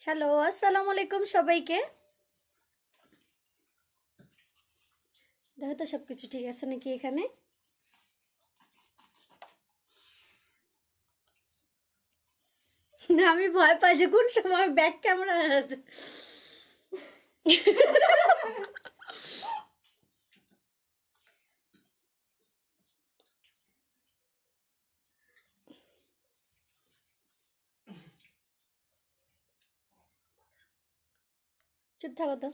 Hello, আসসালামু আলাইকুম সবাইকে। দেখো তো সবকিছু ঠিক আছে নাকি এখানে। না, আমি ভয় পাই যে কোন সময় ব্যাক ক্যামেরা আছে। চুপ থাকো তো।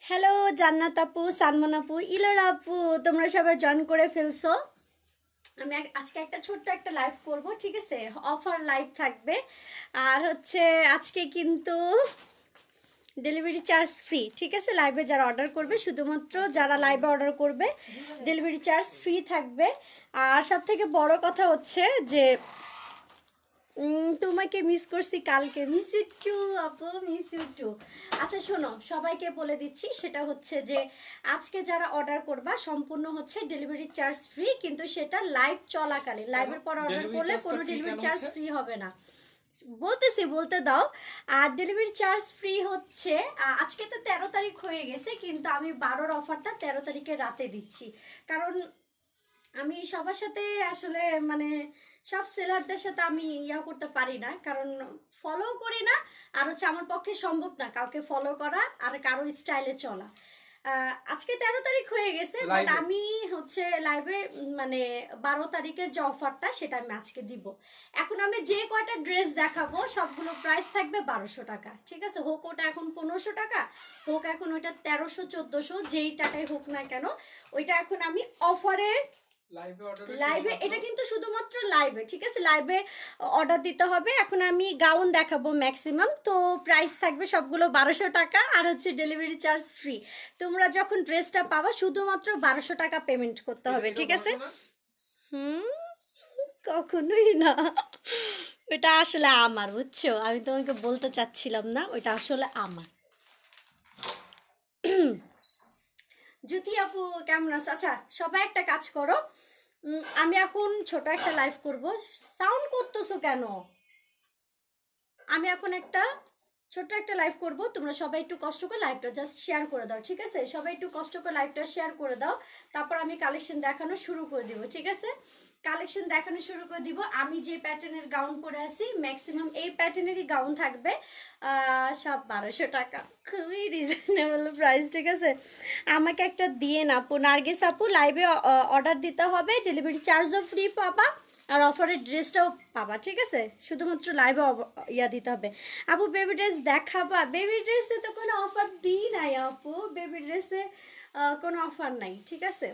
হ্যালো জান্নাত আপু, সানমন আপু, ইলোর আপু, তোমরা সবাই জয়েন করে ফেলছো। আমি আজকে একটা ছোট্ট একটা লাইভ করব, ঠিক আছে? অফার লাইভ থাকবে। আর হচ্ছে আজকে কিন্তু ডেলিভারি চার্জ ফ্রি, ঠিক আছে? লাইভে যারা অর্ডার করবে, শুধুমাত্র যারা লাইভে অর্ডার করবে ডেলিভারি চার্জ ফ্রি থাকবে। আর সব থেকে বড় কথা হচ্ছে যে তোমাকে মিস করছি কালকে। মিস ইউ টু আপু, মিস ইউ টু। আচ্ছা শোনো, সবাইকে বলে দিচ্ছি, সেটা হচ্ছে যে আজকে যারা অর্ডার করবা সম্পূর্ণ হচ্ছে ডেলিভারি চার্জ ফ্রি, কিন্তু সেটা লাইভ চলাকালীন। লাইভের পর অর্ডার করলে কোনো ডেলিভারি চার্জ ফ্রি হবে না। বলতেছি, বলতে দাও। আর ডেলিভারি চার্জ ফ্রি হচ্ছে, আজকে তো 13 তারিখ হয়ে গেছে, কিন্তু আমি 12-র অফারটা 13 তারিখে রাতে দিচ্ছি। কারণ আমি সবার সাথে আসলে মানে সব সেলারদের সাথে আমি ইয়া করতে পারি না, কারণ ফলো করি না। আর হচ্ছে আমার পক্ষে সম্ভব না কাউকে ফলো করা আর কারো স্টাইলে চলা। আজকে 13 তারিখ হয়ে গেছে, বাট আমি হচ্ছে লাইভে মানে 12 তারিখের যে অফারটা সেটা আমি আজকে দিব। এখন আমি যে কয়টা ড্রেস দেখাবো সবগুলো প্রাইস থাকবে 1200 টাকা, ঠিক আছে? হোক ওটা এখন 1500 টাকা, হোক এখন ওইটা 1300 1400, যেই টাকায় হোক না কেন, ওইটা এখন আমি অফারে লাইভে, এটা কিন্তু শুধুমাত্র লাইভে, ঠিক আছে? লাইভে অর্ডার দিতে হবে। এখন আমি গাউন দেখাবো ম্যাক্সিমাম, তো প্রাইস থাকবে সবগুলো 1200 টাকা, আর হচ্ছে ডেলিভারি চার্জ ফ্রি। তোমরা যখন ড্রেসটা পাবা শুধুমাত্র 1200 টাকা পেমেন্ট করতে হবে, ঠিক আছে? হুম, কখনোই না। ওটা আসলে আমার, বুঝছো? আমি তোমাকে বলতে চাচ্ছিলাম না, ওইটা আসলে আমার। জ্যোতি আপু কেমন আছো? আচ্ছা সবাই একটা কাজ করো, আমি এখন ছোট একটা লাইভ করব। সাউন্ড করতেছো কেন? আমি এখন একটা ছোট্ট একটা লাইভ করব, তোমরা সবাই একটু কষ্ট করে লাইভটা জাস্ট শেয়ার করে দাও, ঠিক আছে? সবাই একটু কষ্ট করে লাইভটা শেয়ার করে দাও, তারপর আমি কালেকশন দেখানো শুরু করে দিব, ঠিক আছে? কালেকশন দেখানো শুরু করে দিব। আমি যে প্যাটার্নের গাউন পরে আছি ম্যাক্সিমাম এই প্যাটার্নেরই গাউন থাকবে, সব 1200 টাকা, খুবই রিজনেবল প্রাইস, ঠিক আছে? আমাকে একটা দিয়ে না আপু, নার্গিস আপু, লাইভে অর্ডার দিতে হবে, ডেলিভারি চার্জও ফ্রি পাবা, আর অফারের ড্রেসটাও পাবা, ঠিক আছে? শুধুমাত্র লাইভে ইয়া দিতে হবে। আপু বেবি ড্রেস দেখাবা? বেবি ড্রেসে তো কোনো অফার দিই নাই আপু, বেবি ড্রেসে কোনো অফার নাই, ঠিক আছে?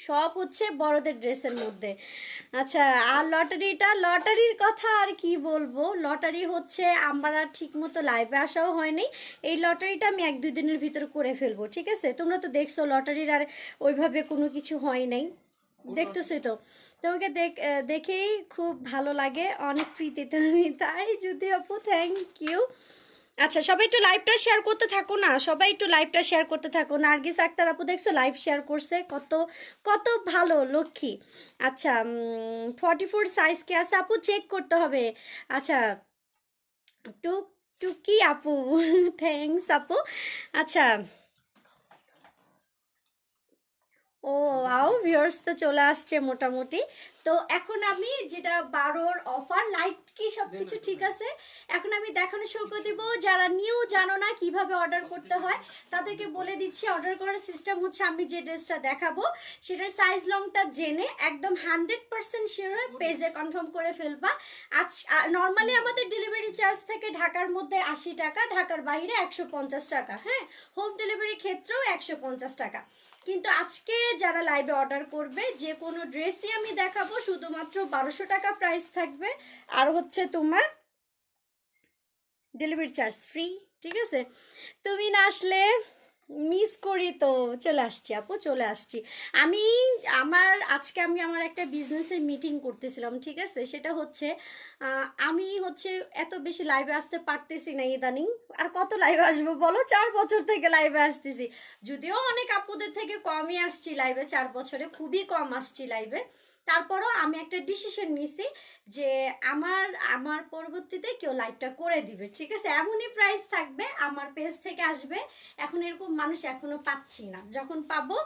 সব হচ্ছে বড়দের ড্রেসের মধ্যে। আচ্ছা, আর লটারির কথা আর কি বলবো। লটারি হচ্ছে আমার আর ঠিক মতো লাইভে আসাও হয়নি। এই লটারিটা আমি 1-2 দিনের ভিতর করে ফেলবো, ঠিক আছে? তোমরা তো দেখছো লটারির আর ওইভাবে কোনো কিছু হয় নাই, দেখতেছোই তো। তোমাকে দেখেই খুব ভালো লাগে, অনেক প্রীতি তুমি, তাই যদি আপু, থ্যাংক ইউ। আচ্ছা সবাই একটু লাইভটা শেয়ার করতে থাকো না, সবাই একটু লাইভটা শেয়ার করতে থাকো। নার্গিস আক্তার আপু দেখছো লাইভ শেয়ার করছে, কত কত ভালো লক্ষ্মী। আচ্ছা 44 সাইজ কে আছে আপু? চেক করতে হবে। আচ্ছা টুক টুকি আপু, থ্যাংকস আপু। আচ্ছা, ও আও ভিউয়ার্স তো চলে আসছে মোটামুটি। তো এখন আমি যেটা 12-র অফার লাইট কি সবকিছু ঠিক আছে, এখন আমি দেখানো শুরু করে দিব। যারা নিউ জানো না কিভাবে অর্ডার করতে হয় তাদেরকে বলে দিচ্ছি। অর্ডার করার সিস্টেম হচ্ছে, আমি যে ড্রেসটা দেখাবো সেটার সাইজ লংটা জেনে একদম 100% শিওর হয়ে পেজে কনফার্ম করে ফেলবা। আজ নর্মালি আমাদের ডেলিভারি চার্জ থেকে ঢাকার মধ্যে 80 টাকা, ঢাকার বাইরে 150 টাকা, হ্যাঁ? হোম ডেলিভারি ক্ষেত্রেও 150 টাকা। কিন্তু আজকে যারা লাইভে অর্ডার করবে যে কোনো ড্রেসই আমি দেখাবো শুধুমাত্র 1200 টাকা প্রাইস থাকবে, আর হচ্ছে তোমার ডেলিভারি চার্জ ফ্রি, ঠিক আছে? তুমি না আসলে মিস করি তো। চলে আসছি আপু, চলে আসছি। আমি আজকে আমি আমার একটা বিজনেসের মিটিং করতেছিলাম, ঠিক আছে? সেটা হচ্ছে আমি হচ্ছে এত বেশি লাইভে আসতে পারতেছি না ইদানিং। আর কত লাইভে আসবো বলো, 4 বছর থেকে লাইভে আসতেছি। যদিও অনেক আপুদের থেকে কমই আসছি লাইভে, 4 বছরে খুবই কম আসছি লাইভে। তারপরও আমি একটা ডিসিশন নিছি যে আমার আমার পরবর্তীতে কেউ লাইভটা করে দিবে, ঠিক আছে? এমনই প্রাইস থাকবে, আমার পেজ থেকে আসবে। এখন এরকম মানুষ এখনো পাচ্ছি না, যখন পাবো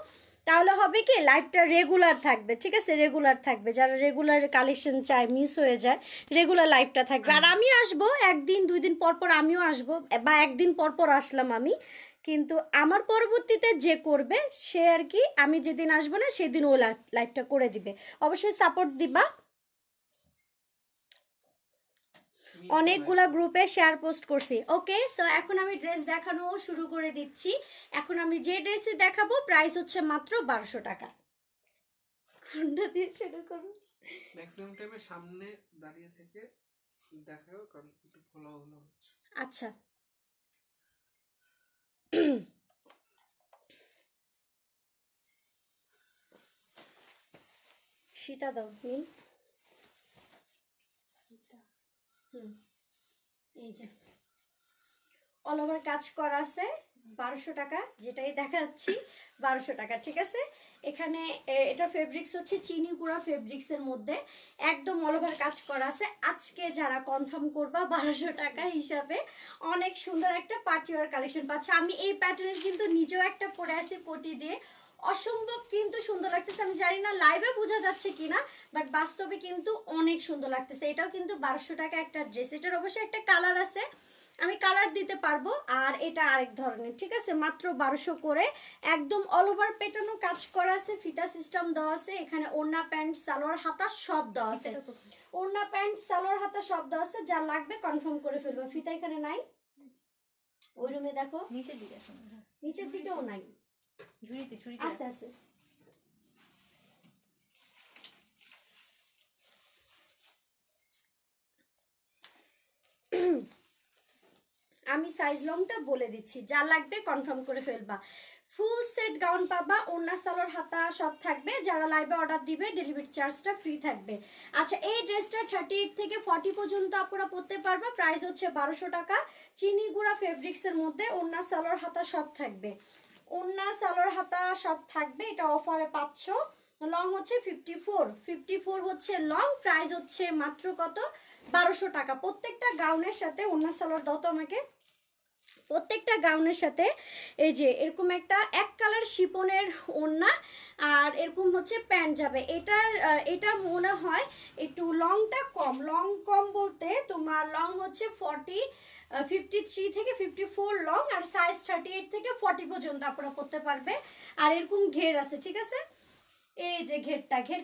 তাহলে হবে কি লাইভটা রেগুলার থাকবে, ঠিক আছে? রেগুলার থাকবে, যারা রেগুলার কালেকশন চায়, মিস হয়ে যায়, রেগুলার লাইভটা থাকবে। আর আমি আসবো 1 দিন 2 দিন পর পর, আমিও আসবো, বা 1 দিন পর পর আসলাম আমি। কিন্তু আমার পরবর্তীতে যে করবে সে আর কি, আমি যেদিন আসবো না সেদিন ও লাইভটা করে দিবে। অবশ্যই সাপোর্ট দিবা। অনেকগুলা গ্রুপে শেয়ার পোস্ট করছি। ওকে, সো এখন আমি ড্রেস দেখানো শুরু করে দিচ্ছি। এখন আমি যে ড্রেসই দেখাবো প্রাইস হচ্ছে মাত্র 1200 টাকা। কোনটা দিয়ে শুরু করব? ম্যাক্সিমাম টাইমে সামনে দাঁড়িয়ে থেকে দেখাও, কারণ একটু ফলো হচ্ছে। আচ্ছা, সীতা দাও নিন। এই যে অল ওভার কাজ করা আছে, 1200 টাকা, যেটাই দেখাচ্ছি 1200 টাকা, ঠিক আছে? এখানে এটা ফেব্রিক্স হচ্ছে চিনি গুঁড়া ফেব্রিক্সের মধ্যে, একদম অল ওভার কাজ করা আছে। আজকে যারা কনফার্ম করবা 1200 টাকা হিসাবে অনেক সুন্দর একটা পার্টিওয়ার কালেকশন পাচ্ছে। আমি এই প্যাটার্নের কিন্তু নিজেও একটা পরে আছি কোটি দিয়ে, অসম্ভব কিন্তু সুন্দর লাগতেছে। আমি জানি না লাইভে বোঝা যাচ্ছে কিনা, বাট বাস্তবে কিন্তু অনেক সুন্দর লাগতেছে। এটাও কিন্তু 1200 টাকা একটা ড্রেস। এটার অবশ্যই একটা কালার আছে, আমি কালার দিতে পারবো। আর এটা আরেক ধরনের, ঠিক আছে? মাত্র 1200 করে, একদম অল ওভার পেটানো কাজ করা আছে, ফিতা সিস্টেম দেওয়া আছে। এখানে ওড়না প্যান্ট সালোয়ার হাতা সব দেওয়া আছে, ওড়না প্যান্ট সালোয়ার হাতা সব দেওয়া আছে। যা লাগবে কনফার্ম করে ফেলবো। ফিতা এখানে নাই, ওই রুমে দেখো, নিচের দিকে আছে, নিচের দিকেও নাই, ঝুড়িতে ঝুড়িতে আছে আছে। আমি সাইজ লংটা বলে দিচ্ছি, যা লাগবে কনফার্ম করে ফেলবা। ফুল সেট গাউন পাবা, ওড়না সালোয়ার হাতা সব থাকবে। যারা লাইভে অর্ডার দিবে ডেলিভারি চার্জটা ফ্রি থাকবে। আচ্ছা, এই ড্রেসটা 38 থেকে 40 পর্যন্ত আপনারা পরতে পারবা। প্রাইস হচ্ছে 1200 টাকা। চিনি গুঁড়া ফেব্রিক্সের মধ্যে ওড়না সালোয়ার হাতা সব থাকবে, ওড়না সালোয়ার হাতা সব থাকবে। এটা অফারে পাচ্ছ। লং হচ্ছে 54 হচ্ছে লং। প্রাইস হচ্ছে মাত্র কত? 1200 টাকা। প্রত্যেকটা গাউনের সাথে ওড়না সালোয়ার দাও তো আমাকে। প্রত্যেকটা গাউনের সাথে এই যে এরকম একটা এক কালার শিপনের ওড়না, আর এরকম হচ্ছে প্যান্ট যাবে। এটা মনে হয় একটু লংটা কম, লং কম বলতে তোমার লং হচ্ছে 53 থেকে 54 লং, আর সাইজ 38 থেকে 40 পর্যন্ত আপনারা পরতে পারবে। আর এরকম ঘের আছে, ঠিক আছে? এই যে ঘের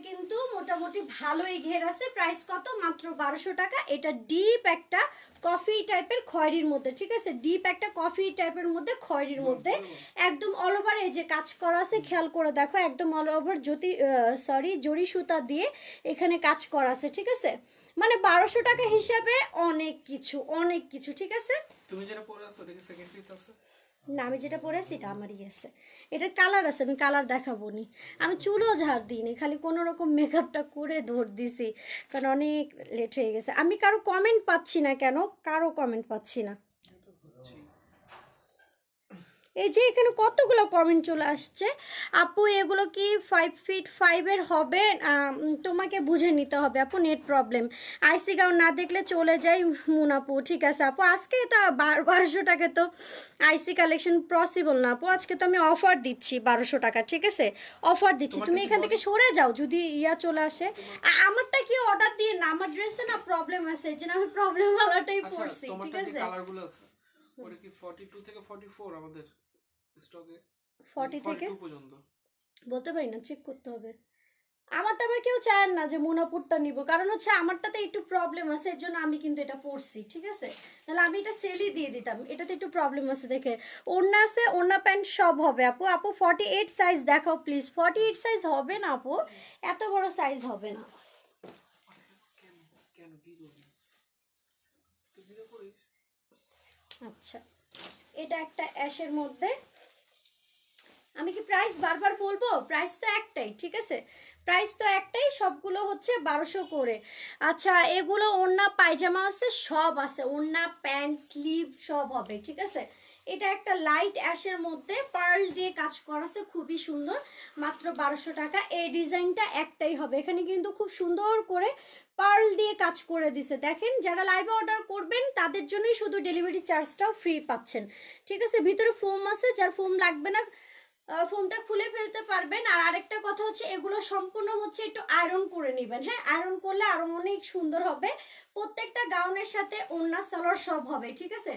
কিন্তু মোটামুটি ভালোই ঘের আছে। প্রাইস কত? মাত্র 1200 টাকা। এটা ডিপ একটা কফি টাইপের খয়েরির মধ্যে, ঠিক আছে? ডিপ একটা কফি টাইপের মধ্যে খয়েরির মধ্যে একদম অল ওভার এই যে কাজ করা আছে, খেয়াল করে দেখো, একদম অল ওভার জরি সুতা দিয়ে এখানে কাজ করা আছে, ঠিক আছে? মানে 1200 টাকা হিসাবে অনেক কিছু, অনেক কিছু, ঠিক আছে? তুমি যেটা পরে আছো দেখি সেকেন্ড পিস আছে না, আমি যেটা পরেছি এটা আমারই আছে। এটার কালার আছে, আমি কালার দেখাবো নি। আমি চুলও ঝাড় দিইনি, খালি কোনো রকম মেকআপটা করে ধরে দিছি, কারণ অনেক লেট হয়ে গেছে। আমি কারো কমেন্ট পাচ্ছি না, কেন কারো কমেন্ট পাচ্ছি না? এই যে এখানে কতগুলো কমেন্ট চলে আসছে। আপু এগুলো কি 5 ফিট 5 হবে? তোমাকে বুঝে নিতে হবে আপু, নেট প্রবলেম। আইসি গাউন না দেখলে চলে যাই মুন আপু। ঠিক আছে আপু, আজকে তো 1200 টাকা তো আইসি কালেকশন পসিবল না আপু। আজকে তো আমি অফার দিচ্ছি 1200 টাকা, ঠিক আছে? অফার দিচ্ছি, তুমি এখান থেকে সরে যাও যদি ইয়া চলে আসে। আমারটা কি অর্ডার দিয়ে না, আমার ড্রেসে না প্রবলেম আছে, এই জন্য আমি প্রবলেম ওয়ালাটাই পরছি, ঠিক আছে? কালারগুলো আছে ওটা কি 42 থেকে 44 আমাদের স্টকে? 40 থেকে 42 পর্যন্ত বলতে পারি না, চেক করতে হবে। আমারটা আবার কেউ চায় না যে মোনাপুরটা নিব, কারণ হচ্ছে আমারটাতে একটু প্রবলেম আছে, এর জন্য আমি কিন্তু এটা পরছি, ঠিক আছে? তাহলে আমি এটা সেলই দিয়ে দিতাম, এটাতে একটু প্রবলেম আছে দেখে। ওড়না আছে, ওড়না প্যান্ট সব হবে আপু। আপু 48 সাইজ দেখাও প্লিজ। 48 সাইজ হবে না আপু, এত বড় সাইজ হবে না। কেন কি করবি তুই ভিডিও করিস? আচ্ছা, এটা একটা অ্যাশের মধ্যে, আমি কি প্রাইস বারবার বলবো? প্রাইস তো একটাই, ঠিক আছে, প্রাইস তো একটাই, সবগুলো হচ্ছে 1200 করে। আচ্ছা, এগুলো ওড়না পায়জামা আছে, সব আছে, ওড়না প্যান্ট স্লিভ সব হবে, ঠিক আছে। এটা একটা লাইট অ্যাশের মধ্যে পার্ল দিয়ে কাজ করা আছে, খুবই সুন্দর, মাত্র 1200 টাকা। এই ডিজাইনটা একটাই হবে, এখানে কিন্তু খুব সুন্দর করে পার্ল দিয়ে কাজ করে দিছে। দেখেন, যারা লাইভে অর্ডার করবেন তাদের জন্যই শুধু ডেলিভারি চার্জটাও ফ্রি পাচ্ছেন, ঠিক আছে। ভিতরে ফোম আছে, যার ফোম লাগবে না ফোমটা খুলে ফেলতে পারবেন। আর আরেকটা কথা হচ্ছে, এগুলো সম্পূর্ণ হচ্ছে একটু আয়রন করে নেবেন, হ্যাঁ, আয়রন করলে আরো অনেক সুন্দর হবে। প্রত্যেকটা গাউনের সাথে ওড়না সালোয়ার সব হবে, ঠিক আছে,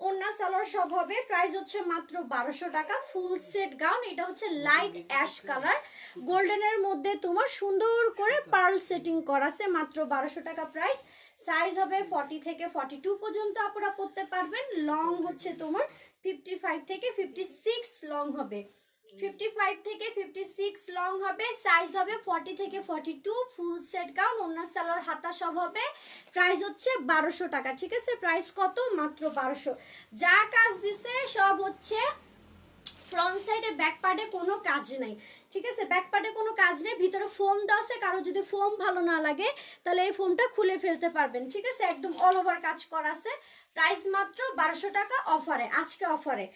ওড়না সালোয়ার সব হবে। প্রাইস হচ্ছে মাত্র 1200 টাকা, ফুল সেট গাউন। এটা হচ্ছে লাইট অ্যাশ কালার, গোল্ডেনের মধ্যে তোমার সুন্দর করে পার্ল সেটিং করা আছে, মাত্র 1200 টাকা প্রাইস। সাইজ হবে 40 থেকে 42 পর্যন্ত আপনারা পরতে পারবেন। লং হচ্ছে তোমার 55 থেকে 56 লং হবে, 55 থেকে 56 লং হবে। সাইজ হবে 40 থেকে 42, ফুল সেট গাউন, ওড়না সালোয়ার হাতা সব হবে। প্রাইস হচ্ছে 1200 টাকা, ঠিক আছে। প্রাইস কত? মাত্র 1200। যা কাজ দিছে সব হচ্ছে ফ্রন্ট সাইডে, ব্যাক পার্টে কোনো কাজ নাই, ঠিক আছে, ব্যাক পার্টে কোনো কাজ নেই। ভিতরে ফোম দেওয়া আছে, কারো যদি ফোম ভালো না লাগে তাহলে এই ফোমটা খুলে ফেলতে পারবেন, ঠিক আছে। একদম অল ওভার কাজ করা আছে। প্রাইস মাত্র 1200 টাকা, অফারে, আজকে অফারে।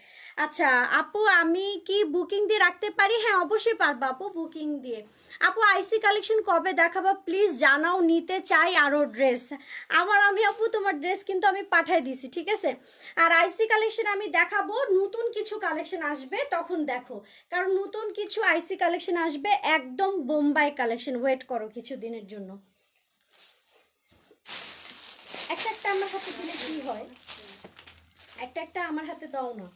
আচ্ছা আপু, আমি কি বুকিং দিয়ে রাখতে পারি? হ্যাঁ অবশ্যই পারবো আপু, বুকিং দিয়ে। আপু আইসি কালেকশন কবে দেখাবো প্লিজ জানাও, নিতে চাই আরো ড্রেস। আমি আপু তোমার ড্রেস কিন্তু আমি পাঠিয়ে দিছি, ঠিক আছে। আর আইসি কালেকশন আমি দেখাবো, নতুন কিছু কালেকশন আসবে তখন দেখো, কারণ নতুন কিছু আইসি কালেকশন আসবে, একদম বোম্বাই কালেকশন, ওয়েট করো কিছু দিনের জন্য। একটা একটা আমার হাতে দিলে কি হয়, একটা একটা আমার হাতে দাও না।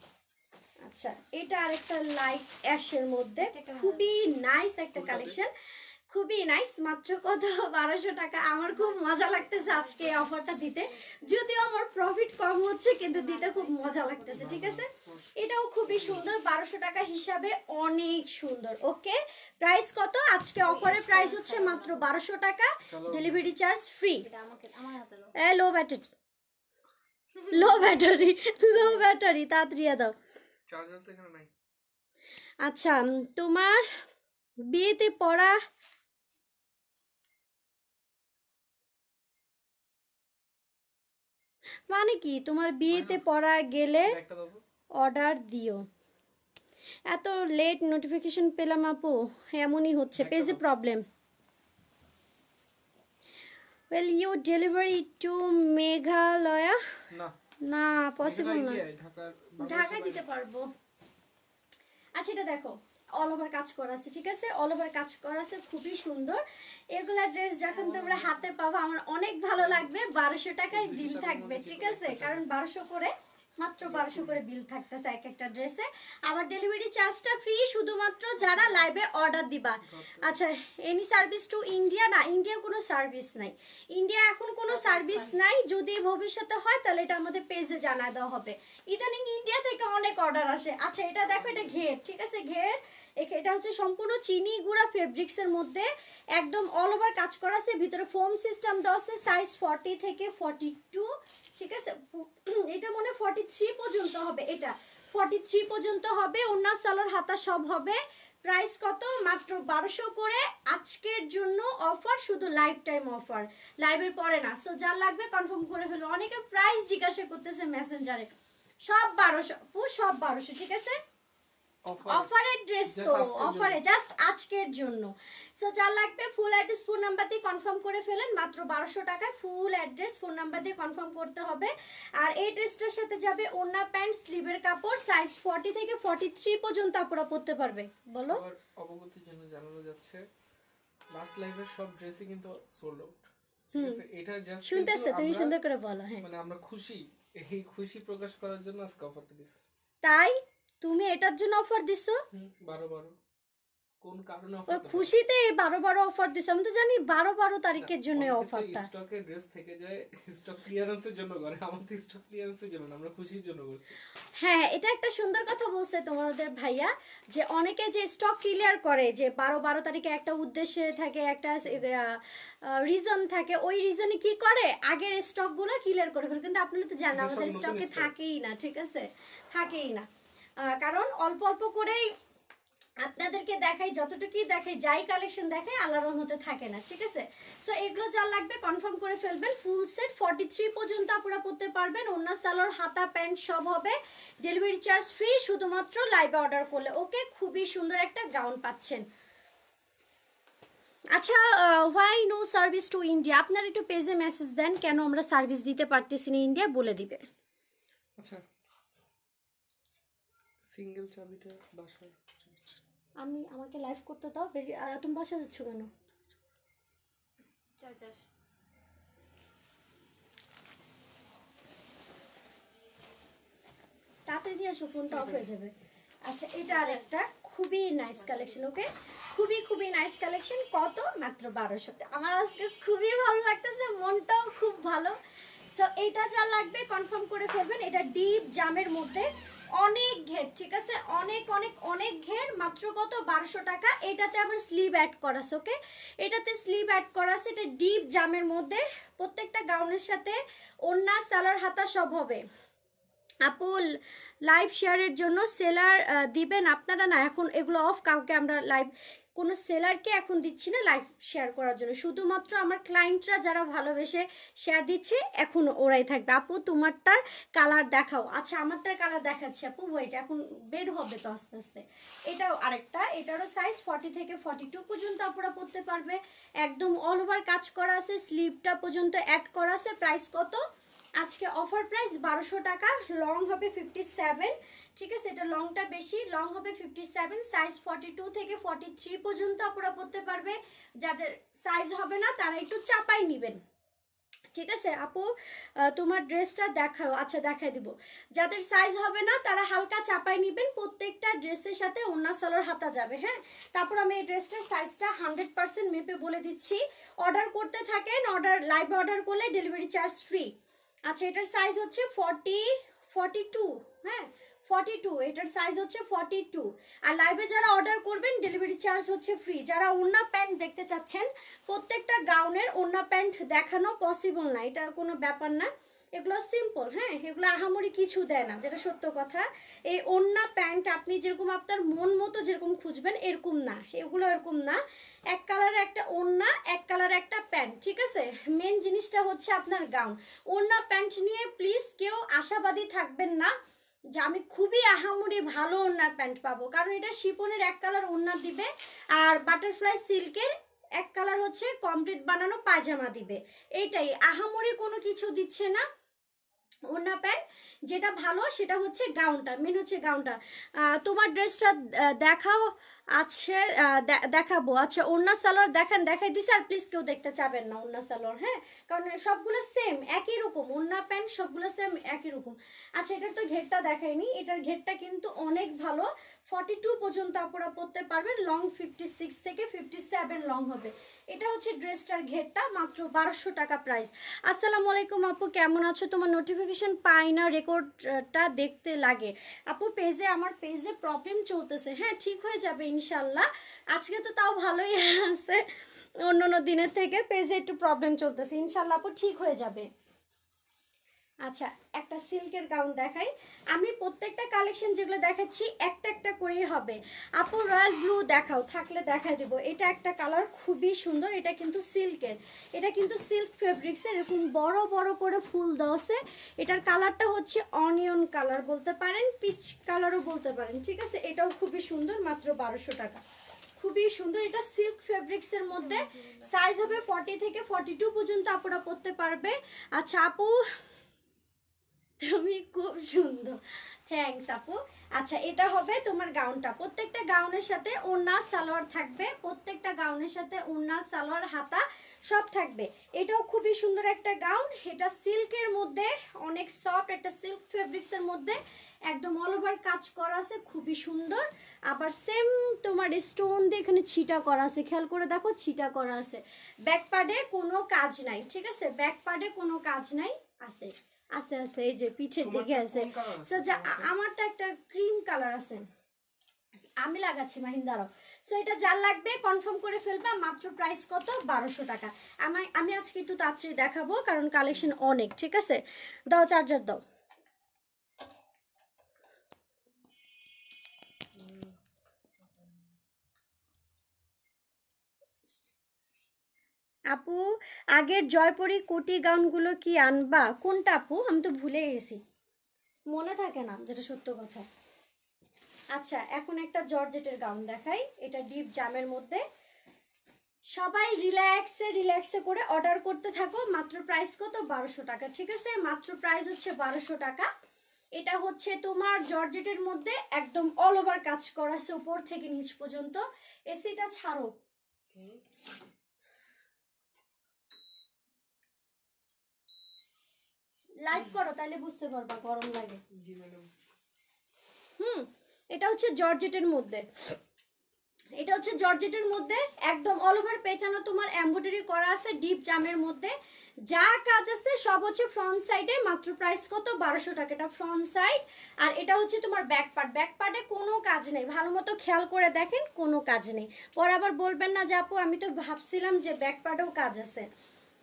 আচ্ছা, এটা আরেকটা লাইট অ্যাশের মধ্যে খুবই নাইস একটা কালেকশন, খুবই নাইস। মাত্র কত? 1200 টাকা। আমার খুব মজা লাগতেছে আজকে এই অফারটা দিতে, যদিও আমার প্রফিট কম হচ্ছে কিন্তু দিতে খুব মজা লাগতেছে, ঠিক আছে। এটাও খুবই সুন্দর, 1200 টাকা হিসাবে অনেক সুন্দর। ওকে, প্রাইস কত? আজকে অফারের প্রাইস হচ্ছে মাত্র 1200 টাকা, ডেলিভারি চার্জ ফ্রি। লো ব্যাটারি, লো ব্যাটারি, লো ব্যাটারি, তাড়াতাড়ি দাও। চার্জার তো এখানে নাই। আচ্ছা, তোমার বিয়েতে পড়া মানে কি? তোমার বিয়েতে পড়া গেলে একটা দাও তো। অর্ডার দিও। এত লেট নোটিফিকেশন পেলাম আপু, এমনই হচ্ছে, পেজে problem. Well you delivery to Meghalaya? না না পসিবল না, ঢাকার ঢাকায় দিতে পারবো। আচ্ছা এটা দেখো, অল ওভার কাজ করা আছে, ঠিক আছে, অল ওভার কাজ করা আছে, খুবই সুন্দর। এগুলা ড্রেস যখন তোমরা হাতে পাবো আমার অনেক ভালো লাগবে। 1200 টাকায় বিল থাকবে, ঠিক আছে, কারণ 1200 করে, মাত্র 1200 করে বিল থাকতেছে এক একটা ড্রেসে। আবার ডেলিভারি চার্জটা ফ্রি, শুধুমাত্র যারা লাইভে অর্ডার দিবা। আচ্ছা, এনি সার্ভিস টু ইন্ডিয়া? না, ইন্ডিয়া কোনো সার্ভিস নাই, ইন্ডিয়া এখন কোনো সার্ভিস নাই। যদি ভবিষ্যতে হয় তাহলে এটা আমাদের পেজে জানায় দেওয়া হবে। ইদানিং ইন্ডিয়া থেকে অনেক অর্ডার আসে। আচ্ছা এটা দেখো, এটা ঘের, ঠিক আছে, ঘের। এটা হচ্ছে সম্পূর্ণ চিনি গুঁড়া ফেব্রিক্স এর মধ্যে, একদম অল ওভার কাজ করা আছে, ভিতরে ফোম সিস্টেম দেওয়া আছে। সাইজ 40 থেকে 42, ঠিক আছে, এটা মনে 43 পর্যন্ত হবে, এটা 43 পর্যন্ত হবে। ওড়না সালোয়ার হাতা সব হবে। প্রাইস কত? মাত্র 1200 করে, আজকের জন্য অফার, শুধু লাইফ টাইম অফার, লাইভের পরে না। সো যার লাগবে কনফার্ম করে ফেলো। অনেকে প্রাইস জিজ্ঞাসা করতেছে মেসেঞ্জারে, সব 1200 সব 1200, ঠিক আছে। অফারের ড্রেস তো, অফারে জাস্ট আজকের জন্য। সো যার লাগবে ফুল অ্যাড্রেস ফোন নাম্বার দিয়ে কনফার্ম করে ফেলেন, মাত্র 1200 টাকায় ফুল অ্যাড্রেস ফোন নাম্বার দিয়ে কনফার্ম করতে হবে। আর এই ড্রেসটার সাথে যাবে ওড়না প্যান্ট স্লিভের কাপড়, সাইজ 40 থেকে 43 পর্যন্ত আপনারা পরতে পারবে। বলো, অবগতির জন্য জানানো যাচ্ছে লাস্ট লাইভের সব ড্রেসই কিন্তু সোল্ড আউট, ঠিক আছে। এটা জাস্ট শুনতেছে, তুমি সুন্দর করে বলো। হ্যাঁ, মানে আমরা খুশি, এই খুশি প্রকাশ করার জন্য আজকে অফারটা দিছি। তাই তুমি এটার জন্য অফার দিছো? 12 কোন কারণে ওই অফার? খুশিতে 12 অফার দিছো, আমি তো জানি 12 তারিখের জন্য অফারটা। স্টকে ড্রেস থেকে যায়, স্টক ক্লিয়ারেন্সের জন্য করে, আমাদের স্টক ক্লিয়ারেন্সের জন্য না, আমরা খুশির জন্য করছি। হ্যাঁ, এটা একটা সুন্দর কথা বলছে তোমাদের ভাইয়া, যে অনেকে যে স্টক ক্লিয়ার করে, যে 12 তারিখে একটা উদ্দেশ্যে থাকে, একটা রিজন থাকে, ওই রিজনে কি করে আগের স্টক গুলো ক্লিয়ার করে ফেলে। কিন্তু আপনারা তো জানেন আমাদের স্টকে থাকেই না, ঠিক আছে, থাকেই না, কারণ অল্প অল্প করেই আপনাদেরকে দেখাই, যতটুকুই দেখাই, যাই কালেকশন দেখাই আল্লাহর রহমতে থাকে না, ঠিক আছে। সো এগুলো যা লাগবে কনফার্ম করে ফেলবেন। ফুল সেট 43 পর্যন্ত আপনারা পড়তে পারবেন। ওন্না সালোয়ার হাতা প্যান্ট সব হবে, ডেলিভারি চার্জ ফ্রি, শুধুমাত্র লাইভে অর্ডার করলে। ওকে, খুবই সুন্দর একটা গাউন পাচ্ছেন। আচ্ছা, why no service to India? আপনারা একটু পেজে মেসেজ দেন কেন আমরা সার্ভিস দিতে পারতেছি না ইন্ডিয়া, বলে দিবে। আচ্ছা, সিঙ্গেল চাবিটা বাসার। আমাকে লাইভ করতে দাও। আর তুমি বাসা যাচ্ছ কেন? চার্জার। তাতে দিয়ে আসো, ফোনটা অফ হয়ে যাবে। আচ্ছা, এটা আরেকটা খুবই নাইস কালেকশন। ওকে, খুবই নাইস কালেকশন। কত? মাত্র 1200। আমার আজকে খুবই ভালো লাগতেছে, মনটাও খুব ভালো। সো এটা যা লাগবে কনফার্ম করে ফেলবেন। এটা ডিপ জামের মধ্যে, অনেক ঘের, ঠিক আছে, অনেক অনেক অনেক ঘের। মাত্র কত? 1200 টাকা। এটাতে আবার স্লিভ অ্যাড করা আছে। ওকে, এটাতে স্লিভ অ্যাড করা আছে। এটা ডিপ জামের মধ্যে, প্রত্যেকটা গাউনের সাথে ওড়না সালোয়ার হাতা সব হবে। আপু লাইভ শেয়ারের জন্য সেলার দিবেন আপনারা? না, এখন এগুলো অফ, কাউকে আমরা লাইভ কোনো সেলারকে এখন দিচ্ছি না লাইভ শেয়ার করার জন্য। শুধুমাত্র আমার ক্লায়েন্টরা যারা ভালোবেসে শেয়ার দিচ্ছে এখন ওরাই থাকবে। আপু তোমারটার কালার দেখাও। আচ্ছা, আমারটার কালার দেখাচ্ছি আপু, ওইটা এখন বের হবে তো আস্তে আস্তে। এটাও আরেকটা, এটারও সাইজ 40 থেকে 42 পর্যন্ত আপনারা পড়তে পারবে। একদম অল ওভার কাজ করা আছে, স্লিভটা পর্যন্ত অ্যাড করা আছে। প্রাইস কত? আজকে অফার প্রাইস 1200 টাকা। লং হবে 57, ঠিক আছে, এটা লংটা বেশি, লং হবে 57, সাইজ 42 থেকে 43 পর্যন্ত আপনারা পড়তে পারবে। যাদের সাইজ হবে না তারা একটু চাপাই নেবেন, ঠিক আছে। আপু তোমার ড্রেসটা দেখাও। আচ্ছা, দেখাই দিব। যাদের সাইজ হবে না তারা হালকা চাপাই নেবেন। প্রত্যেকটা ড্রেসের সাথে ওড়না সালোয়ার হাতা যাবে। হ্যাঁ, তারপর আমি এই ড্রেসটার সাইজটা 100% মেপে বলে দিচ্ছি। অর্ডার করতে থাকেন, লাইভে অর্ডার করলে ডেলিভারি চার্জ ফ্রি। আচ্ছা, এটার সাইজ হচ্ছে 42, হ্যাঁ 42, এটার সাইজ হচ্ছে 42। আর লাইভে যারা অর্ডার করবেন ডেলিভারি চার্জ হচ্ছে ফ্রি। যারা ওড়না প্যান্ট দেখতে চাচ্ছেন, প্রত্যেকটা গাউনের ওড়না প্যান্ট দেখানো পসিবল না, এটা কোনো ব্যাপার না। এগুলো সিম্পল, হ্যাঁ, এগুলো আহামরি কিছু দেয় না, যেটা সত্য কথা। এই ওড়না প্যান্ট আপনি যেরকম আপনার মন মতো যেরকম খুঁজবেন এরকম না, এগুলো এরকম না। এক কালারে একটা ওড়না, এক কালারে একটা প্যান্ট, ঠিক আছে। মেন জিনিসটা হচ্ছে আপনার গাউন। ওড়না প্যান্ট নিয়ে প্লিজ কেউ আশাবাদী থাকবেন না যে আমি খুবই আহামরি ভালো ওড়না প্যান্ট পাবো, কারণ এটা শিপনের এক কালার ওড়না দিবে, আর বাটারফ্লাই সিল্কের এক কালার হচ্ছে কমপ্লিট বানানো পায়জামা দিবে। এইটাই, আহামরি কোনো কিছু দিচ্ছে না। ওড়না প্যান্ট যেটা ভালো সেটা হচ্ছে গাউনটা, মেন হচ্ছে গাউনটা। তোমার ড্রেসটা দেখাও। আছে দেখাবো। আচ্ছা, ওড়না সালোয়ার দেখাই দিছে। আর প্লিজ কেউ দেখতে চাবেন না ওড়না সালোয়ার, হ্যাঁ, কারণ সবগুলো সেম একই রকম, ওড়না প্যান্ট সবগুলো সেম একই রকম। আচ্ছা, এটার তো ঘেরটা দেখাইনি, এটার ঘেরটা কিন্তু অনেক ভালো। 42 পর্যন্ত আপনারা পড়তে পারবেন। লং 56 থেকে 57 লং হবে। এটা হচ্ছে ড্রেসটার ঘেরটা, মাত্র 1200 টাকা প্রাইস। আসসালামু আলাইকুম আপু, কেমন আছো? তোমার নোটিফিকেশন পাই না, রেকর্ডটা দেখতে লাগে। আপু আমার পেজে প্রবলেম চলতেছে, হ্যাঁ, ঠিক হয়ে যাবে ইনশাল্লাহ। আজকে তো তাও ভালোই আছে, অন্য দিনের থেকে পেজে একটু প্রবলেম চলতেছে, ইনশাল্লাহ আপু ঠিক হয়ে যাবে। আচ্ছা, একটা সিল্কের গাউন দেখাই। আমি প্রত্যেকটা কালেকশন যেগুলো দেখাচ্ছি একটা একটা করেই হবে। আপু রয়্যাল ব্লু দেখাও, থাকলে দেখাই দেবো। এটা একটা কালার খুবই সুন্দর, এটা কিন্তু সিল্কের, এটা কিন্তু সিল্ক ফেব্রিক্সের, এরকম বড় বড় করে ফুল দেওয়া আছে। এটার কালারটা হচ্ছে অনিয়ন কালার বলতে পারেন, পিচ কালারও বলতে পারেন, ঠিক আছে। এটাও খুবই সুন্দর, মাত্র 1200 টাকা। খুবই সুন্দর, এটা সিল্ক ফেব্রিক্সের মধ্যে, সাইজ হবে 40 থেকে 42 পর্যন্ত আপনারা পরতে পারবে। আচ্ছা আপু, তুমি খুব সুন্দর, থ্যাঙ্কস আপু। আচ্ছা, এটা হবে তোমার গাউনটা। প্রত্যেকটা গাউনের সাথে ওড়না সালোয়ার থাকবে, প্রত্যেকটা গাউনের সাথে ওড়না সালোয়ার হাতা সব থাকবে। এটাও খুবই সুন্দর একটা গাউন। এটা সিল্কের মধ্যে, অনেক সফট একটা সিল্ক ফেব্রিক্সের মধ্যে, একদম অল ওভার কাজ করা আছে, খুবই সুন্দর। আবার সেম তোমার স্টোন দিয়ে এখানে ছিটা করা আছে, খেয়াল করে দেখো, ছিটা করা আছে। ব্যাক পার্টে কোনো কাজ নাই, ঠিক আছে, ব্যাক পার্টে কোনো কাজ নাই, আছে আছে আছে, এই যে পিঠের দিকে আছে। আমারটা একটা ক্রিম কালার আছে, আমি লাগাচ্ছি মাহিন্দারও। সো এটা যার লাগবে কনফার্ম করে ফেলবা। মাত্র প্রাইস কত? 1200 টাকা। আমি আজকে একটু তাড়াতাড়ি দেখাবো কারণ কালেকশন অনেক, ঠিক আছে। দাও চার্জার দাও। আপু আগের জয়পুরি কোটি গাউনগুলো কি আনবা? কোনটা আপু? আমি তো ভুলে গেছি, মনে থাকে না, যেটা সত্য কথা। আচ্ছা, এখন একটা জর্জেটের গাউন দেখাই, এটা ডিপ জামের মধ্যে। সবাই রিল্যাক্সে করে অর্ডার করতে থাকো। মাত্র প্রাইস কত? 1200 টাকা, ঠিক আছে? মাত্র প্রাইস হচ্ছে 1200 টাকা। এটা হচ্ছে তোমার জর্জেটের মধ্যে একদম অল ওভার কাজ করা আছে, উপর থেকে নিচ পর্যন্ত। এসিটা ছাড়ো, লাইক করো, তাহলে বুঝতে পারবা গরম লাগে। জি ম্যাডাম। এটা হচ্ছে জর্জেটের মধ্যে, এটা হচ্ছে জর্জেটের মধ্যে একদম অল ওভার পেছানো তোমার এমব্রয়ডারি করা আছে ডিপ জামের মধ্যে। যা কাজ আছে সব হচ্ছে ফ্রন্ট সাইডে। মাত্র প্রাইস কত? 1200 টাকা। এটা ফ্রন্ট সাইড, আর এটা হচ্ছে তোমার ব্যাক পার্ট। ব্যাক পার্টে কোনো কাজ নেই, ভালো মতো খেয়াল করে দেখেন, কোনো কাজ নেই। পরে আবার বলবেন না যে আপু আমি তো ভাবছিলাম যে ব্যাক পার্টেও কাজ আছে।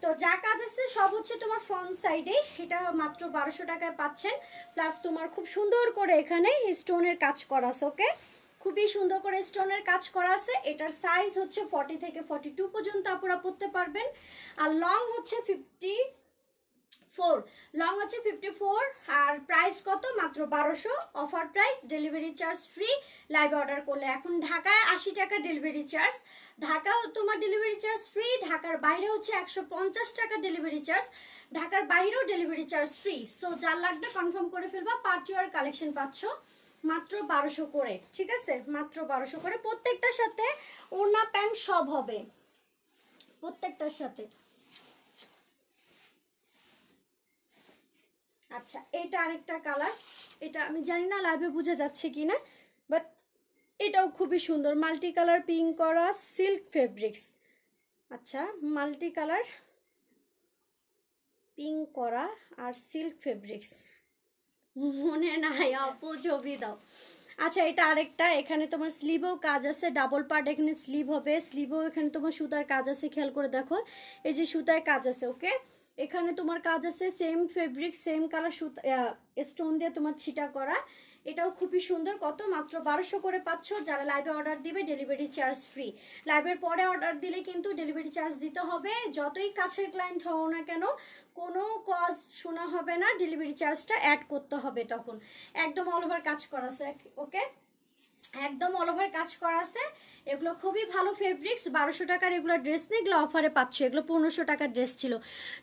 তো যা কাজ আছে সব হচ্ছে তোমার ফ্রন্ট সাইডে। এটা মাত্র 1200 টাকায় পাচ্ছেন। প্লাস তোমার খুব সুন্দর করে এখানে স্টোনের কাজ করা আছে, ওকে? খুবই সুন্দর করে স্টোনের কাজ করা আছে। এটার সাইজ হচ্ছে 40 থেকে 42 পর্যন্ত আপনারা পরতে পারবেন। আর লং হচ্ছে 54, লং হচ্ছে 54। আর প্রাইস কত? মাত্র 1200, offer price, delivery charge free লাইভে অর্ডার করলে। এখন ঢাকায় 80 টাকা ডেলিভারি চার্জ, ঢাকাও তোমার ডেলিভারি চার্জ ফ্রি। ঢাকার বাইরে হচ্ছে 150 টাকা ডেলিভারি চার্জ, ঢাকার বাইরেও ডেলিভারি চার্জ ফ্রি। সো যার লাগবে কনফার্ম করে ফেলবা। পার্টি ওয়ার কালেকশন পাচ্ছ মাত্র 1200 করে, ঠিক আছে? মাত্র 1200 করে। প্রত্যেকটার সাথে ওড়না প্যান্ট সব হবে, প্রত্যেকটার সাথে। আচ্ছা, এটা আরেকটা কালার, এটা আমি জানি না লাইভে বোঝা যাচ্ছে কিনা, বাট এটাও খুবই সুন্দর। মাল্টি কালার পিঙ্ক করা সিল্ক ফেব্রিক্স। আচ্ছা, মাল্টি কালার পিঙ্ক করা আর সিল্ক ফেব্রিক্স, মনে নাই আপু, ছবি দাও। আচ্ছা, এটা আরেকটা, এখানে তোমার স্লিভও কাজ আছে, ডাবল পার্ট এখানে স্লিভ হবে। স্লিভও এখানে তোমার সুতার কাজ আছে, খেয়াল করে দেখো, এই যে সুতায় কাজ আছে, ওকে? এখানে তোমার কাজ আছে, সেম ফেব্রিক সেম কালার সুতা স্টোন দিয়ে তোমার ছিটা করা। এটাও খুবই সুন্দর। কত? মাত্র 1200 করে পাচ্ছ। যারা লাইভে অর্ডার দিবে ডেলিভারি চার্জ ফ্রি। লাইভের পরে অর্ডার দিলে কিন্তু ডেলিভারি চার্জ দিতে হবে। যতই কাছের ক্লায়েন্ট হও না কেন, কোনো কজ শোনা হবে না, ডেলিভারি চার্জটা অ্যাড করতে হবে তখন। একদম অল ওভার কাজ করা আছে, ওকে? একদম অল ওভার কাজ করা আছে। এগুলো খুবই ভালো ফেব্রিক্স। 1200 টাকার এগুলো ড্রেস নেই, এগুলো অফারে পাচ্ছ। এগুলো 1500 টাকার ড্রেস ছিল।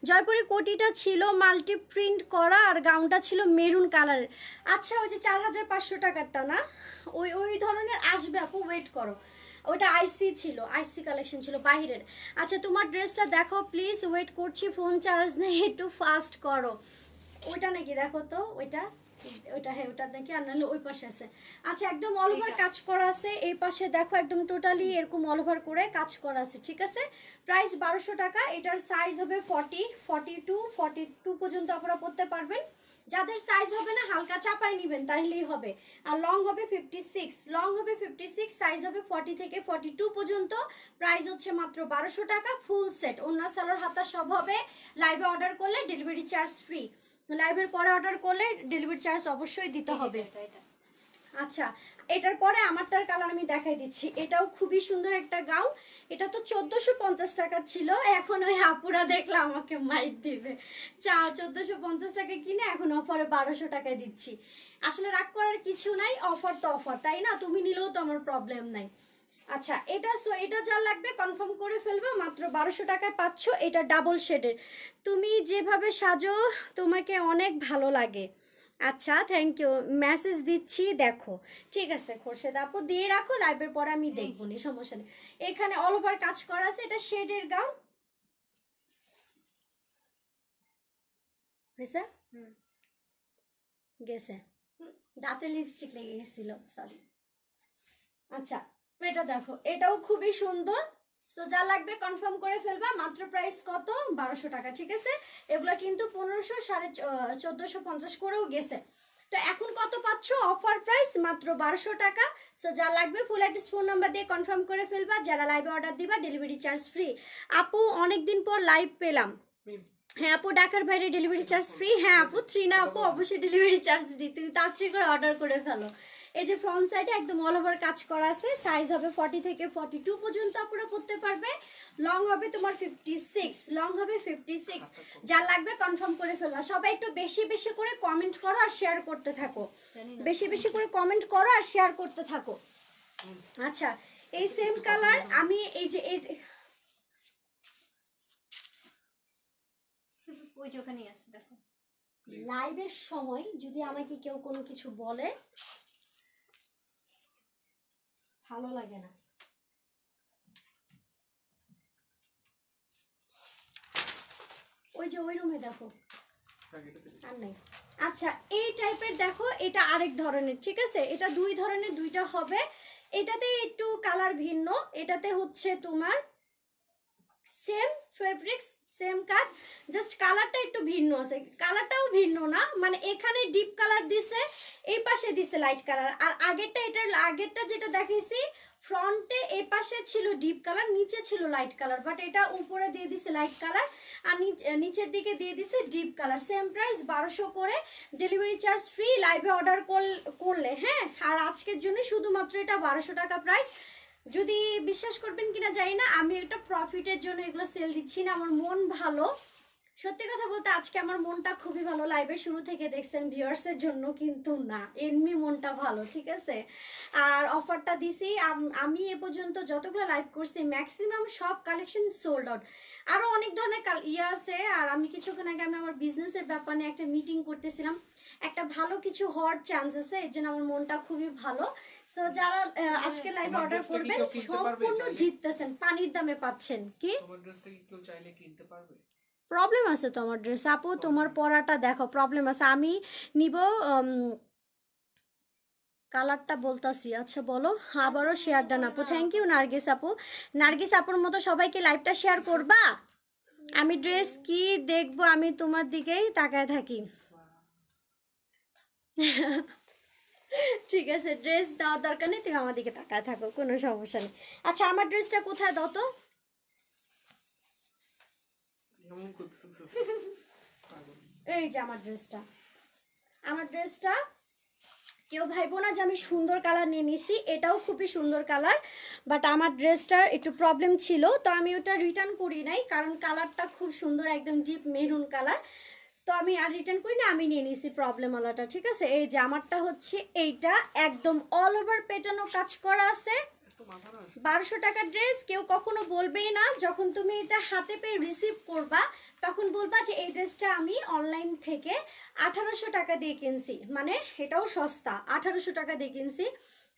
জয়পুরি কোটিটা ছিল মাল্টি প্রিন্ট করা, আর গাউনটা ছিল মেরুন কালারের। আচ্ছা, ওই যে 4500 টাকারটা না, ওই ওই ধরনের আসবে আপু, ওয়েট করো। ওইটা আইসি ছিল, আইসি কালেকশন ছিল বাইরের। আচ্ছা, তোমার ড্রেসটা দেখো প্লিজ, ওয়েট করছি, ফোন চার্জ নেই, একটু ফাস্ট করো। ওইটা নাকি দেখো তো, ওইটা ওইটা, হ্যাঁ ওটা নাকি, আর নাহলে ওই পাশে আছে। আচ্ছা, একদম অল ওভার কাজ করা আছে। এই পাশে দেখো, একদম টোটালি এরকম অল ওভার করে কাজ করা আছে, ঠিক আছে? প্রাইস 1200 টাকা। এটার সাইজ হবে 40, 42 পর্যন্ত আপনারা পরতে পারবেন। যাদের সাইজ হবে না হালকা চাপাই নেবেন, তাইলেই হবে। আর লং হবে 56, লং হবে 56, সাইজ হবে 40 থেকে 42 পর্যন্ত। প্রাইস হচ্ছে মাত্র 1200 টাকা। ফুল সেট, ওন্না সালোয়ার হাতা সব হবে। লাইভে অর্ডার করলে ডেলিভারি চার্জ ফ্রি, লাইভের পরে অর্ডার করলে ডেলিভারি চার্জ অবশ্যই দিতে হবে। আচ্ছা, এটার পরে আমারটার কালার আমি দেখাই দিচ্ছি। এটাও খুবই সুন্দর একটা গাউন। এটা তো 1450 টাকার ছিল, এখন ওই আপুরা দেখলে আমাকে মাইর দিবে। 1450 টাকা কিনে এখন অফারে 1200 টাকায় দিচ্ছি। আসলে রাগ করার কিছু নাই, অফার তো অফার, তাই না? তুমি নিলেও তো আমার প্রবলেম নাই। আচ্ছা, এটা যা লাগবে কনফার্ম করে ফেলবা। মাত্র 1200 টাকায় পাচ্ছ। এটা ডাবল শেডের। তুমি যেভাবে সাজো তোমাকে অনেক ভালো লাগে। আচ্ছা, থ্যাংক ইউ, মেসেজ দিচ্ছি দেখো, ঠিক আছে? খোরশেদ আপু দিয়ে রাখো, লাইভের পরে আমি দেখবো নি, সমস্যা নেই। এখানে অল ওভার কাজ করা আছে। এটা শেডের গাউন হয়েছে, গেছে, দাঁতে লিপস্টিক লেগে গেছিল, সরি। আচ্ছা, এটা দেখো, এটাও খুবই সুন্দর। সো যা লাগবে কনফার্ম করে ফেলবা। মাত্র প্রাইস কত? 1200 টাকা, ঠিক আছে? এগুলো কিন্তু 1500, 1450 করেও গেছে। তো এখন কত পাচ্ছ? অফার প্রাইস মাত্র 1200 টাকা। সো যা লাগবে ফুল অ্যাড্রেস ফোন নাম্বার দিয়ে কনফার্ম করে ফেলবা। যারা লাইভে অর্ডার দিবা ডেলিভারি চার্জ ফ্রি। আপু অনেকদিন পর লাইভ পেলাম। হ্যাঁ আপু, ঢাকার বাইরে ডেলিভারি চার্জ ফ্রি। হ্যাঁ আপু, 3 না আপু, অবশ্যই ডেলিভারি চার্জ ফ্রি। তুমি তাড়াতাড়ি করে অর্ডার করে ফেলো। এই যে ফ্রন্ট সাইডে একদম অল ওভার কাজ করা আছে। সাইজ হবে 40 থেকে 42 পর্যন্ত আপনারা পরতে পারবে। লং হবে তোমার 56, লং হবে 56। যা লাগবে কনফার্ম করে ফেলবা। সবাই একটু বেশি বেশি করে কমেন্ট করো আর শেয়ার করতে থাকো, বেশি বেশি করে কমেন্ট করো আর শেয়ার করতে থাকো। আচ্ছা, এই সেম কালার আমি এই যে ওই যে ওখানেই আছে দেখো। লাইভের সময় যদি আমাকে কেউ কোনো কিছু বলে ভালো লাগে না। ওই যে ওই রুমে দেখো আর নাই। আচ্ছা, এই টাইপের দেখো, এটা আরেক ধরনের, ঠিক আছে? এটা দুই ধরনের, দুইটা হবে। এটাতে একটু কালার ভিন্ন, এটাতে হচ্ছে তোমার সেম ফেব্রিক্স, সেম কাজ, জাস্ট কালারটা একটু ভিন্ন আছে। কালারটাও ভিন্ন না, মানে এখানে ডিপ কালার দিছে, এই পাশে দিছে লাইট কালার। আর আগেরটা, এটার আগেরটা যেটা দেখাইছি ফ্রন্টে এই পাশে ছিল ডিপ কালার, নিচে ছিল লাইট কালার, বাট এটা উপরে দিয়ে দিছে লাইট কালার আর নিচের দিকে দিয়ে দিছে ডিপ কালার। সেম প্রাইস 1200 করে, ডেলিভারি চার্জ ফ্রি। লাইভে অর্ডার করলে, হ্যাঁ, আর আজকের জন্য শুধুমাত্র এটা 1200 টাকা প্রাইস। যদি বিশ্বাস করবেন কিনা জানি না, আমি একটা প্রফিটের জন্য এগুলো সেল দিচ্ছি না, আমার মন ভালো। সত্যি কথা বলতে আজকে আমার মনটা খুবই ভালো। লাইভে শুরু থেকে দেখছেন ভিউয়ার্সের জন্য কিন্তু না, এমনি মনটা ভালো, ঠিক আছে? আর অফারটা দিছি, আমি এ পর্যন্ত যতগুলো লাইভ করছি ম্যাক্সিমাম সব কালেকশন সোল্ড আউট। আরো অনেক ধরনের ইয়ে আছে। আর আমি কিছুক্ষণ আগে আমি আমার বিজনেসের ব্যাপারে একটা মিটিং করতেছিলাম, একটা ভালো কিছু হওয়ার চান্স আছে, এর জন্য আমার মনটা খুবই ভালো। সো যারা আজকে লাইভে অর্ডার করবেন সম্পূর্ণ জিততেছেন, পানির দামে পাচ্ছেন। কি তোমার ড্রেসটা কি কেউ চাইলে কিনতে পারবে? প্রবলেম আছে তোমার ড্রেস আপু? তোমার পরাটা দেখো, প্রবলেম আছে। আমি নিব কালারটা বলতাছি। আচ্ছা বলো, আবারও শেয়ার ডান আপু, থ্যাংক ইউ নার্গিস আপু। নার্গিস আপুর মতো সবাইকে লাইভটা শেয়ার করবা। আমি ড্রেস কি দেখবো, আমি তোমার দিকেই তাকায় থাকি। ঠিক আছে, ড্রেস দেওয়ার দরকার নেই, তুমি আমার দিকে তাকায় থাকো, কোনো সমস্যা নেই। আচ্ছা, আমার ড্রেসটা কোথায় দাও তো? এমন করতেছো? এই যে আমার ড্রেসটা, আমার ড্রেসটা কেউ ভাইবো না যে আমি সুন্দর কালার নিয়ে নিছি, এটাও খুবই সুন্দর কালার, বাট আমার ড্রেসটার একটু প্রবলেম ছিল, তো আমি ওটা রিটার্ন করি নাই, কারণ কালারটা খুব সুন্দর, একদম ডিপ মেরুন কালার। তো আমি আর রিটার্ন করি না, আমি নিয়ে নিছি প্রবলেমওয়ালাটা, ঠিক আছে? এই যে আমারটা হচ্ছে এইটা, একদম অল ওভার পেটানো কাজ করা আছে। 1200 টাকার ড্রেস। কেউ কখনো বলবেই না, যখন তুমি এটা হাতে পেয়ে রিসিভ করবা তখন বলবা যে এই ড্রেসটা আমি অনলাইন থেকে 1800 টাকা দিয়ে কিনছি, মানে এটাও সস্তা, 1800 টাকা দিয়ে কিনছি।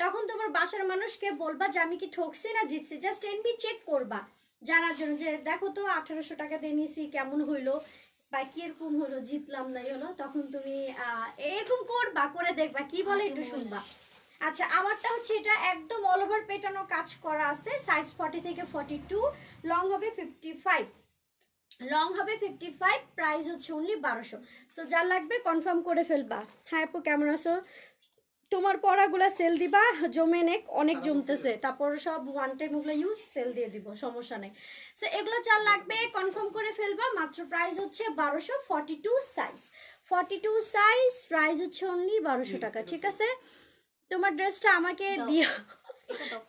তখন তোমার বাসার মানুষকে বলবা যে আমি কি ঠকছি না জিতছি, জাস্ট এনবি চেক করবা জানার জন্য যে দেখো তো 1800 টাকা দিয়ে নিছি কেমন হইলো, বা কিরকম হলো, জিতলাম না হলো, তখন তুমি এরকম করবা, করে দেখবা কি বলে একটু শুনবা। আচ্ছা, আমারটা হচ্ছে এটা একদম অল ওভার পেটানো কাজ করা আছে, সাইজ 40 থেকে 42, লং হবে 55, লং হবে 55, প্রাইস হচ্ছে অনলি 1200। সো যা লাগবে কনফার্ম করে ফেলবা। হ্যাঁ আপু কেমন আছো? তোমার পড়াগুলা সেল দিবা, জমে অনেক জমতেছে, তারপর সব ওয়ান টাইম ওগুলো ইউজ সেল দিয়ে দিব, সমস্যা নেই। সো এগুলো যা লাগবে কনফার্ম করে ফেলবা, মাত্র প্রাইস হচ্ছে 1200, 42 সাইজ, 42 সাইজ, প্রাইস হচ্ছে অনলি 1200 টাকা, ঠিক আছে? তোমার ড্রেসটা আমাকে দিও,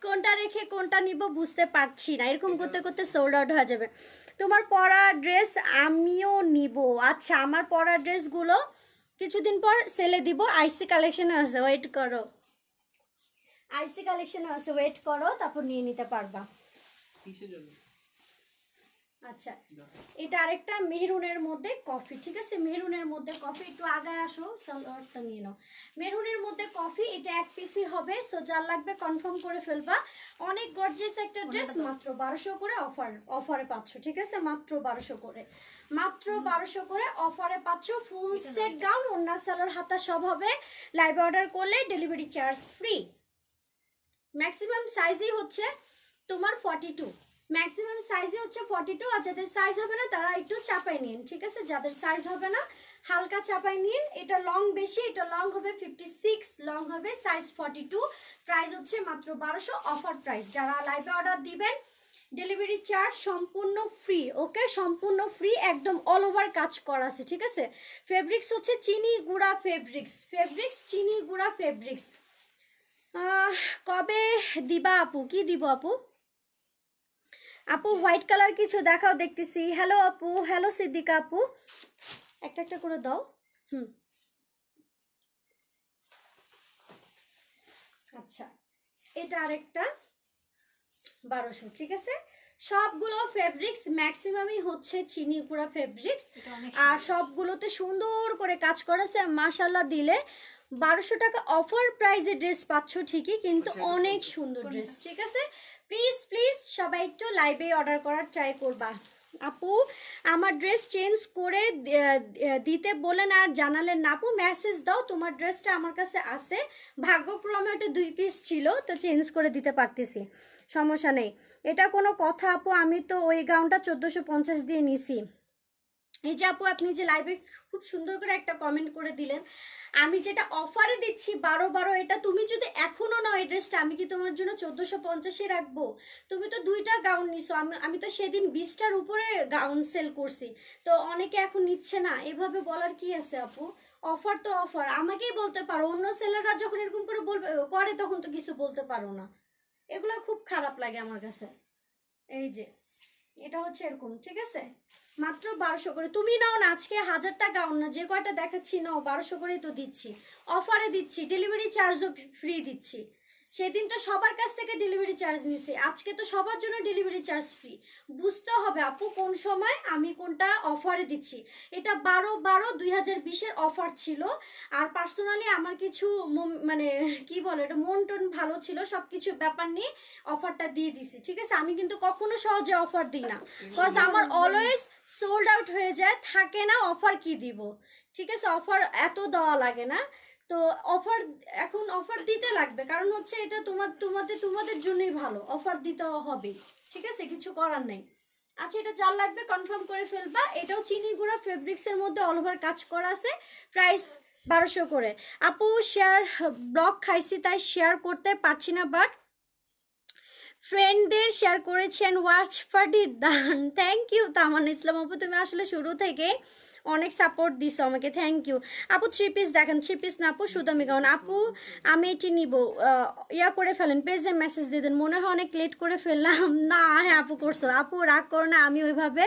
কোনটা রেখে কোনটা নিব বুঝতে পারছি না, এরকম করতে করতে সোল্ড আউট হয়ে যাবে। তোমার পরা ড্রেস আমিও নিব। আচ্ছা, আমার পরা ড্রেসগুলো কিছুদিন পর সেলে দিব, আইসি কালেকশনে আছে, ওয়েট করো, আইসি কালেকশনে আছে, ওয়েট করো, তারপর নিয়ে নিতে পারবা। কিসের জন্য? আচ্ছা, এটা আরেকটা মেরুনের মধ্যে কফি, ঠিক আছে? মেরুনের মধ্যে কফি, একটু আগায় আসো, সালোয়ারটা নিয়ে নাও। মেরুনের মধ্যে কফি, এটা এক পিসই হবে। সো যার লাগবে কনফার্ম করে ফেলবা। অনেক গর্জিয়াস একটা ড্রেস, মাত্র 1200 করে অফারে পাচ্ছ, ঠিক আছে? মাত্র 1200 করে, মাত্র 1200 করে অফারে পাচ্ছ। ফুল সেট গাউন, ওন্না সালোয়ার হাতা সব হবে। লাইভ অর্ডার করলে ডেলিভারি চার্জ ফ্রি। ম্যাক্সিমাম সাইজই হচ্ছে তোমার 42, ম্যাক্সিমাম সাইজই হচ্ছে 42। আর যাদের সাইজ হবে না তারা একটু চাপাই নিন, ঠিক আছে? যাদের সাইজ হবে না হালকা চাপাই নিন। এটা লং বেশি, এটা লং হবে 56, লং হবে সাইজ 42, প্রাইস হচ্ছে মাত্র 1200, অফার প্রাইস। যারা লাইভে অর্ডার দিবেন ডেলিভারি চার্জ সম্পূর্ণ ফ্রি, ওকে? সম্পূর্ণ ফ্রি, একদম অল ওভার কাজ করা আছে, ঠিক আছে? ফেব্রিক্স হচ্ছে চিনি গুঁড়া ফেব্রিক্স, ফেব্রিক্স চিনি গুঁড়া ফেব্রিক্স। কবে দিবা আপু? কি দিব আপু? আপু হোয়াইট কালার কিছু দেখাও দেখতেছি। হ্যালো আপু, হ্যালো সিদ্দিকা আপু, একটা একটা করে দাও। আচ্ছা, এটা আরেকটা 1200, ঠিক আছে। সবগুলো ফেব্রিক্স ম্যাক্সিমামই হচ্ছে চিনি গুঁড়া ফেব্রিক্স, এটা অনেক আর সবগুলোতে সুন্দর করে কাজ করেছে মাশাল্লাহ। দিলে 1200 টাকা অফার প্রাইসে ড্রেস পাচ্ছ ঠিকই, কিন্তু অনেক সুন্দর ড্রেস, ঠিক আছে। প্লিজ প্লিজ সবাই একটু লাইভে অর্ডার করার ট্রাই করবা। আপু আমার ড্রেস চেঞ্জ করে দিতে বলেন আর জানালেন না। আপু মেসেজ দাও, তোমার ড্রেসটা আমার কাছে আছে, ভাগ্যক্রমে ওটা 2 পিস ছিল তো চেঞ্জ করে দিতে পারতেছি, সমস্যা নেই। এটা কোনো কথা আপু, আমি তো ওই গাউনটা 1450 দিয়ে নিছি। এই যে আপু আপনি যে লাইভে খুব সুন্দর করে একটা কমেন্ট করে দিলেন, আমি যেটা অফারে দিচ্ছি 12 এটা তুমি যদি এখনো নাও এই ড্রেসটা, আমি কি তোমার জন্য 1450 রাখবো? তুমি তো 2টা গাউন নিছো, আমি তো সেদিন 20টার উপরে গাউন সেল করছি, তো অনেকে এখন নিচ্ছে না, এভাবে বলার কি আছে আপু? অফার তো অফার, আমাকেই বলতে পারো, অন্য সেলাররা যখন এরকম করে বলবে করে তখন তো কিছু বলতে পারো না। এগুলো খুব খারাপ লাগে আমার কাছে। এই যে এটা হচ্ছে এরকম, ঠিক আছে, মাত্র 1200 করে। তুমি নাও না, আজকে 1000টা গাউন না, যে কয়টা দেখাচ্ছি নাও, 1200 করেই তো দিচ্ছি, অফারে দিচ্ছি, ডেলিভারি চার্জও ফ্রি দিচ্ছি। সেদিন তো সবার কাছ থেকে ডেলিভারি চার্জ নিছে, আজকে তো সবার জন্য ডেলিভারি চার্জ ফ্রি। বুঝতে হবে আপু কোন সময় আমি কোনটা অফারে দিচ্ছি। এটা 12/12/2020-এর অফার ছিল, আর পার্সোনালি আমার কিছু মানে কি বলে এটা, মন টন ভালো ছিল, সবকিছু ব্যাপার নিয়ে অফারটা দিয়ে দিছি, ঠিক আছে। আমি কিন্তু কখনো সহজে অফার দিই না, বিকজ আমার অলওয়েজ সোল্ড আউট হয়ে যায়, থাকে না অফার কি দিব, ঠিক আছে। অফার এত দেওয়া লাগে না, তো অফার এখন অফার দিতে লাগবে, কারণ হচ্ছে এটা তোমাদের জন্যই ভালো, অফার দিতে হবে, ঠিক আছে, কিছু করার নেই। আচ্ছা, এটা যার লাগবে কনফার্ম করে ফেলবা। এটাও চিনি গুঁড়া ফেব্রিক্স এর মধ্যে অল ওভার কাজ করা আছে, প্রাইস 1200 করে। আপু শেয়ার ব্লক খাইছি তাই শেয়ার করতে পারছি না, বাট ফ্রেন্ডদের শেয়ার করেছেন, ওয়াচ পার্টি দান। থ্যাংক ইউ তামান ইসলাম আপু, তুমি আসলে শুরু থেকে অনেক সাপোর্ট দিছো আমাকে, থ্যাংক ইউ আপু। 3 পিস দেখেন, 3 পিস না আপু, সুদামি গাউন। আপু আমি এটি নিব, ইয়া করে ফেলেন, পেজে মেসেজ দিয়ে দেন। মনে হয় অনেক লেট করে ফেললাম না। হ্যাঁ আপু করছো, আপু রাগ করো না, আমি ওইভাবে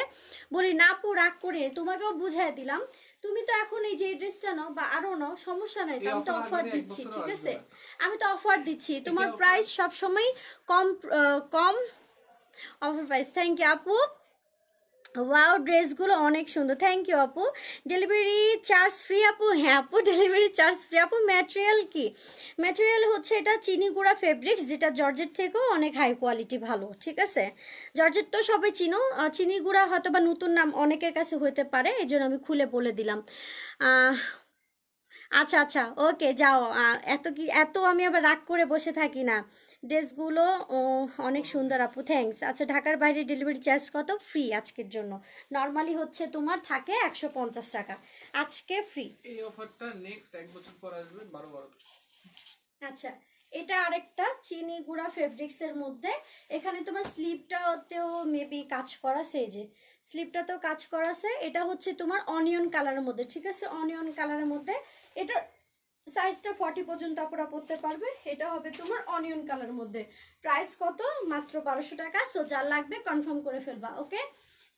বলি না আপু, রাগ করে তোমাকেও বুঝাই দিলাম। তুমি তো এখন এই যে ড্রেসটা নাও বা আরো নাও, সমস্যা নাই, আমি তো অফার দিচ্ছি, ঠিক আছে, আমি তো অফার দিচ্ছি। তোমার প্রাইস সবসময় কম কম অফার প্রাইস। থ্যাংক ইউ আপু, ওয়াও ড্রেসগুলো অনেক সুন্দর, থ্যাংক ইউ আপু। ডেলিভারি চার্জ ফ্রি আপু? হ্যাঁ আপু ডেলিভারি চার্জ ফ্রি। আপু ম্যাটেরিয়াল কি? ম্যাটেরিয়াল হচ্ছে এটা চিনি গুঁড়া ফেব্রিক্স, যেটা জর্জেট থেকেও অনেক হাই কোয়ালিটি ভালো, ঠিক আছে। জর্জেট তো সবাই চিনো, চিনি গুঁড়া হয়তো বা নতুন নাম অনেকের কাছে হতে পারে, এই জন্য আমি খুলে বলে দিলাম। আচ্ছা আচ্ছা ওকে যাও, এত আমি আবার রাগ করে বসে থাকি না। ড্রেসগুলো অনেক সুন্দর আপু, থ্যাঙ্কস। আচ্ছা, ঢাকার বাইরে ডেলিভারি চার্জ কত? ফ্রি আজকের জন্য। নর্মালি হচ্ছে তোমার থাকে 150 টাকা, আজকে ফ্রি। এই অফারটা নেক্সট 1 বছর পর আসবে 12 আচ্ছা, এটা আরেকটা চিনি গুঁড়া ফেব্রিক্স এর মধ্যে, এখানে তোমার স্লিপটাতেও মেবি কাজ করা আছে, এই যে স্লিপটাতেও কাজ করা আছে। এটা হচ্ছে তোমার অনিয়ন কালারের মধ্যে, ঠিক আছে, অনিয়ন কালারের মধ্যে। এটা সাইজটা 40 পর্যন্ত আপনারা পরতে পারবে। এটা হবে তোমার অনিয়ন কালারের মধ্যে। প্রাইস কত? মাত্র 1200 টাকা। সো যার লাগবে কনফার্ম করে ফেলবা, ওকে।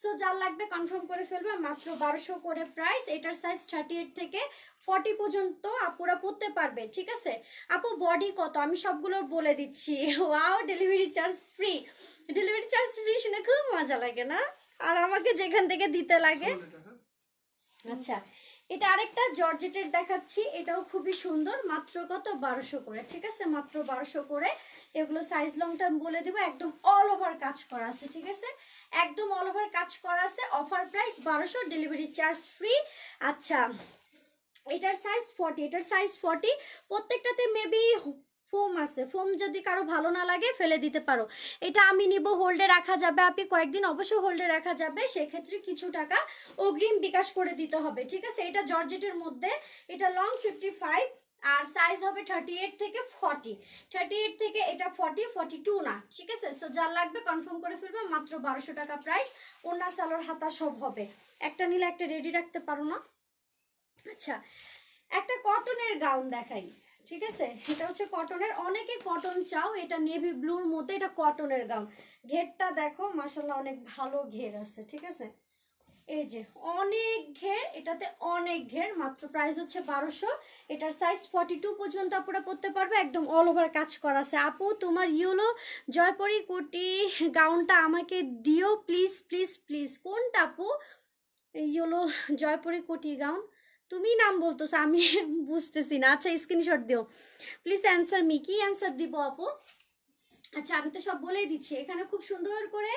সো যার লাগবে কনফার্ম করে ফেলবা, মাত্র 1200 করে প্রাইস। এটার সাইজ 38 থেকে 40 পর্যন্ত আপুরা পরতে পারবে, ঠিক আছে। আপু বডি কত? আমি সবগুলো বলে দিচ্ছি। Wow delivery charge free, delivery charge free শুনে খুব মজা লাগে না? আর আমাকে যেখান থেকে দিতে লাগে। আচ্ছা, এটা আরেকটা জর্জেটের দেখাচ্ছি, এটাও খুবই সুন্দর, মাত্র কত? 1200 করে, ঠিক আছে, মাত্র 1200 করে। এগুলো সাইজ লংটা বলে দিব, একদম অল ওভার কাজ করা আছে, ঠিক আছে, একদম অল ওভার কাজ করা আছে। Offer price 1200, delivery charge free. আচ্ছা, এটার সাইজ 40, এটার সাইজ 40। প্রত্যেকটাতে মেবি ফোম আছে, ফোম যদি কারো ভালো না লাগে ফেলে দিতে পারো। এটা আমি নিব, হোল্ডে রাখা যাবে, আপনি কয়েকদিন অবশ্যই হোল্ডে রাখা যাবে, সেক্ষেত্রে কিছু টাকা অগ্রিম বিকাশ করে দিতে হবে, ঠিক আছে। এটা জর্জেটের মধ্যে, এটা লং 55 আর সাইজ হবে 38 থেকে 40, 38 থেকে এটা 40, 42 না, ঠিক আছে। সো যার লাগবে কনফার্ম করে ফেলবে, মাত্র 1200 টাকা প্রাইস। ওড়না সালোয়ার হাতা সব হবে, একটা নিলে একটা রেডি রাখতে পারো না। আচ্ছা, একটা কটনের গাউন দেখাই, ঠিক আছে, এটা হচ্ছে কটনের, অনেকে কটন চাও, এটা নেভি ব্লুর মধ্যে, এটা কটনের গাউন। ঘেরটা দেখো মাশাআল্লাহ অনেক ভালো ঘের আছে, ঠিক আছে, এই যে অনেক ঘের, এটাতে অনেক ঘের, মাত্র প্রাইস হচ্ছে 1200। এটার সাইজ 42 পর্যন্ত আপুরা পরতে পারবে, একদম অল ওভার কাজ করা আছে। আপু তোমার ইয়েলো জয়পরি কোটি গাউনটা আমাকে দিও প্লিজ প্লিজ প্লিজ। কোনটা আপু ইয়েলো জয়পরি কোটি গাউন? তুমি নাম বলতেছো, আমি বুঝতেছি না। আচ্ছা স্ক্রিনশট দিও প্লিজ, অ্যান্সার মি। কি অ্যান্সার দিব আপু? আচ্ছা আমি তো সব বলেই দিচ্ছি, এখানে খুব সুন্দর করে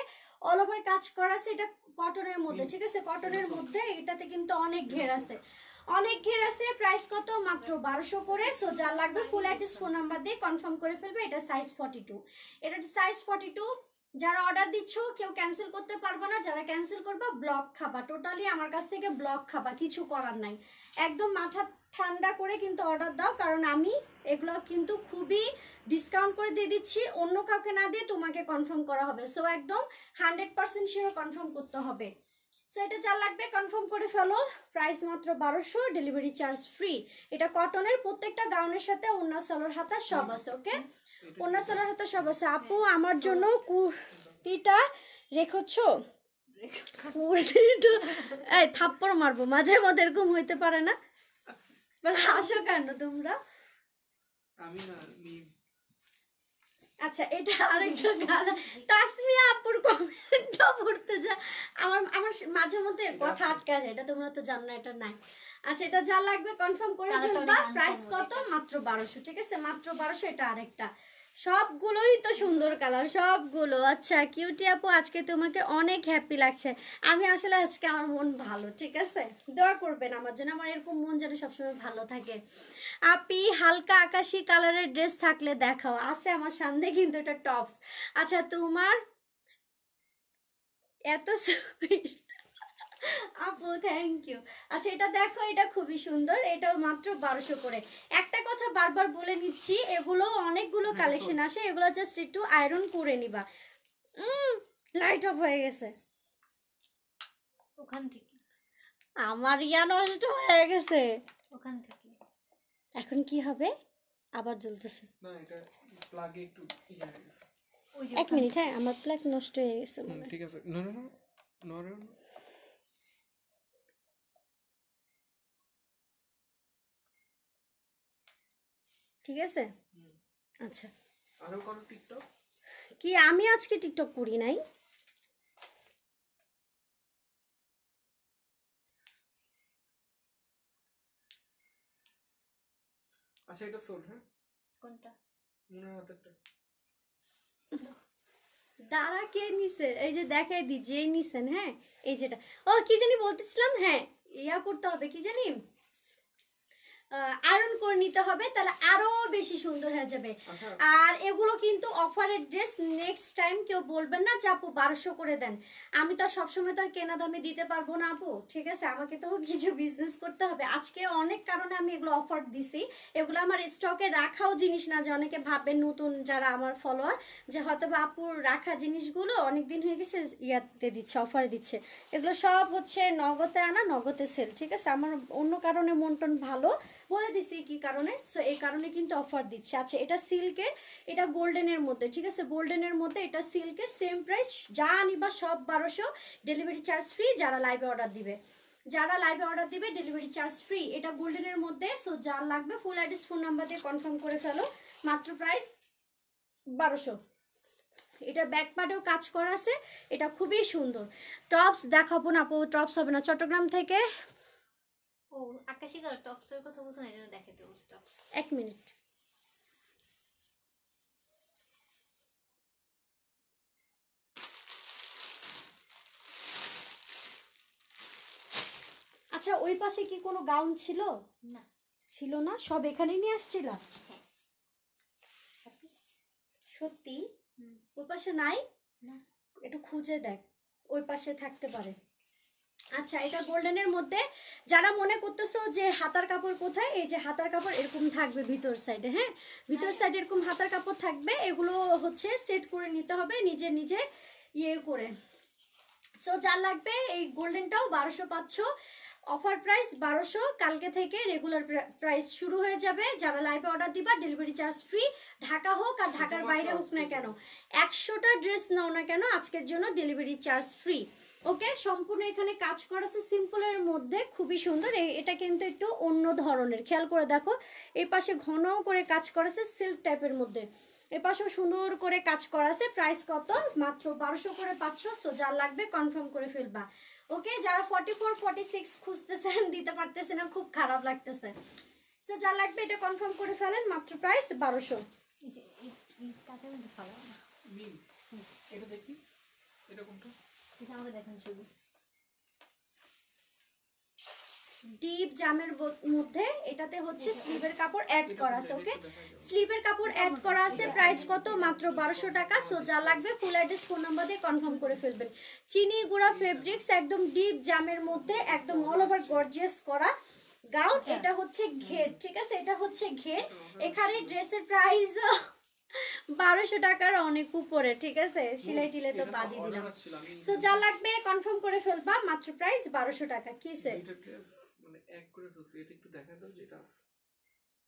অল ওভার কাজ করা আছে, এটা কটনের মধ্যে, ঠিক আছে, কটনের মধ্যে, এটাতে কিন্তু অনেক ঘের আছে, অনেক ঘের আছে। প্রাইস কত? মাত্র 1200 করে। সো যার লাগবে ফুল অ্যাড্রেস ফোন নাম্বার দিয়ে কনফার্ম করে ফেলবে। এটা সাইজ 42, এটা সাইজ 42। যারা অর্ডার দিচ্ছ কেউ ক্যান্সেল করতে পারবে না, যারা ক্যান্সেল করবা ব্লক খাবা, টোটালি আমার কাছ থেকে ব্লক খাবা, কিছু করার নাই। একদম মাথা ঠান্ডা করে কিন্তু অর্ডার দাও, কারণ আমি এগুলো কিন্তু খুবই ডিসকাউন্ট করে দিয়ে দিচ্ছি, অন্য কাউকে না দিয়ে তোমাকে কনফার্ম করা হবে। সো একদম 100% শিওর কনফার্ম করতে হবে। সো এটা যা লাগবে কনফার্ম করে ফেলো। প্রাইস মাত্র 1200, ডেলিভারি চার্জ ফ্রি। এটা কটনের, প্রত্যেকটা গাউনের সাথে ওন্না সালোয়ার হাতা সব আছে। ওকে, ওন্না সালোয়ার হাতা সব আছে। আপু আমার জন্য কুর্তিটা রেখেছো? কুর্তিটা এই থাপ্পড় মারবো, মাঝে মধ্যে এরকম হইতে পারে না, হাসো কেন তোমরা? আমি না মিম। আচ্ছা এটা আরেকটা গান, তাসমিয়া আপুর কমেন্টটা পড়তে যা আমার আমার মাঝে মধ্যে কথা আটকে যায়, এটা তোমরা তো জানো না, এটা নাই। আচ্ছা এটা যা লাগবে কনফার্ম করে ফেলবা। প্রাইস কত? মাত্র 1200, ঠিক আছে, মাত্র 1200। এটা আরেকটা, সবগুলোই তো সুন্দর কালার সবগুলো। আচ্ছা কিউটি আপু আজকে তোমাকে অনেক হ্যাপি লাগছে। আমি আসলে আজকে আমার মন ভালো, ঠিক আছে, দোয়া করবেন আমার জন্য, আমার এরকম মন যেন সবসময় ভালো থাকে। আপি হালকা আকাশি কালারের ড্রেস থাকলে দেখাও, আছে আমার সামনে কিন্তু এটা টপস। আচ্ছা তোমার এত সুইট আপু, থ্যাংক ইউ। আচ্ছা এটা দেখো, এটা খুবই সুন্দর, এটাও মাত্র 1200 করে। একটা কথা বারবার বলে নিচ্ছি, এগুলো অনেকগুলো কালেকশন আসে, এগুলো জাস্ট একটু আয়রন করে নিবা। লাইট অফ হয়ে গেছে, ওখান থেকে, আমার ইয়া নষ্ট হয়ে গেছে। ওখান থেকে এখন কি হবে? আবার জ্বলতেছে। না এটা প্লাগে একটু ইয়ে হয়ে গেছে। ওই যে এক মিনিট, হ্যাঁ আমার প্লাগ নষ্ট হয়ে গেছে মনে হয়। ঠিক আছে, না না না না না না। ঠিক আছে, আচ্ছা। আরো করো টিকটক। কি আমি আজকে টিকটক করি নাই? আচ্ছা এটা সোল, হ্যাঁ কোনটা? মনে হয় একটা দাঁড়া, কে নিছে? এই যে দেখাই দি, যে নিছেন, হ্যাঁ এই যেটা। ও কি জানি বলতেছিলাম, হ্যাঁ ইয়া করতে হবে, কি জানি আয়রন করে নিতে হবে, তাহলে আরো বেশি সুন্দর হয়ে যাবে। আচ্ছা আর এগুলো কিন্তু অফারের ড্রেস, নেক্সট টাইম কেউ বলবেন না যে আপু 1200 করে দেন। আমি তো সবসময় তো আর কেনা দামে দিতে পারবো না আপু, ঠিক আছে, আমাকে তো কিছু বিজনেস করতে হবে। আজকে অনেক কারণে আমি এগুলো অফার দিছি, এগুলো আমার স্টকে রাখাও জিনিস না, যে অনেকে ভাববেন নতুন যারা আমার ফলোয়ার যে হয়তো বা আপুর রাখা জিনিসগুলো অনেকদিন হয়ে গেছে ইয়াতে দিচ্ছে, অফারে দিচ্ছে। এগুলো সব হচ্ছে নগদে আনা, নগদে সেল, ঠিক আছে। আমার অন্য কারণে মন টন ভালো, বলে দিছি কি কারণে, সো এই কারণে কিন্তু অফার দিচ্ছে। আচ্ছা এটা সিল্কের, এটা গোল্ডেনের মধ্যে, ঠিক আছে, গোল্ডেনের মধ্যে, এটা সিল্কের, সেম প্রাইস, যা নিবা সব 1200, ডেলিভারি চার্জ ফ্রি। যারা লাইভে অর্ডার দিবে, যারা লাইভে অর্ডার দিবে ডেলিভারি চার্জ ফ্রি। এটা গোল্ডেনের মধ্যে, সো যার লাগবে ফুল অ্যাড্রেস ফোন নাম্বার দিয়ে কনফার্ম করে ফেলো। মাত্র প্রাইস 1200। এটা ব্যাক পার্টেও কাজ করা আছে, এটা খুবই সুন্দর। টপস দেখাবো না আপু, টপস হবে না, চট্টগ্রাম থেকে। ও আকাশি কালার টপসের কথা বলছো না, এই জন্য দেখাতে বলছি টপস। এক মিনিট, আচ্ছা ওই পাশে কি কোনো গাউন ছিল? না, ছিল না, সব এখানে নিয়ে আসছিলাম। হ্যাঁ। সত্যি হুম। ওই পাশে নাই? না, একটু খুঁজে দেখ, ওই পাশে থাকতে পারে। আচ্ছা এটা গোল্ডেনের মধ্যে, যারা মনে করতেছো যে হাতার কাপড় কোথায়, এই যে হাতার কাপড় এরকম থাকবে ভিতর সাইডে, হ্যাঁ ভিতর সাইডে এরকম হাতার কাপড় থাকবে। এগুলো হচ্ছে সেট করে নিতে হবে নিজে নিজে ইয়ে করে। সো যার লাগবে এই গোল্ডেনটাও 1200 পাচ্ছ। অফার প্রাইস 1200, কালকে থেকে রেগুলার প্রাইস শুরু হয়ে যাবে। যারা লাইভে অর্ডার দিবা ডেলিভারি চার্জ ফ্রি, ঢাকা হোক আর ঢাকার বাইরে হোক না কেন, 100টা ড্রেস নাও না কেন আজকের জন্য ডেলিভারি চার্জ ফ্রি। ওকে, সম্পূর্ণ এখানে কাজ করা আছে সিম্পলের মধ্যে, খুবই সুন্দর। এটা কিন্তু একটু অন্য ধরনের, খেয়াল করে দেখো এই পাশে ঘন করে কাজ করা আছে সিল্ক টাইপের মধ্যে, এ পাশেও সুন্দর করে কাজ করা আছে। প্রাইস কত? মাত্র 1200 করে পাচ্ছ। সো যার লাগবে কনফার্ম করে ফেলবা। ওকে, যারা 44 46 খুঁজতেছেন দিতে পারতেছে না, খুব খারাপ লাগতেছে, সো যার লাগবে এটা কনফার্ম করে ফেলেন, মাত্র প্রাইস 1200। এই যে এই কাটার মধ্যে ভালো না, নীল, এটা দেখি, এটা কোনটা? এটা আমাকে দেখেন ছবি। ডিপ জামের মধ্যে এটাতে হচ্ছে স্লিভের কাপড় অ্যাড করা আছে। ওকে, স্লিভের কাপড় অ্যাড করা আছে। প্রাইস কত? মাত্র 1200 টাকা। সো যা লাগবে ফুল অ্যাড্রেস ফোন নাম্বার দিয়ে কনফার্ম করে ফেলবেন। চিনি গুঁড়া ফেব্রিক্স, একদম ডিপ জামের মধ্যে, একদম অল ওভার গর্জিয়াস করা গাউন। এটা হচ্ছে ঘের, ঠিক আছে, এটা হচ্ছে ঘের। এখানে ড্রেসের প্রাইস 1200 টাকার অনেক উপরে, ঠিক আছে, সেলাই টিলে তো বাদই দিলাম। সো যা লাগবে কনফার্ম করে ফেলবা, মাত্র প্রাইস 1200 টাকা। কিসে মানে এক করে ফেলছি, এটা একটু দেখা দাও যেটা আছে।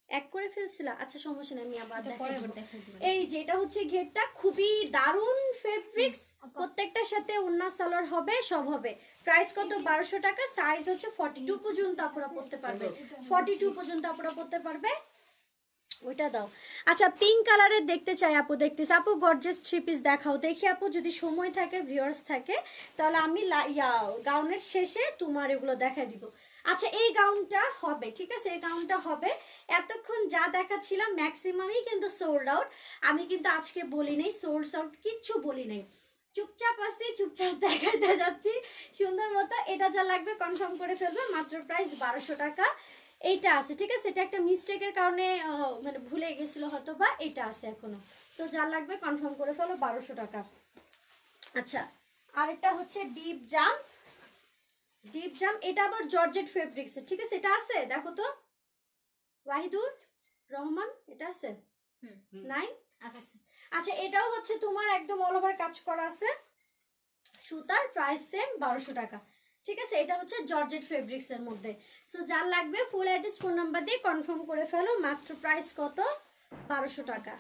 এক করে ফেলছিলা? আচ্ছা সমস্যা নেই, আমি আবার পরে দেখাই। দেখাই দিবেন। এই যেটা হচ্ছে ঘেরটা, খুবই দারুন ফেব্রিক্স, প্রত্যেকটার সাথে ওন্না সালোয়ার হবে, সব হবে। প্রাইস কত? 1200 টাকা। সাইজ হচ্ছে 42 পর্যন্ত আপনারা পড়তে পারবে, 42 পর্যন্ত আপনারা পড়তে পারবে। ওইটা দাও। আচ্ছা, পিঙ্ক কালারের দেখতে চাই আপু, দেখতেছি আপু, গর্জিয়াস 3 পিস দেখাও দেখি আপু, যদি সময় থাকে ভিউয়ার্স থাকে তাহলে আমি গাউনের শেষে তোমার এগুলো দেখাই দিব। আচ্ছা, এই গাউনটা হবে, ঠিক আছে, এই গাউনটা হবে। এতক্ষণ যা দেখাচ্ছিলাম ম্যাক্সিমামই কিন্তু সোল্ড আউট। আমি কিন্তু আজকে বলি নাই সোল্ড আউট, কিচ্ছু বলি নাই, চুপচাপ আছি, চুপচাপ দেখাইতে যাচ্ছি সুন্দর মতো। এটা যা লাগবে কনফার্ম করে ফেলবে, মাত্র প্রাইস 1200 টাকা। এইটা আছে, ঠিক আছে, এটা একটা মিস্টেকের কারণে মানে ভুলে গেছিল হয়তো, বা এটা আছে এখনো। তো যা লাগবে কনফার্ম করে ফেলো, 1200 টাকা। আচ্ছা, আরেকটা হচ্ছে ডিপ জাম, ডিপ জাম, এটা আবার জর্জেট ফেব্রিক্স, ঠিক আছে, এটা আছে, দেখো তো ওয়াহিদুর রহমান, এটা আছে নাই? আচ্ছা, এটাও হচ্ছে তোমার একদম অল ওভার কাজ করা আছে সুতার, প্রাইস সেম 1200 টাকা, ঠিক আছে। এটা হচ্ছে জর্জেট ফেব্রিক্স এর মধ্যে। সো যার লাগবে ফুল অ্যাড্রেস ফোন নাম্বার দিয়ে কনফার্ম করে ফেলো, মাত্র প্রাইস কত? 1200 টাকা।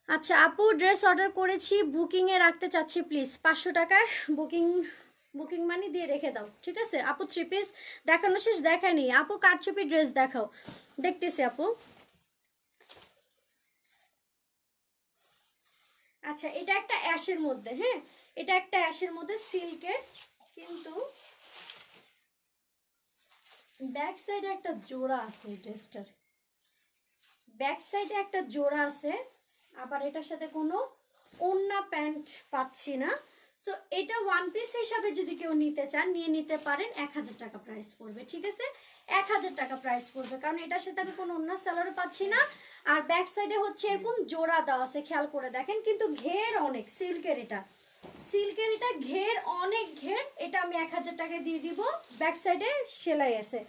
আচ্ছা আপু, ড্রেস অর্ডার করেছি, বুকিং এ রাখতে চাচ্ছি, প্লিজ 500 টাকায় বুকিং মানি দিয়ে রেখে দাও, ঠিক আছে আপু। 3 পিস দেখানো শেষ, দেখায়নি আপু, কারচুপি ড্রেস দেখাও, দেখতেছি আপু। আচ্ছা, এটা একটা অ্যাশের মধ্যে, হ্যাঁ, এটা একটা অ্যাশের মধ্যে সিল্কের, কিন্তু ব্যাক সাইডে একটা জোড়া আছে, এই ড্রেসটার ব্যাক সাইডে একটা জোড়া আছে, আবার এটার সাথে কোনো ওড়না প্যান্ট পাচ্ছি না। সো এটা ওয়ান পিস হিসাবে যদি কেউ নিতে চান নিয়ে নিতে পারেন, 1000 টাকা প্রাইস পড়বে, ঠিক আছে, 1000 টাকা প্রাইস পড়বে, কারণ এটার সাথে আমি কোনো ওড়না সালোয়ার পাচ্ছি না। আর ব্যাক সাইডে হচ্ছে এরকম জোড়া দেওয়া আছে, খেয়াল করে দেখেন, কিন্তু ঘের অনেক, সিল্কের এটা, সিল্কের এটা ঘের অনেক ঘের। এটা আমি 1000 টাকা দিয়ে দিব। ব্যাক সাইডে সেলাই আছে,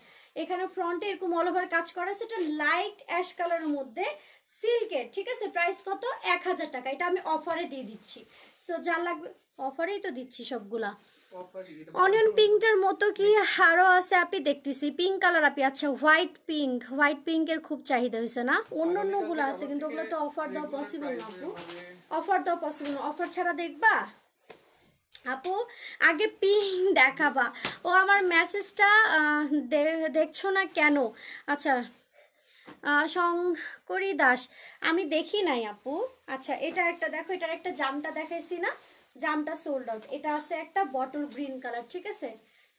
এখানে ফ্রন্টে এরকম অল ওভার কাজ করা আছে, এটা লাইট অ্যাশ কালারের মধ্যে সিল্কের, ঠিক আছে। প্রাইস কত? 1000 টাকা। এটা আমি অফারে দিয়ে দিচ্ছি, সো যা লাগবে, অফারেই তো দিচ্ছি সবগুলা। অনিয়ন পিঙ্কটার মতো কি আরো আছে আপনি? দেখতেছি পিঙ্ক কালার আপনি। আচ্ছা, হোয়াইট পিঙ্কের খুব চাহিদা হয়েছে না? অন্য গুলো আছে কিন্তু ওগুলো তো অফার দেওয়া পসিবল না আপু, অফার দেওয়া পসিবল না, অফার ছাড়া দেখবা আপু, আগে পিঙ্ক দেখাবা। ও আমার মেসেজটা দেখছো না কেন? আচ্ছা, শঙ্করী দাস, আমি দেখি নাই আপু। আচ্ছা, এটা একটা দেখো, এটার একটা জামটা দেখাইছি না, জামটা সোল্ড আউট। এটা আছে একটা বটল গ্রিন কালার, ঠিক আছে,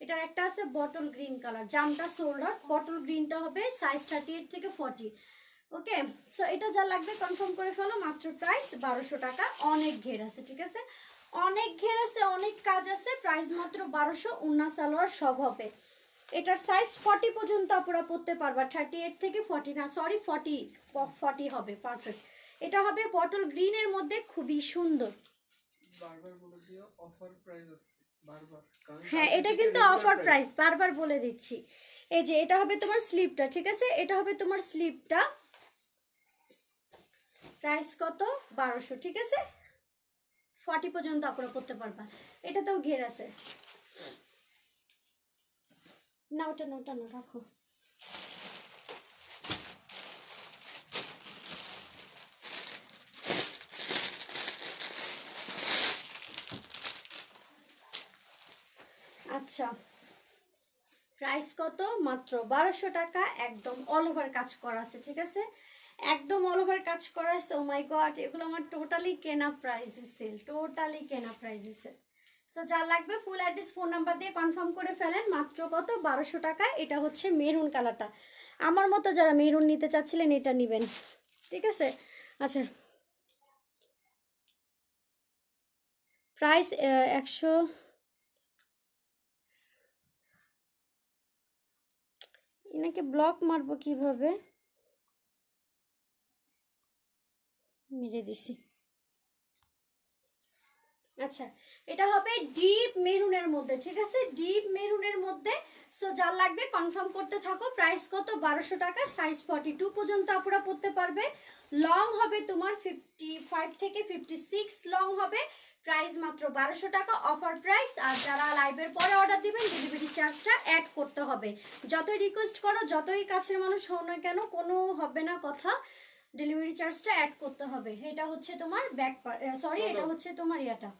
এটার একটা আছে বটল গ্রিন কালার, জামটা সোল্ড আউট। বটল গ্রিনটা হবে সাইজ 38 থেকে 40। ওকে, সো এটা যা লাগবে কনফার্ম করে ফেলো, মাত্র প্রাইস 1200 টাকা। অনেক ঘের আছে, ঠিক আছে, অনেক ঘের আছে, অনেক কাজ আছে, প্রাইস মাত্র 1200। উন্না সালোয়ার সব হবে। এটার সাইজ 40 পর্যন্ত আপনারা পড়তে পারবা, 38 থেকে 40 না, সরি 40 হবে, পারফেক্ট। এটা হবে বটল গ্রিন এর মধ্যে, খুবই সুন্দর। বারবার বলে দিও অফার প্রাইস আছে, বারবার, হ্যাঁ এটা কিন্তু অফার প্রাইস, বারবার বলে দিচ্ছি। এই যে এটা হবে তোমার স্লিপটা, ঠিক আছে, এটা হবে তোমার স্লিপটা, প্রাইস কত? 1200, ঠিক আছে, 40 পর্যন্ত আপনারা পড়তে পারবা। এটাতেও ঘের আছে, না ওটা না, ওটা না, রাখো। আচ্ছা, প্রাইস কত? মাত্র 1200 টাকা, একদম অল ওভার কাজ করা আছে, ঠিক আছে? একদম অল ওভার কাজ করা আছে। ও মাই গড, এগুলো আমার টোটালি কেনা প্রাইসে সেল, টোটালি কেনা প্রাইসে সেল। সো যা লাগবে ফুল অ্যাড্রেস ফোন নাম্বার দিয়ে কনফার্ম করে ফেলেন। মাত্র কত? 1200 টাকা। এটা হচ্ছে মেরুন কালারটা। আমার মতো যারা মেরুন নিতে চাচ্ছিলেন এটা নেবেন, ঠিক আছে? আচ্ছা, প্রাইস 100। এনাকে ব্লক মারবো কিভাবে? মেরে দিছি। আচ্ছা, এটা হবে ডিপ মেরুনের মধ্যে, ঠিক আছে? ডিপ মেরুনের মধ্যে। সো যা লাগবে কনফার্ম করতে থাকো। প্রাইস কত? 1200 টাকা। সাইজ 42 পর্যন্ত আপুরা পড়তে পারবে। লং হবে তোমার 55 থেকে 56 লং হবে। প্রাইস মাত্র 1200 টাকা, অফার প্রাইস। আর যারা লাইভের পরে অর্ডার দিবেন ডেলিভারি চার্জটা অ্যাড করতে হবে। যতই রিকোয়েস্ট করো, যতই কাছের মানুষ হও না কেন, কোনো হবে না কথা, ডেলিভারি চার্জটা অ্যাড করতে হবে। এটা হচ্ছে তোমার ব্যাক সরি, এটা হচ্ছে তোমার ইয়াটা।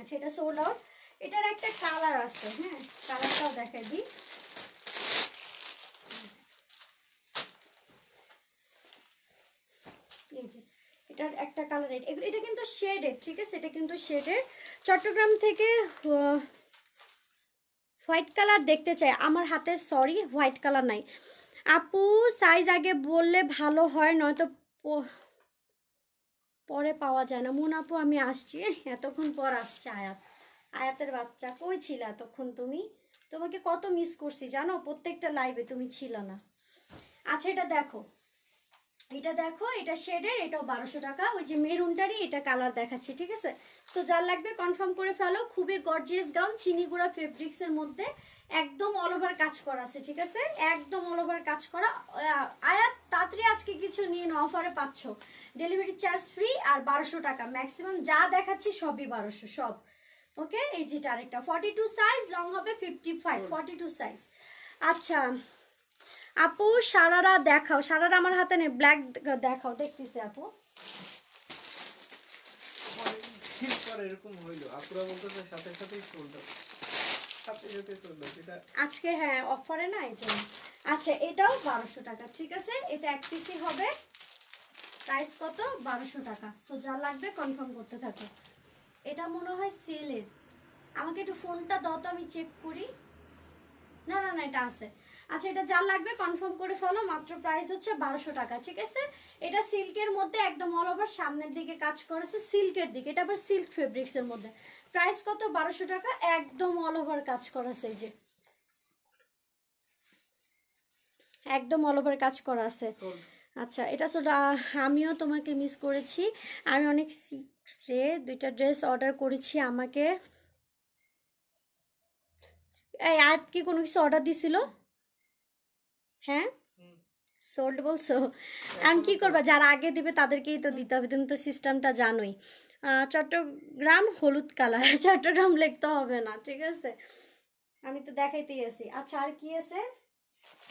আচ্ছা, এটা সোল্ড আউট। এটার একটা কালার আছে, হ্যাঁ, কালারটাও দেখাই দিই। এই যে এটার একটা কালার, এটা কিন্তু শেডেড, ঠিক আছে? এটা কিন্তু শেডেড। চট্টগ্রাম থেকে হোয়াইট কালার দেখতে চাই আমার হাতে, সরি হোয়াইট কালার নাই আপু। সাইজ আগে বললে ভালো হয়, নয়তো পরে পাওয়া যায় না। মুন আপু আমি আসছি, এতক্ষণ পর আসছে আয়াত। আয়াতের বাচ্চা কই ছিল এতক্ষণ তুমি? তোমাকে কত মিস করছি জানো, প্রত্যেকটা লাইভে তুমি ছিল না। আচ্ছা, এটা দেখো, এটা দেখো, এটা শেডের, এটাও 1200 টাকা। ওই যে মেরুনটারই এটা কালার দেখাচ্ছি, ঠিক আছে? সো যার লাগবে কনফার্ম করে ফেলো। খুবই গর্জিয়াস গাউন, চিনিগুড়া ফেব্রিক্সের মধ্যে, একদম অল ওভার কাজ করা আছে, ঠিক আছে? একদম অল ওভার কাজ করা। আয়াত তাড়াতাড়ি আজকে কিছু নিয়ে না, অফারে পাচ্ছ। ডেলিভারি চার্জ ফ্রি আর 1200 টাকা। ম্যাক্সিমাম যা দেখাচ্ছি সবই 1200 সব। ওকে, এই যেটা আরেকটা 42 সাইজ, লং হবে 55, 42 সাইজ। আচ্ছা আপু, সারারা দেখাও। সারারা আমার হাতে নেই, ব্ল্যাক দেখাও, দেখতেছি আপু। এরকম হইলো, আপুরা বলতেছে সাথে সাথেই সোল্ড আউট, সাথে সাথে সোল্ড আউট। এটা আজকে হ্যাঁ অফারে না, এই জন্য। আচ্ছা, এটাও 1200 টাকা, ঠিক আছে? এটা এক পিসি হবে। প্রাইস কত? 1200 টাকা। সো যা লাগবে কনফার্ম করতে থাকো। এটা মনে হয় সেলের। আমাকে একটু ফোনটা দাও তো, আমি চেক করি। না না না, এটা আছে। আচ্ছা, এটা যা লাগবে কনফার্ম করে ফেলো। মাত্র প্রাইস হচ্ছে 1200 টাকা, ঠিক আছে? এটা সিল্কের মধ্যে, একদম অল ওভার সামনের দিকে কাজ করেছে, সিল্কের দিকে। এটা আবার সিল্ক ফেব্রিক্সের মধ্যে। প্রাইস কত? 1200 টাকা, একদম অল ওভার কাজ করেছে। এই যে একদম অল ওভার কাজ করা আছে। সোল্ড। আচ্ছা, এটা আমিও তোমাকে মিস করেছি। আমি অনেক শীঘ্রে 2টা ড্রেস অর্ডার করেছি। আমাকে এই আজ কি কোনো কিছু অর্ডার দিছিল? হ্যাঁ, সোল্ড বলছো। আর কি করবা, যারা আগে দিবে তাদেরকেই তো দিতে হবে, তুমি তো সিস্টেমটা জানোই। চট্টগ্রাম হলুদ কালার, চট্টগ্রাম লিখতে হবে না, ঠিক আছে? আমি তো দেখাইতেই আছি। আচ্ছা, আর কি আছে?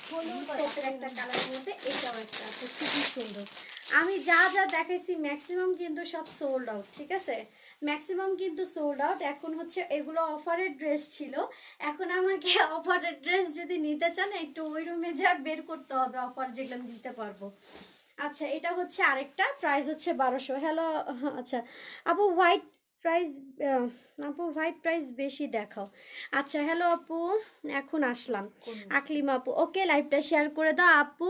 হলুদ টাইপের একটা কালারের মধ্যে এটাও একটা আছে, খুবই সুন্দর। আমি যা যা দেখাইছি ম্যাক্সিমাম কিন্তু সব সোল্ড আউট, ঠিক আছে? ম্যাক্সিমাম কিন্তু সোল্ড আউট। এখন হচ্ছে এগুলো অফারের ড্রেস ছিল। এখন আমাকে অফারের ড্রেস যদি নিতে চান, একটু ওই রুমে যা বের করতে হবে অফার, যেগুলো আমি দিতে পারবো। আচ্ছা, এটা হচ্ছে আরেকটা, প্রাইস হচ্ছে 1200। হ্যালো, আচ্ছা আপু হোয়াইট প্রাইস, আপু হোয়াইট প্রাইস বেশি দেখাও। আচ্ছা, হ্যালো আপু, এখন আসলাম। আকলিমা আপু, ওকে লাইভটা শেয়ার করে দাও আপু।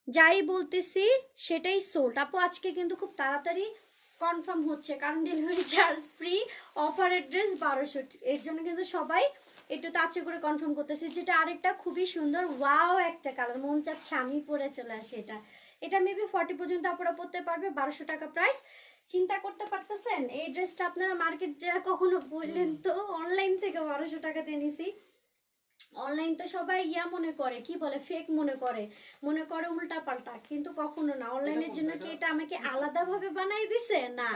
যাই বলতেছি সেটাই সোল্ড আপু। আজকে কিন্তু খুব তাড়াতাড়ি কনফার্ম হচ্ছে, কারণ ডেলিভারি চার্জ ফ্রি, অফারের ড্রেস 1200। এর জন্য কিন্তু সবাই একটু তাড়াতাড়ি করে কনফার্ম করতেছি। যেটা আরেকটা খুবই সুন্দর, ওয়াও একটা কালার, মন চাচ্ছে আমি পরে চলে আসি। এটা মেবি 40 পর্যন্ত আপনারা পড়তে পারবে। 1200 টাকা প্রাইস। চিন্তা করতে পারতেছেন এই ড্রেসটা আপনারা মার্কেট যারা কখনো বললেন তো, অনলাইন থেকে 1200 টাকাতে নিছি। অনলাইন তো সবাই ইয়া মনে করে, কি বলে, ফেক মনে করে উল্টা পাল্টা, কিন্তু কখনো না। অনলাইনের জন্য কি এটা আমাকে আলাদাভাবে বানাই দিছে? না,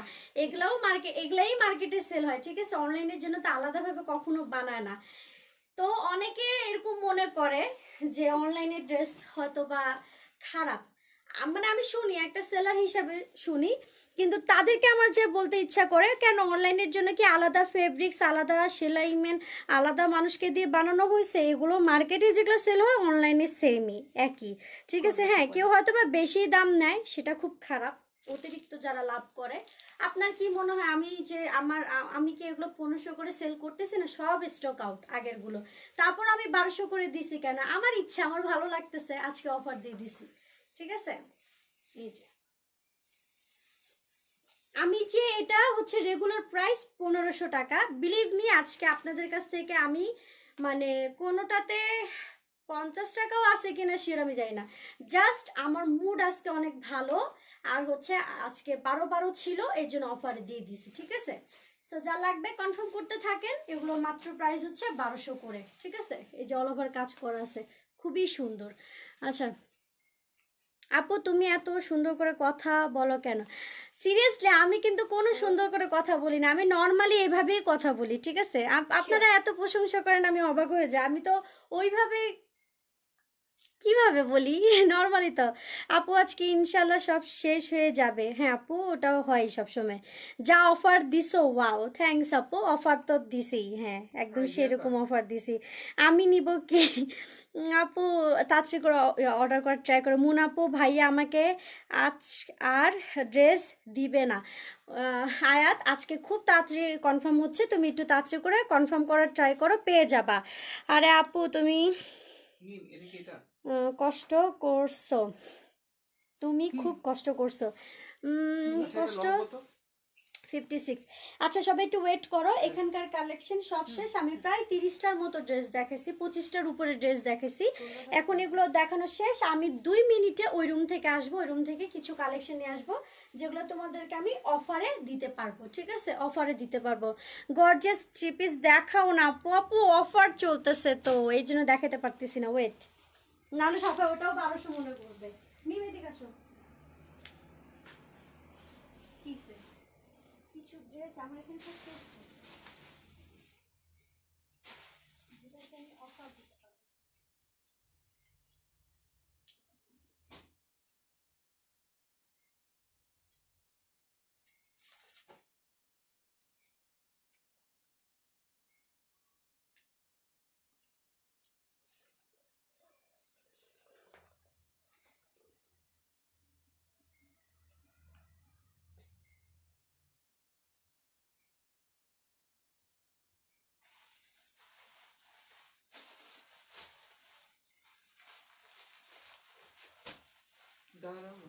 এগুলাই মার্কেটে সেল হয়, ঠিক আছে? অনলাইনের জন্য তো আলাদাভাবে কখনো বানায় না। তো অনেকে এরকম মনে করে যে অনলাইনে ড্রেস হয়তো বা খারাপ, মানে আমি শুনি একটা সেলার হিসাবে শুনি, কিন্তু তাদেরকে আমার যে বলতে ইচ্ছা করে কেন অনলাইনের জন্য কি আলাদা ফেব্রিক্স, আলাদা সেলাই মেন, আলাদা মানুষকে দিয়ে বানানো হয়েছে? এগুলো মার্কেটে যেগুলো সেল হয় অনলাইনে সেমই, একই। ঠিক আছে, হ্যাঁ কেউ হয়তো বা বেশি দাম নেয়, সেটা খুব খারাপ, অতিরিক্ত যারা লাভ করে। আপনার কি মনে হয় আমি যে আমি কি এগুলো 1500 করে সেল করতেছি না? সব স্টক আউট আগের গুলো, তারপর আমি 1200 করে দিছি কেন? আমার ইচ্ছা, আমার ভালো লাগতেছে, আজকে অফার দিয়ে দিছি। ঠিক আছে, এই যে আমি যে এটা হচ্ছে রেগুলার প্রাইস 1500 টাকা, বিলিভ মি আজকে আপনাদের কাছ থেকে আমি মানে কোনোটাতে 50 টাকাও আছে কিনা সেটা আমি জানি না, জাস্ট আমার মুড আজকে অনেক ভালো, আর হচ্ছে আজকে 12/12 ছিল, এই জন্য অফার দিয়ে দিছি। ঠিক আছে, সো যা লাগবে কনফার্ম করতে থাকেন, এগুলো মাত্র প্রাইস হচ্ছে 1200 করে। ঠিক আছে, এই যে অল ওভার কাজ করা আছে, খুবই সুন্দর। আচ্ছা আপু, তুমি এত সুন্দর করে কথা বলো কেন? সিরিয়াসলি আমি কিন্তু কোনো সুন্দর করে কথা বলি না, আমি নর্মালি এভাবেই কথা বলি। ঠিক আছে, আপনারা এত প্রশংসা করেন, আমি অবাক হয়ে যাই। আমি তো ওইভাবে কিভাবে বলি নর্মালি তো। আপু আজকে ইনশাল্লাহ সব শেষ হয়ে যাবে। হ্যাঁ আপু, ওটাও হয় সব সময়। যা অফার দিছো, ওয়াও থ্যাঙ্কস আপু, অফার তো দিছি, হ্যাঁ একদম সেরকম অফার দিছি। আমি নিব কি আপু, তাড়াতাড়ি করে অর্ডার করার ট্রাই করো। মুন আপু, ভাইয়া আমাকে আজ আর ড্রেস দিবে না। আয়াত, আজকে খুব তাড়াতাড়ি কনফার্ম হচ্ছে, তুমি একটু তাড়াতাড়ি করে কনফার্ম করার ট্রাই করো, পেয়ে যাবা। আরে আপু তুমি কষ্ট করছো, তুমি খুব কষ্ট করছো। কষ্ট 56। আচ্ছা সবাই একটু ওয়েট করো, এখানকার কালেকশন সব শেষ। আমি প্রায় 30টার মতো ড্রেস দেখেছি, 25টার উপরে ড্রেস দেখেছি, এখন এগুলো দেখানো শেষ। আমি 2 মিনিটে ওই রুম থেকে আসবো, ওই রুম থেকে কিছু কালেকশন নিয়ে আসবো যেগুলো তোমাদেরকে আমি অফারে দিতে পারবো। ঠিক আছে, অফারে দিতে পারবো। গর্জিয়াস থ্রি পিস দেখাও না আপু, আপু অফার চলতেছে তো এই জন্য দেখাতে পারতেছি না, ওয়েট। নাহলে সবাই ওটাও 1200 মনে করবে। মিম এদিকে আসো, কিছু ড্রেস আমার এখানে সব শেষ। অফার দিতে পারবো। দাঁড়ানো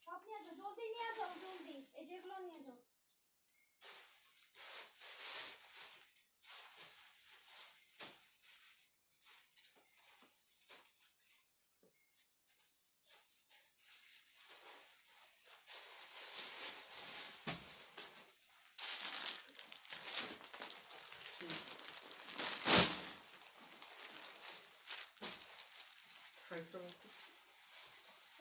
সব নিয়ে যাও, জলদি নিয়ে যাও, জলদি এই যেগুলো নিয়ে যাও। সাইজটা মতো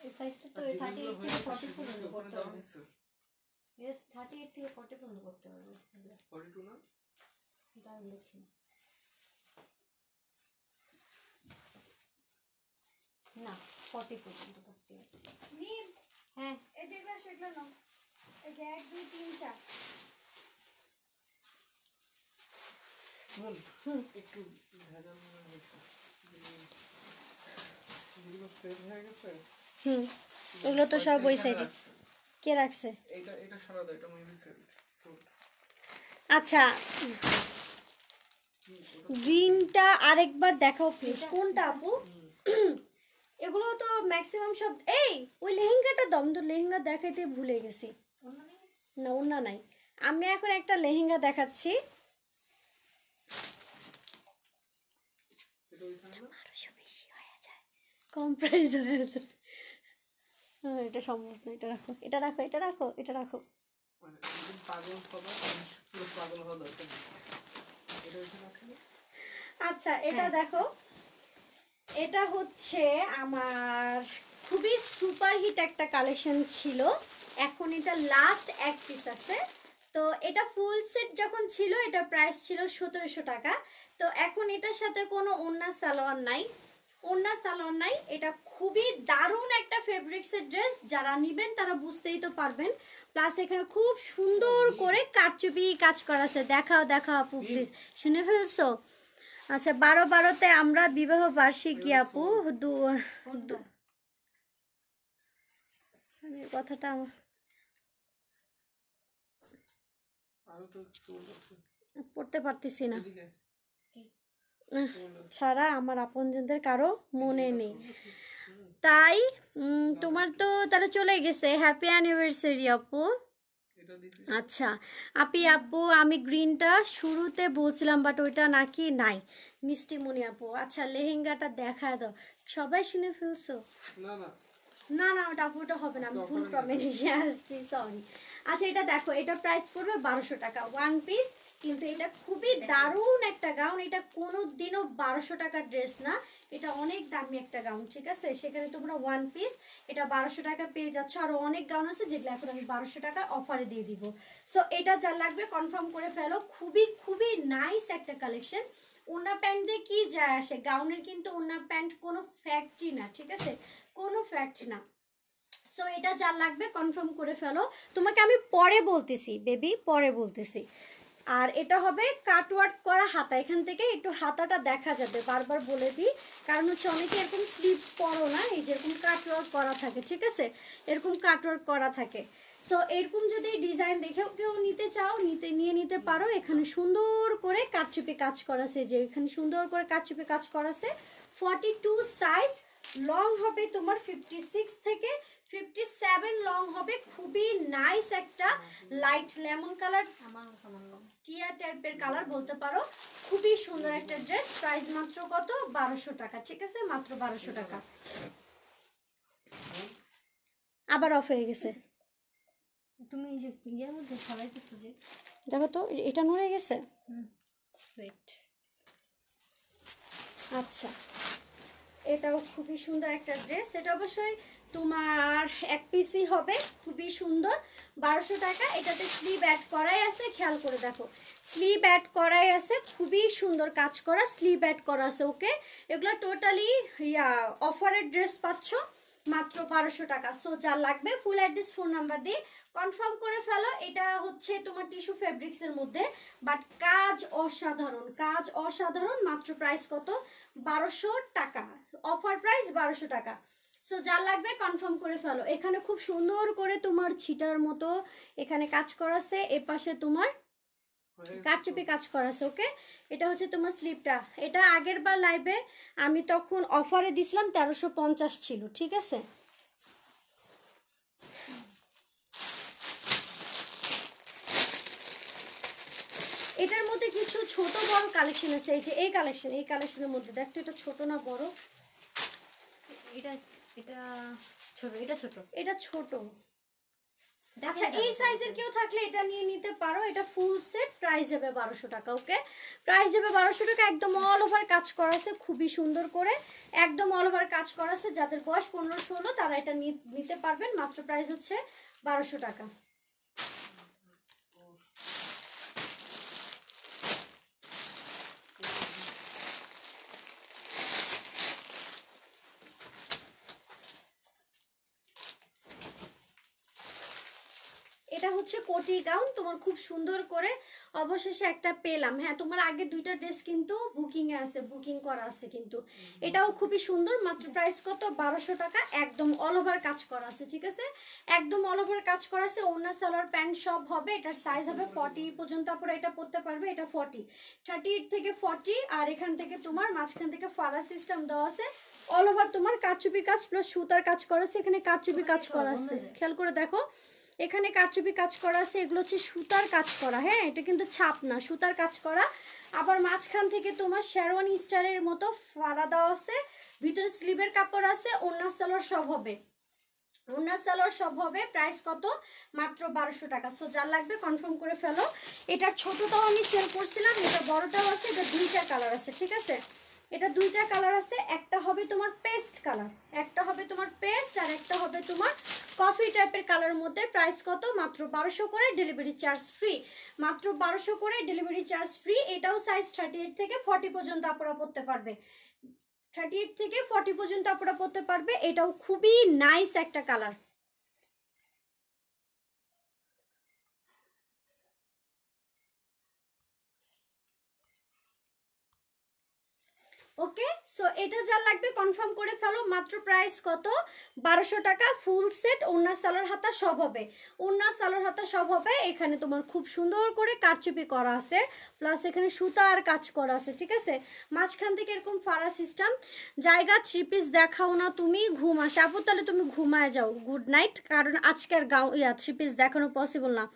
এই সাইজটা তো আর 38 যেগুলো থেকে হয়েছে 40 সেগুলো পর্যন্ত কি ওখানে করতে দেওয়া পারবে। হয়েছে? ইয়েস 38 থেকে 40 পর্যন্ত করতে পারবে। 42 না? দাঁড়ান দেখি, না 40 পর্যন্ত করতে হবে। মিম, হ্যাঁ এই যেগুলো সেগুলো নাও, এই যে 1 2 3 4। মন একটু ভেজাল মনে হয়েছে, যেগুলো সেভ হয়ে গেছে এগুলো তো সব ওই এখানে সাইডে। রাখছে। কে রাখছে? এটা সারা দাও, এটা মেবি সেভ। আচ্ছা গ্রিনটা আরেকবার দেখাও প্লিজ, কোনটা আপু? এগুলো তো ম্যাক্সিমাম সব। এই ওই লেহেঙ্গাটা দম, তো লেহেঙ্গা দেখাইতে ভুলে গেছি। না ওনা নাই, আমি এখন একটা লেহেঙ্গা দেখাচ্ছি। এটা ওইখানে না? 1200 বেশি হয়ে যাবে। কম প্রাইস হয়েছে। এটা সম্ভব না, এটা রাখো, এটা রাখো, এটা রাখো, এটা রাখো। মানে একদম পাগল হওয়া, পুরো পাগল হওয়া দরকার নেই। এটা এখানে আছে না? আচ্ছা এটা দেখো, এটা হচ্ছে আমার খুবই সুপার হিট একটা কালেকশন ছিল, এখন এটা লাস্ট এক পিস আছে। তো এটা ফুল সেট যখন ছিল এটা প্রাইস ছিল 1700 টাকা। তো এখন এটার সাথে কোনো ওড়না সালোয়ার নাই, ওড়না সালোয়ার নাই। এটা খুবই দারুণ একটা ফেব্রিক্সের ড্রেস, যারা নিবেন তারা বুঝতেই তো পারবেন। প্লাস এখানে খুব সুন্দর করে কারচুপি কাজ করা আছে। দেখাও দেখাও আপু প্লিজ, শুনে ফেলছো? আচ্ছা 12/12-তে আমরা বিবাহ বার্ষিকী আপু কোনটা? আমি কথাটা আরো তো sold আছে। পড়তে পারতেছি না, এদিকে sold আছে। ছাড়া আমার আপনজনদের কারো মনে এদিকে নেই। sold আছে। তাই তোমার তো তাহলে চলে গেছে। হ্যাপি অ্যানিভার্সারি আপু। এটা দিতে আচ্ছা আপু আমি গ্রিনটা শুরুতে বলছিলাম, বাট ওইটা নাকি নাই। মিষ্টি মনি আপু, আচ্ছা লেহেঙ্গাটা দেখা দাও। সবাই শুনে ফেলছো? না না না না ওটা আপু, ওটা হবে না, আমি আজকে ভুল offer এ ক্রমে নিয়ে নিয়ে আসছি, সরি। আচ্ছা এটা দেখো, এটা প্রাইস পড়বে 1200 টাকা ওয়ান পিস। কিন্তু এটা খুবই দারুণ একটা গাউন, এটা কোনো দিনও 1200 টাকার ড্রেস না, এটা অনেক দামি একটা গাউন, ঠিক আছে? সেখানে তোমরা ওয়ান পিস এটা 1200 টাকা পেয়ে যাচ্ছ। আরো অনেক গাউন আছে যেগুলো এখন আমি 1200 টাকা অফারে দিয়ে দিব। সো এটা যা লাগবে কনফার্ম করে ফেলো, খুবই খুবই নাইস একটা কালেকশন। ওনা প্যান্ট দিয়ে কি যায় আসে, গাউনের কিন্তু ওনা প্যান্ট কোনো ফ্যাক্টরি না, ঠিক আছে? কোনো ফ্যাক্ট না। সো এটা যা লাগবে কনফার্ম করে ফেলো, তোমাকে আমি পরে বলতেছি বেবি, পরে বলতেছি। আর এটা হবে কাটওয়ার্ক করা হাতা, এখান থেকে একটু হাতাটা দেখা যাবে, বারবার বলে দিই, কারণ হচ্ছে অনেকে এরকম স্লিপ পরো না, এই যেরকম কাটওয়ার্ক করা থাকে, ঠিক আছে? এরকম কাটওয়ার্ক করা থাকে। সো এরকম যদি ডিজাইন দেখেও কেউ নিতে চাও, নিয়ে নিতে পারো। এখানে সুন্দর করে কারচুপি কাজ করা আছে, যে এখানে সুন্দর করে কারচুপি কাজ করা আছে। 42 সাইজ, লং হবে তোমার 56 থেকে 57 লং হবে। খুবই নাইস একটা লাইট লেমন কালার, আমার সামান্য টিয়া টাইপের কালার বলতে পারো। খুবই সুন্দর একটা ড্রেস, প্রাইস মাত্র কত? 1200 টাকা, ঠিক আছে? মাত্র 1200 টাকা। আবার অফ হয়ে গেছে, তুমি যে ইয়ের মধ্যে সরাইতেছো যে, দেখো তো এটা নড়ে গেছে। ওয়েট, আচ্ছা এটাও খুবই সুন্দর একটা ড্রেস, এটা অবশ্যই তোমার এক পিসই হবে, খুবই সুন্দর। 1200 টাকা। এটাতে স্লিভ অ্যাড করাই আছে, খেয়াল করে দেখো, স্লিভ অ্যাড করাই আছে, খুবই সুন্দর কাজ করা স্লিভ অ্যাড করা আছে। ওকে, এগুলো টোটালি অফারের ড্রেস পাচ্ছ মাত্র 1200 টাকা। সো যা লাগবে ফুল অ্যাড্রেস ফোন নাম্বার দিয়ে কনফার্ম করে ফেলো। এটা হচ্ছে তোমার টিস্যু ফেব্রিক্সের মধ্যে, বাট কাজ অসাধারণ, কাজ অসাধারণ। মাত্র প্রাইস কত? 1200 টাকা, অফার প্রাইস 1200 টাকা। সো যা লাগবে কনফার্ম করে ফেলো। এখানে খুব সুন্দর করে তোমার ছিটার মতো এখানে কাজ করা আছে, এপাশে তোমার কারচুপি কাজ করা আছে। ওকে, এটা হচ্ছে তোমার স্লিপটা। এটা আগের বার লাইভে আমি তখন অফারে দিছিলাম 1350 ছিল, ঠিক আছে? এটার মধ্যে কিছু ছোট বড় কালেকশন আছে। এই যে এই কালেকশনের মধ্যে দেখতো, এটা ছোট না বড়? এটা এটা ছোট, এটা ছোট, এটা ছোট। দেখেন আচ্ছা না, এই সাইজের কেউ থাকলে এটা নিয়ে নিতে পারো। এটা ফুল সেট, প্রাইস যাবে 1200 টাকা। ওকে, প্রাইস যাবে 1200 টাকা। একদম অল ওভার কাজ করা আছে খুবই সুন্দর করে, একদম অল ওভার কাজ করা আছে। যাদের বয়স 15-16 তারা এটা নিতে পারবেন। মাত্র প্রাইস হচ্ছে 1200 টাকা। এটা হচ্ছে কোটি গাউন, তোমার খুব সুন্দর করে অবশেষে একটা পেলাম। হ্যাঁ, তোমার আগে দুইটা ড্রেস কিন্তু বুকিং এ আছে, বুকিং করা আছে, কিন্তু এটাও খুবই সুন্দর। মাত্র প্রাইস কত? 1200 টাকা। একদম অল ওভার কাজ করা আছে, ঠিক আছে? একদম অল ওভার কাজ করা আছে। ওড়না সালোয়ার প্যান্ট সব হবে। এটার সাইজ হবে 40 পর্যন্ত, আপনারা এটা পরতে পারবে। এটা 40, 38 থেকে 40। আর এখান থেকে তোমার মাঝখান থেকে ফাড়া সিস্টেম দেওয়া আছে। অল ওভার তোমার কারচুপি কাজ প্লাস সুতার কাজ করা আছে। এখানে কারচুপি কাজ করা আছে, খেয়াল করে দেখো। এখানে কারচুপি কাজ করা আছে, এগুলো হচ্ছে সুতার কাজ করা। হ্যাঁ, এটা কিন্তু ছাপ না, সুতার কাজ করা। আবার মাঝখান থেকে তোমার শেরওয়ানি স্টাইলের মতো ফাড়া দেওয়া আছে, ভিতরে স্লিভের কাপড় আছে, ওড়না সালোয়ার সব হবে, ওড়না সালোয়ার সব হবে। প্রাইস কত? মাত্র 1200 টাকা। সো যার লাগবে কনফার্ম করে ফেলো। এটার ছোটটাও আমি সেল করছিলাম, এটা বড়টাও আছে, এটা দুইটা কালার আছে, ঠিক আছে? এটা দুইটা কালার আছে, একটা হবে তোমার পেস্ট কালার, একটা হবে তোমার পেস্ট, আর একটা হবে তোমার কফি টাইপের কালার মধ্যে। প্রাইস কত? মাত্র 1200 করে, ডেলিভারি চার্জ ফ্রি। মাত্র 1200 করে, ডেলিভারি চার্জ ফ্রি। এটাও সাইজ 38 থেকে 40 পর্যন্ত আপনারা পড়তে পারবে, 38 থেকে 40 পর্যন্ত আপনারা পড়তে পারবে। এটাও খুবই নাইস একটা কালার। ওকে, সো এটা যা লাগবে কনফার্ম করে ফেলো। মাত্র প্রাইস কত? 1200 টাকা। ফুল সেট, ওড়না সালোয়ার হাতা সব হবে, ওড়না সালোয়ার হাতা সব হবে। এখানে তোমার খুব সুন্দর করে কারচুপি করা আছে, প্লাস এখানে সুতার কাজ করা আছে, ঠিক আছে? মাঝখান থেকে এরকম ফাড়া সিস্টেম। জায়গা 3 পিস দেখাও না তুমি, ঘুম আসে আপু, তাহলে তুমি ঘুমায় যাও, গুড নাইট, কারণ আজকের 3 পিস দেখানো পসিবল না।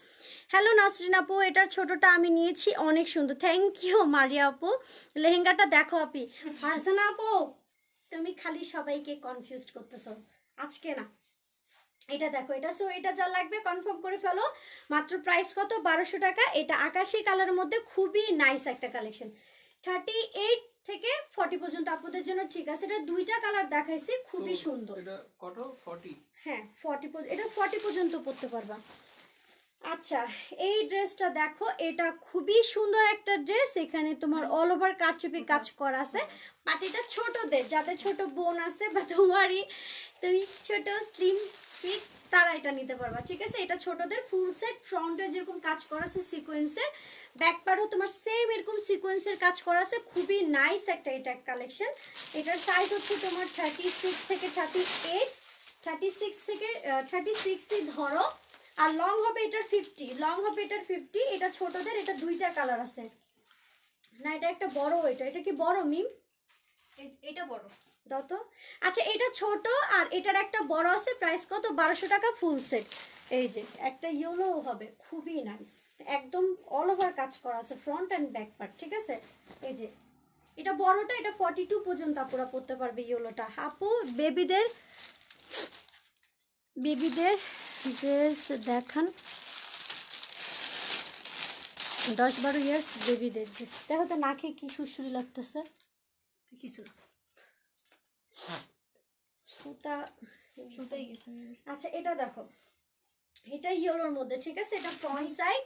হ্যালো নাসরিন আপু, এটার ছোটটা আমি নিয়েছি, অনেক সুন্দর, থ্যাংক ইউ মারিয়া আপু। লেহেঙ্গাটা দেখো আপি। ফারজানা আপু, তুমি খালি সবাইকে কনফিউজ করতেছো, আজকে না। এটা দেখো, এটা সো এটা যা লাগবে কনফার্ম করে ফেলো। মাত্র প্রাইস কত? 1200 টাকা। এটা আকাশি কালারের মধ্যে খুবই নাইস একটা কালেকশন। 38 থেকে 40 পর্যন্ত আপুদের জন্য ঠিক আছে। এটা দুইটা কালার দেখাইছি, খুবই সুন্দর। এটা কত? 40? হ্যাঁ 40, এটা 40 পর্যন্ত পড়তে পারবা। আচ্ছা, এই ড্রেসটা দেখো, এটা খুবই সুন্দর একটা ড্রেস। এখানে তোমার অল ওভার কারচুপি কাজ করা আছে। পাটিটা ছোটদের, যাদের ছোট বোন আছে বা তুমি ছোট স্লিম ফিট, তারা এটা নিতে পারবা, ঠিক আছে? এটা ছোটদের ফুল সেট, ফ্রন্টে যেরকম কাজ করা আছে সিকোয়েন্সের, ব্যাক পার্টও তোমার সেম এরকম সিকোয়েন্সের কাজ করা আছে। খুবই নাইস একটা এটা কালেকশন। এটার সাইজ হচ্ছে তোমার 36 থেকে 38, 36 থেকে 36ই ধরো। আর লং হবে এটার 50, লং হবে এটার 50। এটা ছোটদের, এটা দুইটা কালার আছে না, এটা একটা বড়, এটা কি বড় মিম? এটা বড় দাও তো। আচ্ছা, এটা ছোট আর এটার একটা বড় আছে। প্রাইস কত? 1200 টাকা ফুল সেট। এই যে একটা ইয়েলো হবে, খুবই নাইস, একদম অল ওভার কাজ করা আছে ফ্রন্ট এন্ড ব্যাক পার্ট, ঠিক আছে? এই যে এটা বড়টা, এটা 42 পর্যন্ত আপুরা পড়তে পারবে ইয়েলোটা। আপু বেবিদের ড্রেস দেখান, 10-12 ইয়ার্স বেবিদের ড্রেস দেখো তো। নাকে কি সুরসুরি লাগতেছে? কিছু না, সুতা সুতাই গেছে। আচ্ছা, এটা দেখো, এটা ইয়েলোর মধ্যে, ঠিক আছে? এটা ফ্রন্ট সাইড,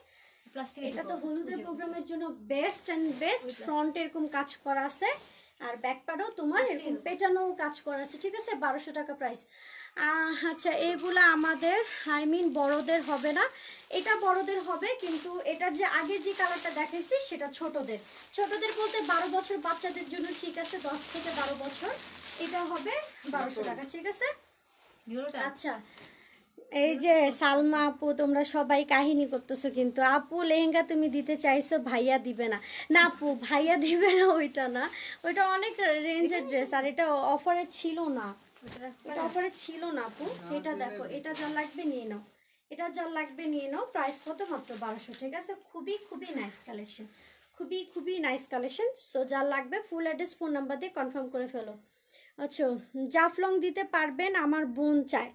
প্লাস্টিক। এটা তো হলুদের প্রোগ্রামের জন্য বেস্ট এন্ড বেস্ট। ফ্রন্ট এরকম কাজ করা আছে, আর ব্যাক পার্টও তোমার এরকম পেটানো কাজ করা আছে, ঠিক আছে? 1200 টাকা প্রাইস। আচ্ছা, এগুলা আমাদের বড়দের হবে না, এটা বড়দের হবে, কিন্তু এটা যে আগে যে কালারটা দেখাইছি সেটা ছোটদের। ছোটদের বলতে 12 বছর বাচ্চাদের জন্য, ঠিক আছে? 10 থেকে 12 বছর। এটা হবে 1200 টাকা, ঠিক আছে? আচ্ছা, এই যে সালমা আপু, তোমরা সবাই কাহিনী করতেছো, কিন্তু আপু লেহেঙ্গা তুমি দিতে চাইছো, ভাইয়া দিবে না। না আপু, ভাইয়া দিবে না, ওইটা না, ওইটা অনেক রেঞ্জের ড্রেস, আর এটা অফারে ছিল না, এটা অফারে ছিল না আপু। এটা দেখো, এটা যা লাগবে নিয়ে নাও, এটা যা লাগবে নিয়ে নাও। প্রাইস কত? মাত্র 1200, ঠিক আছে? খুবই নাইস কালেকশন, খুবই নাইস কালেকশন। সো যা লাগবে ফুল অ্যাড্রেস, ফোন নাম্বার দিয়ে কনফার্ম করে ফেলো। আচ্ছা, জাফলং দিতে পারবেন? আমার বোন চায়।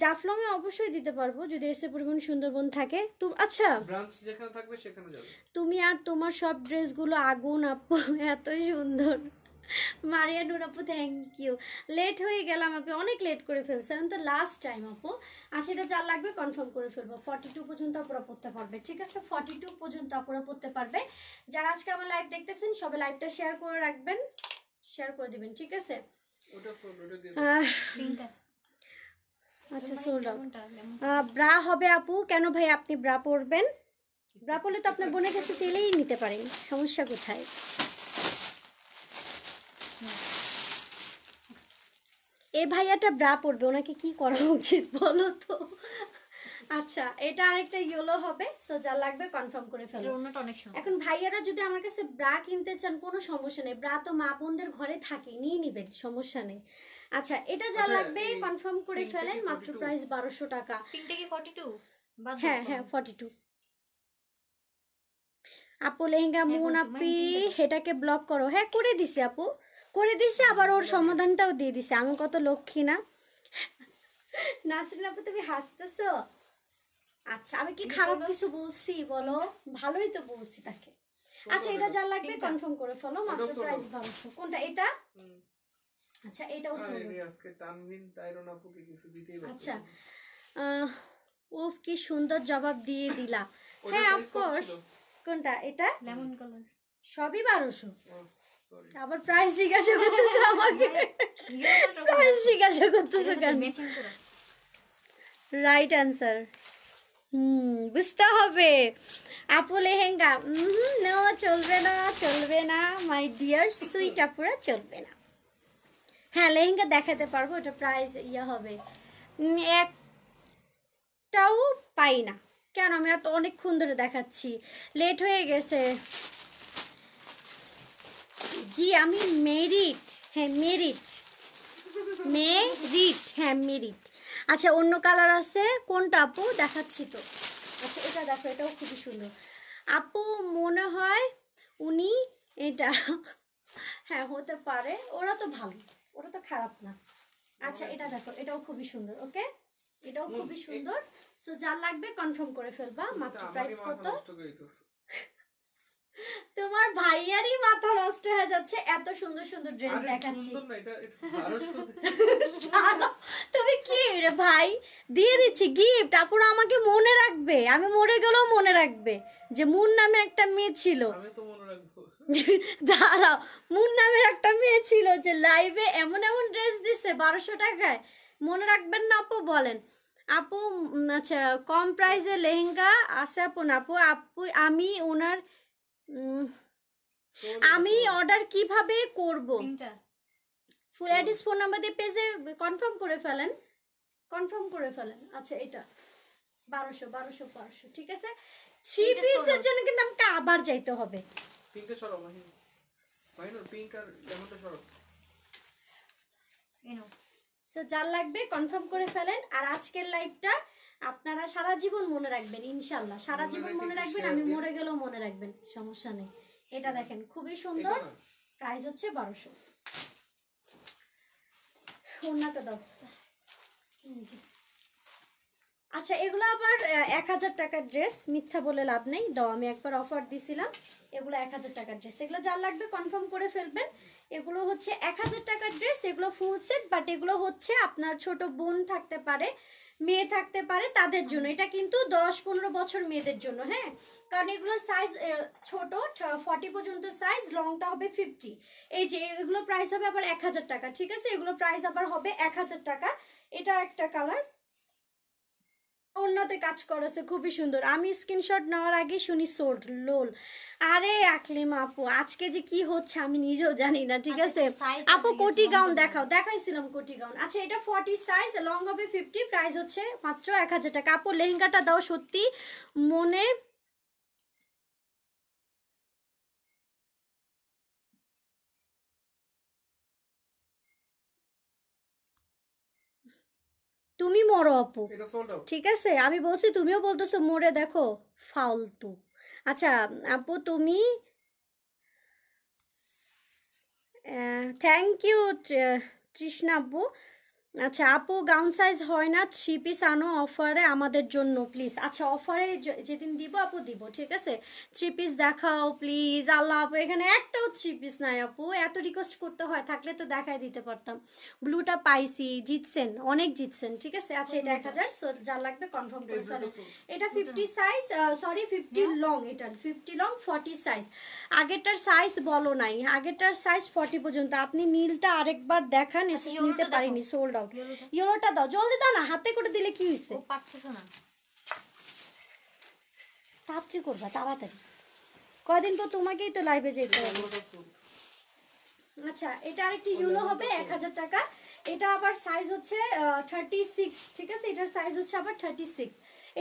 জাফলং এ অবশ্যই দিতে পারবো, যদি এসে পরিমাণ সুন্দরবন থাকে। আচ্ছা, ব্রাঞ্চ যেখানে থাকবে সেখানে যাবে। তুমি আর তোমার সব ড্রেসগুলো আগুন আপু, এত সুন্দর। মারিয়া নুর আপু, থ্যাংক ইউ। লেট হয়ে গেলাম আপু, অনেক লেট করে ফেলছে, এখন তো লাস্ট টাইম আপু। আচ্ছা, এটা যা লাগবে কনফার্ম করে ফেলবো। 42 পর্যন্ত আপুরা পড়তে পারবে, ঠিক আছে? 42 পর্যন্ত আপুরা পড়তে পারবে। যারা আজকে আমার লাইভ দেখতেছেন, সবাই লাইভটা শেয়ার করে রাখবেন, শেয়ার করে দিবেন, ঠিক আছে? ওটা সোল্ড, ওটা দিয়ে আচ্ছা, সোল্ড আউট। ব্রা হবে আপু? কেন ভাই, আপনি ব্রা পরবেন? ব্রা পরলে তো আপনার বোনের কাছে চাইলেই নিতে পারেন, সমস্যা কোথায়? এ ভাইয়াটা ব্রা পরবে, ওনাকে কি করা উচিত বলো তো? আচ্ছা, এটা আরেকটা ইয়েলো হবে। সো যা লাগবে কনফার্ম করে ফেলো। এখন ভাইয়ারা যদি আমার কাছে ব্রা কিনতে চান, কোনো সমস্যা নেই, ব্রা তো মা বোনদের ঘরে থাকে, নিয়ে নিবেন, সমস্যা নেই। আচ্ছা, এটা যা লাগবে কনফার্ম করে ফেলেন। মাত্র প্রাইস 1200 টাকা। পিঙ্কটা কি 42? বাদ দাও, হ্যাঁ করো। হ্যাঁ 42 আপু লেহেঙ্গা হ্যাঁ, মুন করো, আপি মাইন্ড করো। এটাকে ব্লক করো। হ্যাঁ করে দিছি আপু, করে দিছি, আবার ওর সমাধানটাও দিয়ে দিছি। আমি কত লক্ষ্মী না। নাসরিন আপু তুমি হাসতেছো? আচ্ছা আমি কি খারাপ কিছু বলছি বলো? ভালোই তো বলছি তাকে। আচ্ছা এটা যা লাগবে পিঙ্কটা। কনফার্ম করে ফেলো, মাত্র এটাও প্রাইস ষোলো। 1200। কোনটা এটা? হুম। আচ্ছা এটাও আরে সুন্দর। রে, আজকে তানভীর তাইরন আপুকে কিছু দিতেই আচ্ছা পারতেছি উফ কি সুন্দর জবাব দিয়ে দিলা। ওটার হ্যাঁ প্রাইস কত অফকোর্স। ছিল? কোনটা এটা? Lemon colour. সবই 1200। সরি। আবার প্রাইস জিজ্ঞাসা করতেছে আমাকে। প্রাইস জিজ্ঞাসা করতেছে কেন? ম্যাচিং করো। Right answer. বুঝতে হবে। আপু লেহেঙ্গা নো চলবে না, চলবে না মাই ডিয়ার সুইট আপুরা, চলবে না। হ্যাঁ লেহেঙ্গা দেখাতে পারবো, ওটা প্রাইস ইয়া হবে। একটাও পাই না কেন? আমি এত অনেকক্ষণ ধরে দেখাচ্ছি, লেট হয়ে গেছে। জি আমি মেরিট, হ্যাঁ মেরিট, মেরিট, হ্যাঁ মেরিট। আচ্ছা অন্য কালার আছে কোনটা আপু? দেখাচ্ছি তো। আচ্ছা এটা দেখো, এটাও খুবই সুন্দর আপু, মনে হয় উনি এটা। হ্যাঁ হতে পারে, ওরা তো ভালো, ওরা তো খারাপ না। আচ্ছা এটা দেখো, এটাও খুবই সুন্দর। ওকে এটাও খুবই সুন্দর। সো যার লাগবে কনফার্ম করে ফেলবা। মাত্র প্রাইস কত? তোমার ভাইয়ারই মাথা নষ্ট হয়ে যাচ্ছে, এত সুন্দর সুন্দর ড্রেস দেখাচ্ছি। তুমি কি রে ভাই, দিয়ে দিচ্ছি গিফট। আপুরা আমাকে মনে রাখবে, আমি মরে গেলেও মনে রাখবে যে মুন নামের একটা মেয়ে ছিল। দাঁড়াও, মুন নামের একটা মেয়ে ছিল যে লাইভে এমন এমন ড্রেস দিচ্ছে 1200 টাকায়। মনে রাখবেন না আপু? বলেন আপু। আচ্ছা কম প্রাইসে লেহেঙ্গা আছে আপু? না আপু, আপু আমি ওনার আমি অর্ডার কিভাবে করব? পিঙ্কটা। ফুল অ্যাড্রেস ফোন নাম্বার দিয়ে পেজে কনফার্ম করে ফেলেন, কনফার্ম করে ফেলেন। আচ্ছা এটা 1200 1200 1200 ঠিক আছে। 3 পিসের জন্য কিন্তু আমাকে আবার যাইতে হবে। পিঙ্কটা সরাও মাহিনুর, মাহিনুর পিঙ্ক আর লেমনটা সরাও। এনো। সো যার লাগবে কনফার্ম করে ফেলেন। আর আজকের লাইভটা আপনারা সারা জীবন মনে রাখবেন, ইনশাআল্লাহ সারা জীবন মনে রাখবেন। আমি মরে গেলেও মনে রাখবেন, সমস্যা নেই। এটা দেখেন খুবই সুন্দর, প্রাইস হচ্ছে 1200। ওন্নাটা দাও। জি। আচ্ছা এগুলো আবার 1000 টাকার ড্রেস, মিথ্যা বলে লাভ নেই। দাও, আমি একবার অফার দিছিলাম। এগুলো 1000 টাকার ড্রেস, এগুলো যার লাগবে কনফার্ম করে ফেলবেন। এগুলো হচ্ছে 1000 টাকার ড্রেস, এগুলো ফুল সেট। বাট এগুলো হচ্ছে আপনার ছোট বোন থাকতে পারে, মেয়ে থাকতে পারে, তাদের জন্য। এটা কিন্তু 10-15 বছর মেয়েদের জন্য। হ্যাঁ কারণ এগুলোর সাইজ ছোট, 40 পর্যন্ত সাইজ, লংটা হবে 50। এই যে এগুলো প্রাইস হবে আবার 1000 টাকা, ঠিক আছে। এগুলো প্রাইস আবার হবে 1000 টাকা। এটা একটা কালার, অন্যতে কাজ করেছে খুবই সুন্দর। আমি স্ক্রিনশট নেওয়ার আগে শুনি সোল্ড লোল। আরে আকলিমা আপু আজকে যে কি হচ্ছে আমি নিজেও জানি না, ঠিক আছে। আপু কোটি গাউন দেখাও, দেখাইছিলাম কোটি গাউন। আচ্ছা এটা 40 সাইজ, লং হবে 50, প্রাইস হচ্ছে মাত্র 1000 টাকা। আপু লেহেঙ্গাটা দাও, সত্যি মনে তুমি মরো আপু, ঠিক আছে। আমি বলছি তুমিও বলতেছো মরে, দেখো ফালতু। আচ্ছা আপু তুমি, থ্যাংক ইউ তৃষ্ণা আপু। আচ্ছা আপু গাউন সাইজ হয় না, 3 পিস আনো অফারে আমাদের জন্য প্লিজ। আচ্ছা অফারে যেদিন দিব আপু দিব, ঠিক আছে। 3 পিস দেখাও প্লিজ। আল্লাহ আপু এখানে একটাও 3 পিস নাই আপু, এত রিকোয়েস্ট করতে হয়, থাকলে তো দেখাই দিতে পারতাম। ব্লুটা পাইছি, জিতছেন, অনেক জিতছেন, ঠিক আছে। আচ্ছা এটা 1000, সো যা লাগবে কনফার্ম করে ফেলেন। এটা 50 সাইজ, সরি 50 লং, এটা 50 লং 40 সাইজ। আগেরটার সাইজ বলো নাই, আগেরটার সাইজ 40 পর্যন্ত। আপনি নীলটা আরেকবার দেখান, এসএস নিতে পারিনি, সোল্ড আউট। ইয়েলোটা দাও, জলদি দাও না, হাতে করে দিলে কি হইছে? ও পারতেছ না, তাড়াতাড়ি করবা, তাড়াতাড়ি। কয়দিন পর তোমাকেই তো লাইভে যেতে হবে। আচ্ছা এটা আরেকটি ইয়েলো হবে 1000 টাকা। এটা আবার সাইজ হচ্ছে 36, ঠিক আছে। এটার সাইজ হচ্ছে আবার 36।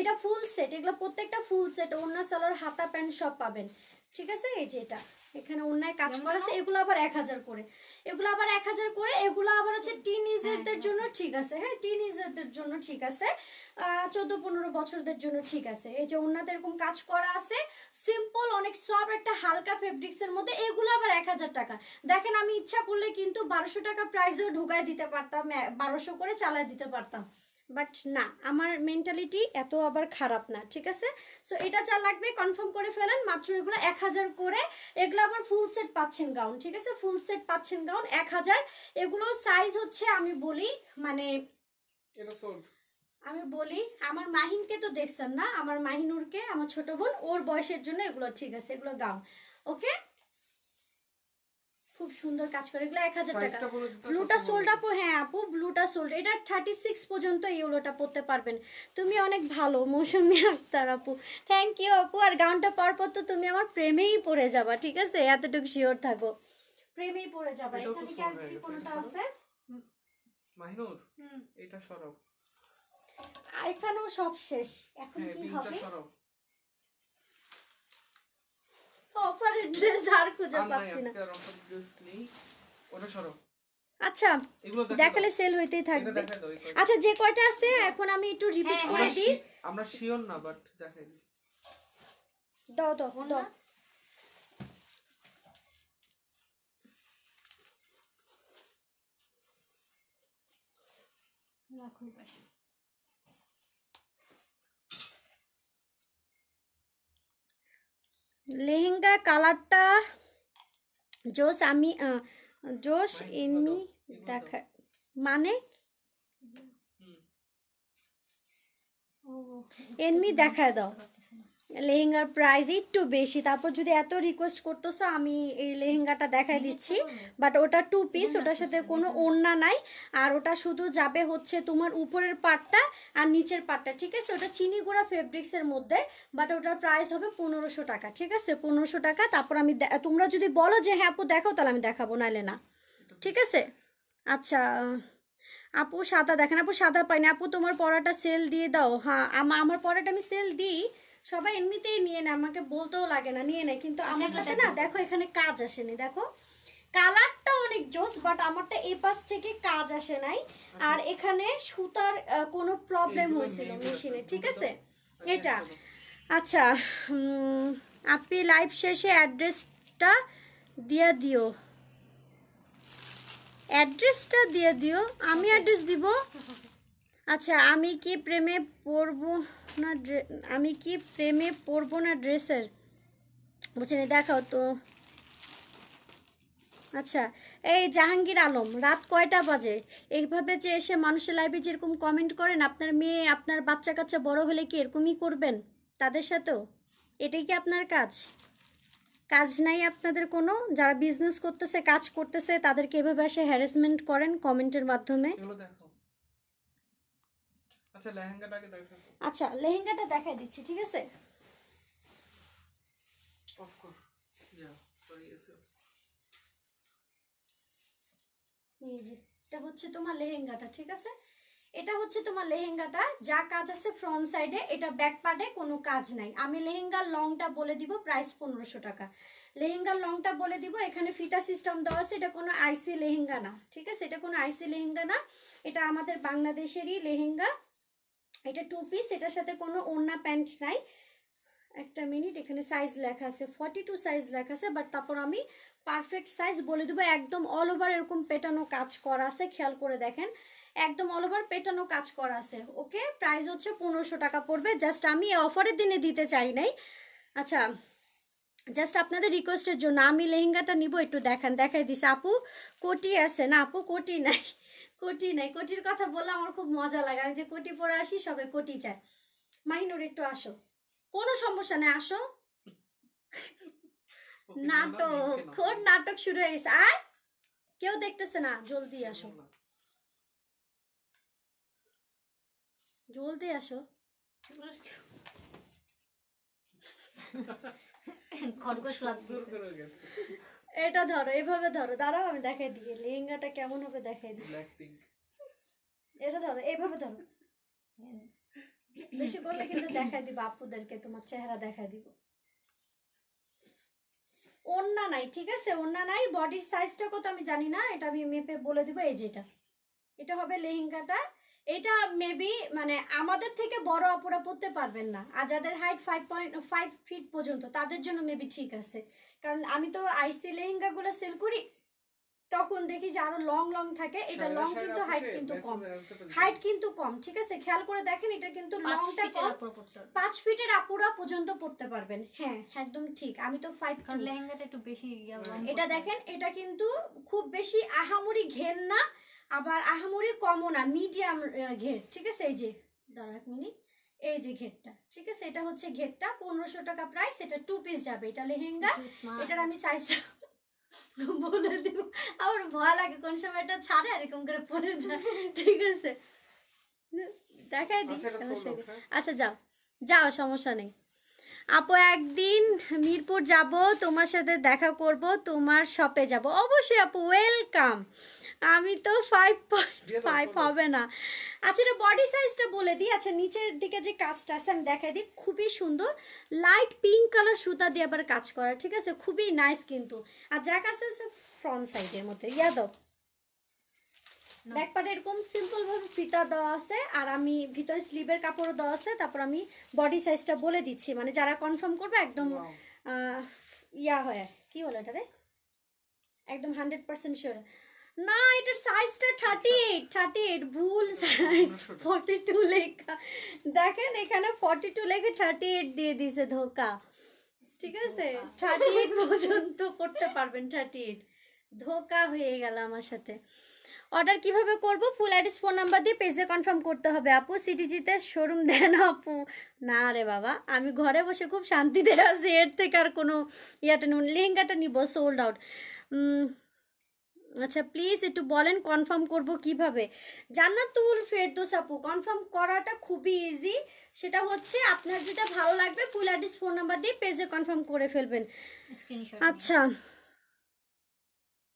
এটা ফুল সেট, এগুলো প্রত্যেকটা ফুল সেট, ওড়না সালোয়ার হাতা প্যান্ট সব পাবেন, ঠিক আছে। এই যে এটা এখানে অন্যায় কাজ যেমন করা আছে, এগুলো আবার 1000 করে, এগুলো আবার 1000 করে, এগুলো আবার হচ্ছে টিনেজারদের জন্য ঠিক আছে, হ্যাঁ টিনেজারদের জন্য ঠিক আছে, 14-15 বছরদের জন্য ঠিক আছে। এই যে অন্যদের এরকম কাজ করা আছে, সিম্পল অনেক সফট একটা হালকা ফেব্রিক্স এর মধ্যে, এগুলো আবার 1000 টাকা। দেখেন আমি ইচ্ছা করলে কিন্তু 1200 টাকা প্রাইসও ঢুকায় দিতে পারতাম, 1200 করে চালায় দিতে পারতাম, বাট না, আমার মেন্টালিটি এত আবার খারাপ না, ঠিক আছে। সো এটা যা লাগবে কনফার্ম করে ফেলেন, মাত্র এগুলো 1000 করে। এগুলো আবার ফুল সেট পাচ্ছেন গাউন, ঠিক আছে, ফুল সেট পাচ্ছেন গাউন 1000। এগুলো সাইজ হচ্ছে আমি বলি মানে এটা সোল্ড। আমি বলি আমার মাহিনকে তো দেখছেন না, আমার মাহিনুরকে, আমার ছোট বোন, ওর বয়সের জন্য এগুলো ঠিক আছে, এগুলো গাউন ওকে। খুব সুন্দর কাজ করে, এগুলো 1000 টাকা। সাইজটা বলে দিতে ব্লুটা সোল্ড আপু, হ্যাঁ আপু ব্লুটা সোল্ড, এটা 36 পর্যন্ত ইয়েলোটা পরতে পারবেন। তুমি অনেক ভালো মৌসুমী আক্তার আপু, থ্যাংক ইউ আপু। আর গাউনটা পর পর তো তুমি আমার প্রেমেই পড়ে যাবা, ঠিক আছে, এতটুকু শিওর থাকো, প্রেমেই পড়ে যাবা। এটাও তো এখানে কি আর sold হয়ে কি গেছে, কোনটা এটা আছে? মাহিনুর এটা সরাও, এখানেও সব শেষ, এখন হ্যাঁ কি পিনটা হবে? সরাও। অফারের ড্রেস আর খুঁজে আর নাই পাচ্ছি না। আজকে আর অফার ড্রেস নেই, ওটা সরাও। আচ্ছা এগুলো দেখালে সেল হইতেই এটা থাকবে। দেখাই দাও এই কয়টা। আচ্ছা যে কয়টা আছে এখন আমি একটু রিপিট হ্যাঁ, করে আমরা দিই। আমরা শিওর না, বাট দেখাই দিই। দাও দাও দাও। রাখুন পাশে। লেহেঙ্গা কালারটা জোস, আমি জোস এমনি দেখা মানে ও এমনি দেখায় দাও। লেহেঙ্গার প্রাইস একটু বেশি, তারপর যদি এত রিকোয়েস্ট করতেছো আমি এই লেহেঙ্গাটা দেখাই দিচ্ছি, বাট ওটা 2 পিস, ওটার সাথে কোনো ওড়না নাই, আর ওটা শুধু যাবে হচ্ছে তোমার উপরের পাটটা আর নিচের পাটটা, ঠিক আছে। ওটা চিনি গুঁড়া ফেব্রিক্স এর মধ্যে, বাট ওটার প্রাইস হবে 1500 টাকা, ঠিক আছে 1500 টাকা। তারপর আমি তোমরা যদি বলো যে হ্যাঁ আপু দেখাও, তাহলে আমি দেখাবো, নাইলে না, ঠিক আছে। আচ্ছা আপু সাদা দেখেন, আপু সাদা পাইনি, আপু তোমার পড়াটা সেল দিয়ে দাও। হ্যাঁ আমার পড়াটা আমি সেল দিই, সবাই এমনিতেই নিয়ে নেয়, আমাকে বলতেও লাগে না, নিয়ে নেয়, কিন্তু আমারটাতে না দেখো এখানে কাজ আসেনি, দেখো কালারটা অনেক জোস, বাট আমারটা এই পাশ থেকে কাজ আসে নাই, আর এখানে সুতার কোনো প্রবলেম হয়েছিল মেশিনে, ঠিক আছে এটা। আচ্ছা আপনি লাইভ শেষে অ্যাড্রেসটা দিয়ে দিও, অ্যাড্রেসটা দিয়ে দিও, আমি অ্যাড্রেস দিব। আচ্ছা আমি কি প্রেমে পড়বো না, আমি কি প্রেমে পড়বো না ড্রেসের, বুঝছেন দেখাও তো। আচ্ছা এই জাহাঙ্গীর আলম, রাত কয়টা বাজে? এইভাবে যে এসে মানুষের লাইভে যেরকম কমেন্ট করেন, আপনার মেয়ে আপনার বাচ্চা কাচ্চা বড় হলে কি এরকমই করবেন তাদের সাথেও? এটাই কি আপনার কাজ? কাজ নাই আপনাদের কোনো? যারা বিজনেস করতেছে, কাজ করতেছে, তাদেরকে এভাবে এসে হ্যারাসমেন্ট করেন কমেন্টের মাধ্যমে? এগুলো দেখো। আচ্ছা লেহেঙ্গাটাকে দেখো। আচ্ছা লেহেঙ্গাটা দেখাই দিচ্ছি, ঠিক আছে। অফ কোর্স ইয়া সরি এসে এই যে এটা হচ্ছে তোমার লেহেঙ্গাটা, ঠিক আছে, এটা হচ্ছে তোমার লেহেঙ্গাটা, যা কাজ আছে ফ্রন্ট সাইডে, এটা ব্যাক পার্টে কোনো কাজ নাই। আমি লেহেঙ্গার লংটা বলে দিব, প্রাইস 1500 টাকা। লেহেঙ্গার লংটা বলে দিব, এখানে ফিতা সিস্টেম দেওয়া আছে, এটা কোনো আইসি লেহেঙ্গা না, ঠিক আছে, এটা কোনো আইসি লেহেঙ্গা না, এটা আমাদের বাংলাদেশেরই লেহেঙ্গা। এটা 2 পিস, এটার সাথে কোনো ওড়না প্যান্ট নাই। একটা মিনিট, এখানে সাইজ লেখা আছে 42 সাইজ লেখা আছে, বাট তারপর আমি পারফেক্ট সাইজ বলে দেবো। একদম অল ওভার এরকম পেটানো কাজ করা আছে, খেয়াল করে দেখেন, একদম অল ওভার পেটানো কাজ করা আছে। ওকে প্রাইস হচ্ছে 1500 টাকা পড়বে, জাস্ট আমি অফারের দিনে দিতে চাই নাই। আচ্ছা জাস্ট আপনাদের রিকোয়েস্টের জন্য আমি লেহেঙ্গাটা নিব, একটু দেখান, দেখাই দিছে। আপু কোটি আছে না? আপু কোটি নাই, কোটি নাই, কোটির কথা বললে আমার খুব মজা লাগে, আমি যে কোটি পরে আসি সবে কোটি চায়। মাহিনুর একটু আসো, কোনো সমস্যা নেই, আসো। নাটক, কোন নাটক শুরু হয়ে গেছে, আর কেউ দেখতেছে না, জলদি আসো, জলদি আসো। খরগোশ লাগবে। এটা ধরো, এভাবে ধরো, দাঁড়াও আমি দেখাই দিই লেহেঙ্গাটা কেমন হবে, দেখাই দিই। Black pink. এটা ধরো, এইভাবে ধরো, বেশি করলে কিন্তু দেখাই দিব আপুদেরকে, তোমার চেহারা দেখাই দিব। ওড়না নাই, ঠিক আছে, ওড়না নাই। বডির সাইজটা কত আমি জানি না, এটা আমি মেপে বলে দিব। এই যেটা, এটা হবে লেহেঙ্গাটা। এটা মেবি মানে আমাদের থেকে বড় আপুরা পরতে পারবেন না, আর যাদের হাইট 5.5 ফিট পর্যন্ত তাদের জন্য মেবি ঠিক আছে। কারণ আমি তো আইসি লেহেঙ্গাগুলো সেল করি, তখন দেখি যে আরো লং লং থাকে। এটা লং কিন্তু হাইট কিন্তু কম, হাইট কিন্তু কম, ঠিক আছে, খেয়াল করে দেখেন। এটা কিন্তু লংটা কম, 5 ফিটের আপুরা পর্যন্ত পড়তে পারবেন। হ্যাঁ একদম ঠিক, আমি তো 5 কারণ লেহেঙ্গাটা একটু বেশি এটা দেখেন, এটা কিন্তু খুব বেশি আহামরি ঘের না, আবার আহামরি কমও না, মিডিয়াম ঘের, ঠিক আছে। এই যে দাঁড়া 1 মিনিট, এই যে ঘেরটা, ঠিক আছে, এটা হচ্ছে ঘেরটা। 1500 টাকা প্রাইস। এটা 2 পিস যাবে, এটা লেহেঙ্গা। এটার আমি সাইজটা বলে দিব, আমার ভয় লাগে কোন সময় এটা ছাড়ে এরকম করে পরে যায়, ঠিক আছে, দেখাই দিই, সমস্যা নেই। আচ্ছা যাও যাও, সমস্যা নেই আপু। একদিন মিরপুর যাব, তোমার সাথে দেখা করব, তোমার শপে যাব অবশ্যই আপু, ওয়েলকাম। আমি তো 5.5 হবে না। আচ্ছা এটা বডি সাইজটা বলে দিই। আচ্ছা নিচের দিকে যে কাজটা আছে আমি দেখাই দিই, খুবই সুন্দর, লাইট পিঙ্ক কালার সুতা দিয়ে আবার কাজ করা, ঠিক আছে, খুবই নাইস কিন্তু। আর যা কাজ আছে ফ্রন্ট সাইডের মতো ইয়া দাও, ব্যাক পার্টে এরকম সিম্পল ভাবে ফিতা দেওয়া আছে, আর আমি ভিতরে স্লিভের কাপড়ও দেওয়া আছে। তারপর আমি বডি সাইজটা বলে দিচ্ছি, মানে যারা কনফার্ম করবে একদম ইয়া হয়, কি বলে এটা রে, একদম 100% শিওর। না এটার সাইজটা 38 ভুল সাইজ, 42 লেখা, দেখেন এখানে 42 লেখা 38 দিয়ে দিছে, ধোকা, ঠিক আছে। 38 পর্যন্ত করতে পারবেন, 38 ধোকা হয়ে গেল আমার সাথে। অর্ডার কিভাবে করব? ফুল অ্যাড্রেস ফোন নাম্বার দিয়ে পেজে কনফার্ম করতে হবে আপু। সিটিজিতে শোরুম দেন আপু? না রে বাবা, আমি ঘরে বসে খুব শান্তিতে আছি, এর থেকে আর কোনো ইয়াটা নেব। লেহেঙ্গাটা নিব সোল্ড আউট। আচ্ছা প্লিজ একটু বলেন কনফার্ম করব কিভাবে? জান্নাতুল ফেরদৌস আপু, কনফার্ম করাটা খুবই ইজি। সেটা হচ্ছে আপনার যেটা ভালো লাগবে ফুল অ্যাড্রেস ফোন নাম্বার দিয়ে পেজে কনফার্ম করে ফেলবেন। স্ক্রিনশট আচ্ছা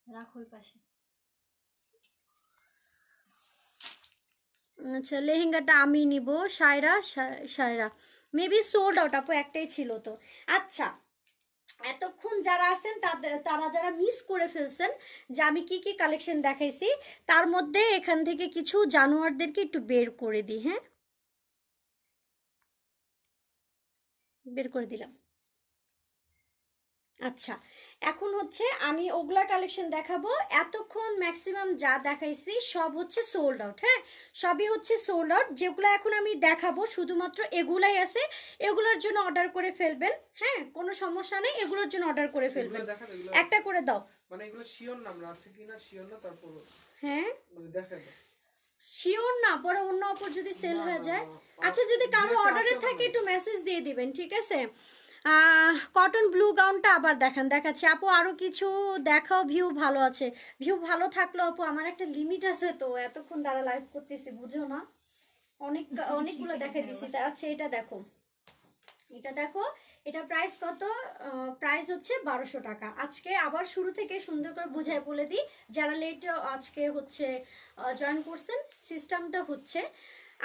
রাখো ওই পাশে। আচ্ছা লেহেঙ্গাটা আমি নিব। সায়রা মেবি সোল্ড আউট আপু, একটাই ছিল তো। আচ্ছা এতক্ষণ যারা আছেন তারা যারা মিস করে ফেলছেন যে আমি কি কি কালেকশন দেখাইছি, তার মধ্যে এখান থেকে কিছু জানোয়ারদেরকে একটু বের করে দিই। হ্যাঁ বের করে দিলাম। আচ্ছা এখন হচ্ছে আমি ওগুলা কালেকশন দেখাবো। এতক্ষণ ম্যাক্সিমাম যা দেখাইছি সব হচ্ছে সোল্ড আউট। হ্যাঁ সবই হচ্ছে সোল্ড আউট। যেগুলো এখন আমি দেখাবো শুধুমাত্র এগুলাই আছে, এগুলোর জন্য অর্ডার করে ফেলবেন। হ্যাঁ কোনো সমস্যা নেই, এগুলোর জন্য অর্ডার করে ফেলবেন। একটা করে দাও, মানে এগুলো শিওর নাম আছে কিনা শিওর না, তারপর হ্যাঁ মানে দেখা দাও শিওর না, পরে অন্য অপর যদি সেল হয়ে যায়। আচ্ছা যদি কারো অর্ডারে থাকে একটু মেসেজ দিয়ে দিবেন, ঠিক আছে। কটন ব্লু গাউনটা আবার দেখাচ্ছি আপু, আরো কিছু দেখাও। ভিউ ভালো আছে, ভিউ ভালো থাকলো আপু, আমার একটা লিমিট আছে তো, এতক্ষণ দ্বারা লাইভ করতেছি বুঝো না, অনেকগুলো দেখাই দিছি। আচ্ছা এটা দেখো, এটা দেখো, এটা প্রাইস কত? প্রাইস হচ্ছে 1200 টাকা। আজকে আবার শুরু থেকে সুন্দর করে বুঝাই বলে দিই, যারা লেট আজকে হচ্ছে জয়েন করছেন। সিস্টেমটা হচ্ছে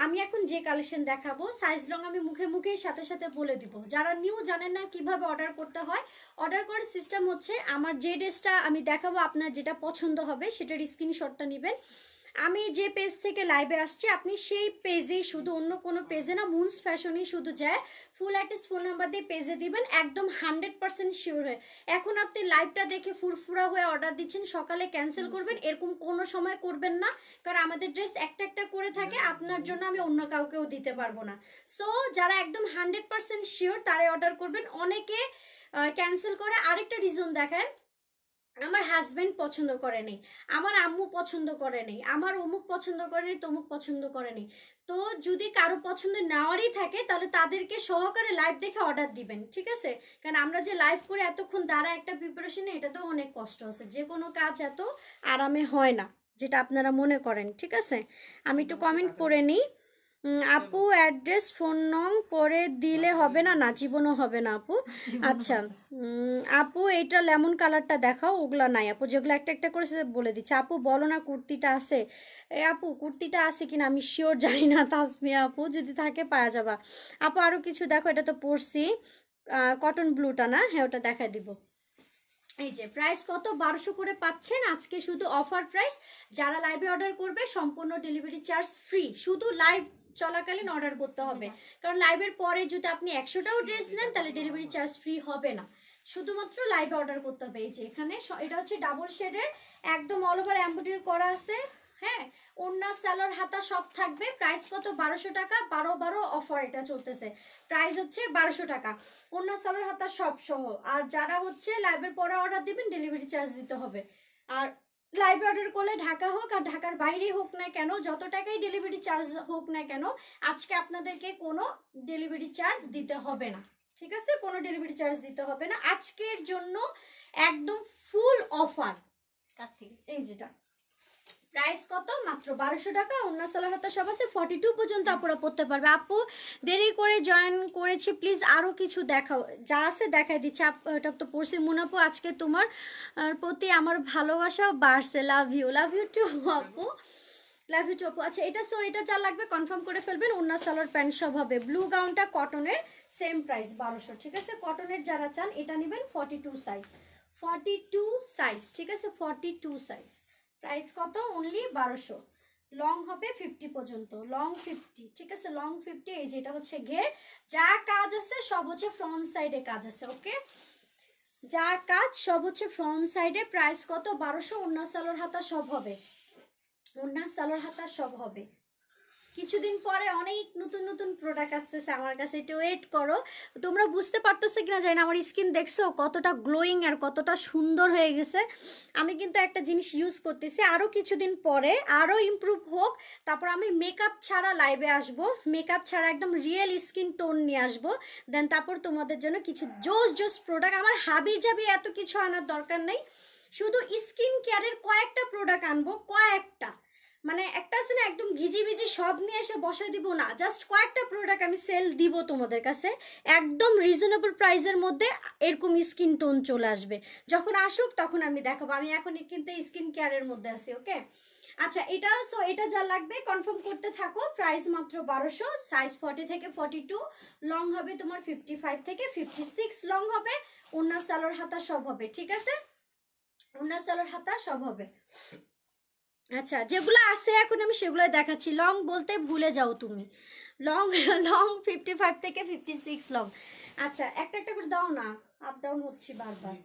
আমি এখন যে কালেকশন দেখাবো সাইজ লং আমি মুখেই সাথে সাথে বলে দিব। যারা নিউ জানেন না কিভাবে অর্ডার করতে হয়, অর্ডার করার সিস্টেম হচ্ছে আমার যে ড্রেসটা আমি দেখাবো আপনার যেটা পছন্দ হবে সেটার স্ক্রিনশটটা নেবেন। আমি যে পেজ থেকে লাইভে আসছি আপনি সেই পেজেই, শুধু অন্য কোনো পেজে না, মুনস ফ্যাশনেই শুধু যায় ফুল অ্যাড্রেস ফোন নাম্বার দিয়ে পেজে দিবেন, একদম 100% শিওর হয়ে। এখন আপনি লাইভটা দেখে ফুরফুরা হয়ে অর্ডার দিচ্ছেন, সকালে ক্যান্সেল করবেন, এরকম কোনো সময় করবেন না, কারণ আমাদের ড্রেস একটা একটা করে থাকে, আপনার জন্য আমি অন্য কাউকেও দিতে পারবো না। সো যারা একদম 100% শিওর তারাই অর্ডার করবেন। অনেকে ক্যান্সেল করে আরেকটা রিজন দেখায়, আমার হাজবেন্ড পছন্দ করে নেই, আমার আম্মু পছন্দ করে নেই, আমার অমুক পছন্দ করে নেই, তমুক পছন্দ করে নেই। তো যদি কারো পছন্দ নেওয়ারই থাকে তাহলে তাদেরকে সহকারে লাইভ দেখে অর্ডার দিবেন, ঠিক আছে। কারণ আমরা যে লাইভ করে এতক্ষণ দ্বারা একটা প্রিপারেশনে, এটা তো অনেক কষ্ট আছে, যে কোনো কাজ এত আরামে হয় না যেটা আপনারা মনে করেন, ঠিক আছে। আমি একটু কমেন্ট পড়ে নিই। আপু অ্যাড্রেস ফোন নং পরে দিলে হবে না? না জীবনও হবে না আপু। আচ্ছা আপু এটা লেমন কালারটা দেখাও। ওগুলা নাই আপু, যেগুলো একটা একটা করে বলে দিচ্ছে। আপু বলো না কুর্তিটা আছে? এ আপু কুর্তিটা আছে কিনা আমি শিওর জানি না, তাসমিয়া আপু যদি থাকে পাওয়া যাবা। আপু আরো কিছু দেখো, এটা তো পরছি, কটন ব্লুটা না? হ্যাঁ ওটা দেখা দিব। এই যে প্রাইস কত 1200 করে পাচ্ছেন আজকে, শুধু অফার প্রাইস। যারা লাইভে অর্ডার করবে সম্পূর্ণ ডেলিভারি চার্জ ফ্রি, শুধু লাইভ চলাকালীন অর্ডার করতে হবে, কারণ লাইভের পরে যদি আপনি 100টাও ড্রেস নেন তাহলে ডেলিভারি চার্জ ফ্রি হবে না, শুধুমাত্র লাইভে অর্ডার করতে হবে। এই যে এখানে এটা হচ্ছে ডাবল শেডের, একদম অল ওভার এমব্রয়ডারি করা আছে। হ্যাঁ, ওড়না সালোয়ার হাতা সব থাকবে। প্রাইস কত 1200 টাকা, 12 অফার এটা চলতেছে, প্রাইস হচ্ছে 1200 টাকা। ওড়না সালোয়ার হাতা সব সহ। আর যারা হচ্ছে লাইভের পরে অর্ডার দিবেন ডেলিভারি চার্জ দিতে হবে। আর লাইভে অর্ডার করলে ঢাকা হোক আর ঢাকার বাইরে হোক না কেন, যত টাকাই ডেলিভারি চার্জ হোক না কেন, আজকে আপনাদেরকে কোনো ডেলিভারি চার্জ দিতে হবে না, ঠিক আছে? কোনো ডেলিভারি চার্জ দিতে হবে না আজকের জন্য, একদম ফুল অফার। এই যেটা প্রাইস কত মাত্র 1200 টাকা। ওড়না সালোয়ার হাতা সব আছে, 42 পর্যন্ত আপুরা পড়তে পারবে। আপু দেরি করে জয়েন করেছি, প্লিজ আরো কিছু দেখাও, যা আছে দেখাই দিচ্ছি। এটা তো পড়ছি মুনাপু, আজকে তোমার প্রতি আমার ভালোবাসা বাড়ছে, লাভ ইউ টু আপু, লাভ ইউ টু আপু। আচ্ছা এটা এটা যা লাগবে কনফার্ম করে ফেলবেন। ওড়না সালোয়ার প্যান্ট সব হবে। ব্লু গাউনটা কটনের, সেম প্রাইস 1200, ঠিক আছে? কটনের যারা চান এটা নেবেন 42 সাইজ, 42 সাইজ, ঠিক আছে? 42 সাইজ, প্রাইস কত অনলি 1200। লং হবে 50 পর্যন্ত, লং 50, ঠিক আছে? লং 50। এই যেটা হচ্ছে ঘের, যা কাজ আছে সব হচ্ছে ফ্রন্ট সাইডে কাজ আছে, ওকে? যা কাজ সব হচ্ছে ফ্রন্ট সাইডে। প্রাইস কত 1200। ওড়না সালোয়ার হাতা সব হবে, ওড়না সালোয়ার হাতা সব হবে। কিছুদিন পরে অনেক নতুন নতুন প্রোডাক্ট আসতেছে আমার কাছে, একটু ওয়েট করো। তোমরা বুঝতে পারতেছো কিনা জানি না, আমার স্কিন দেখছো কতটা গ্লোয়িং আর কতটা সুন্দর হয়ে গেছে। আমি কিন্তু একটা জিনিস ইউজ করতেছি, আরও কিছুদিন পরে আরও ইমপ্রুভ হোক, তারপর আমি মেকআপ ছাড়া লাইভে আসবো, মেকআপ ছাড়া একদম রিয়েল স্কিন টোন নিয়ে আসবো। দেন তারপর তোমাদের জন্য কিছু জোস প্রোডাক্ট, আমার হাবি জাবি এত কিছু আনার দরকার নেই, শুধু স্কিন কেয়ারের কয়েকটা প্রোডাক্ট আনবো, কয়েকটা, মানে একটা আছে না একদম ঘিজি বিজি সব নিয়ে এসে বসাই দিব না, জাস্ট কয়েকটা প্রোডাক্ট আমি সেল দিব তোমাদের কাছে একদম রিজনেবল প্রাইসের মধ্যে। এরকম স্কিন টোন চলে আসবে, যখন আসুক তখন আমি দেখাবো। আমি এখন কিন্তু স্কিন কেয়ারের মধ্যে আছি, ওকে? আচ্ছা এটা যা লাগবে কনফার্ম করতে থাকো। প্রাইস মাত্র 1200, সাইজ 40 থেকে 42, লং হবে তোমার 55 থেকে 56 লং হবে। ওড়না সালোয়ার হাতা সব হবে, ঠিক আছে? ওড়না সালোয়ার হাতা সব হবে। আচ্ছা যেগুলো আছে এখন আমি সেগুলোই দেখাচ্ছি। লং বলতে ভুলে যাও তুমি, লং লং 55 থেকে 56 লং। আচ্ছা একটা একটা করে দাও না, আপ ডাউন হচ্ছে বারবার।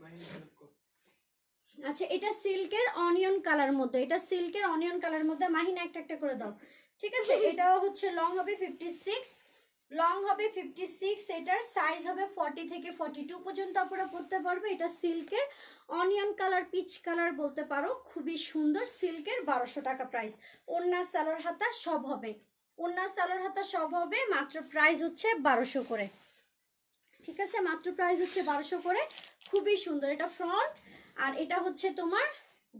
আচ্ছা এটা সিল্কের অনিয়ন কালার মধ্যে, এটা সিল্কের অনিয়ন কালার মধ্যে, মাহিনা একটা একটা করে দাও, ঠিক আছে? এটাও হচ্ছে লং হবে 56, লং হবে 56, এটার সাইজ হবে 40 থেকে 42 পর্যন্ত আপনারা পড়তে পারবে। এটা সিল্কের অনিয়ন কালার, পিচ কালার বলতে পারো, খুবই সুন্দর, সিল্কের 1200 টাকা প্রাইস। ওড়না সালোয়ার হাতা সব হবে, ওড়না সালোয়ার হাতা সব হবে, মাত্র প্রাইস হচ্ছে 1200 করে, ঠিক আছে? মাত্র প্রাইস হচ্ছে 1200 করে, খুবই সুন্দর। এটা ফ্রন্ট আর এটা হচ্ছে তোমার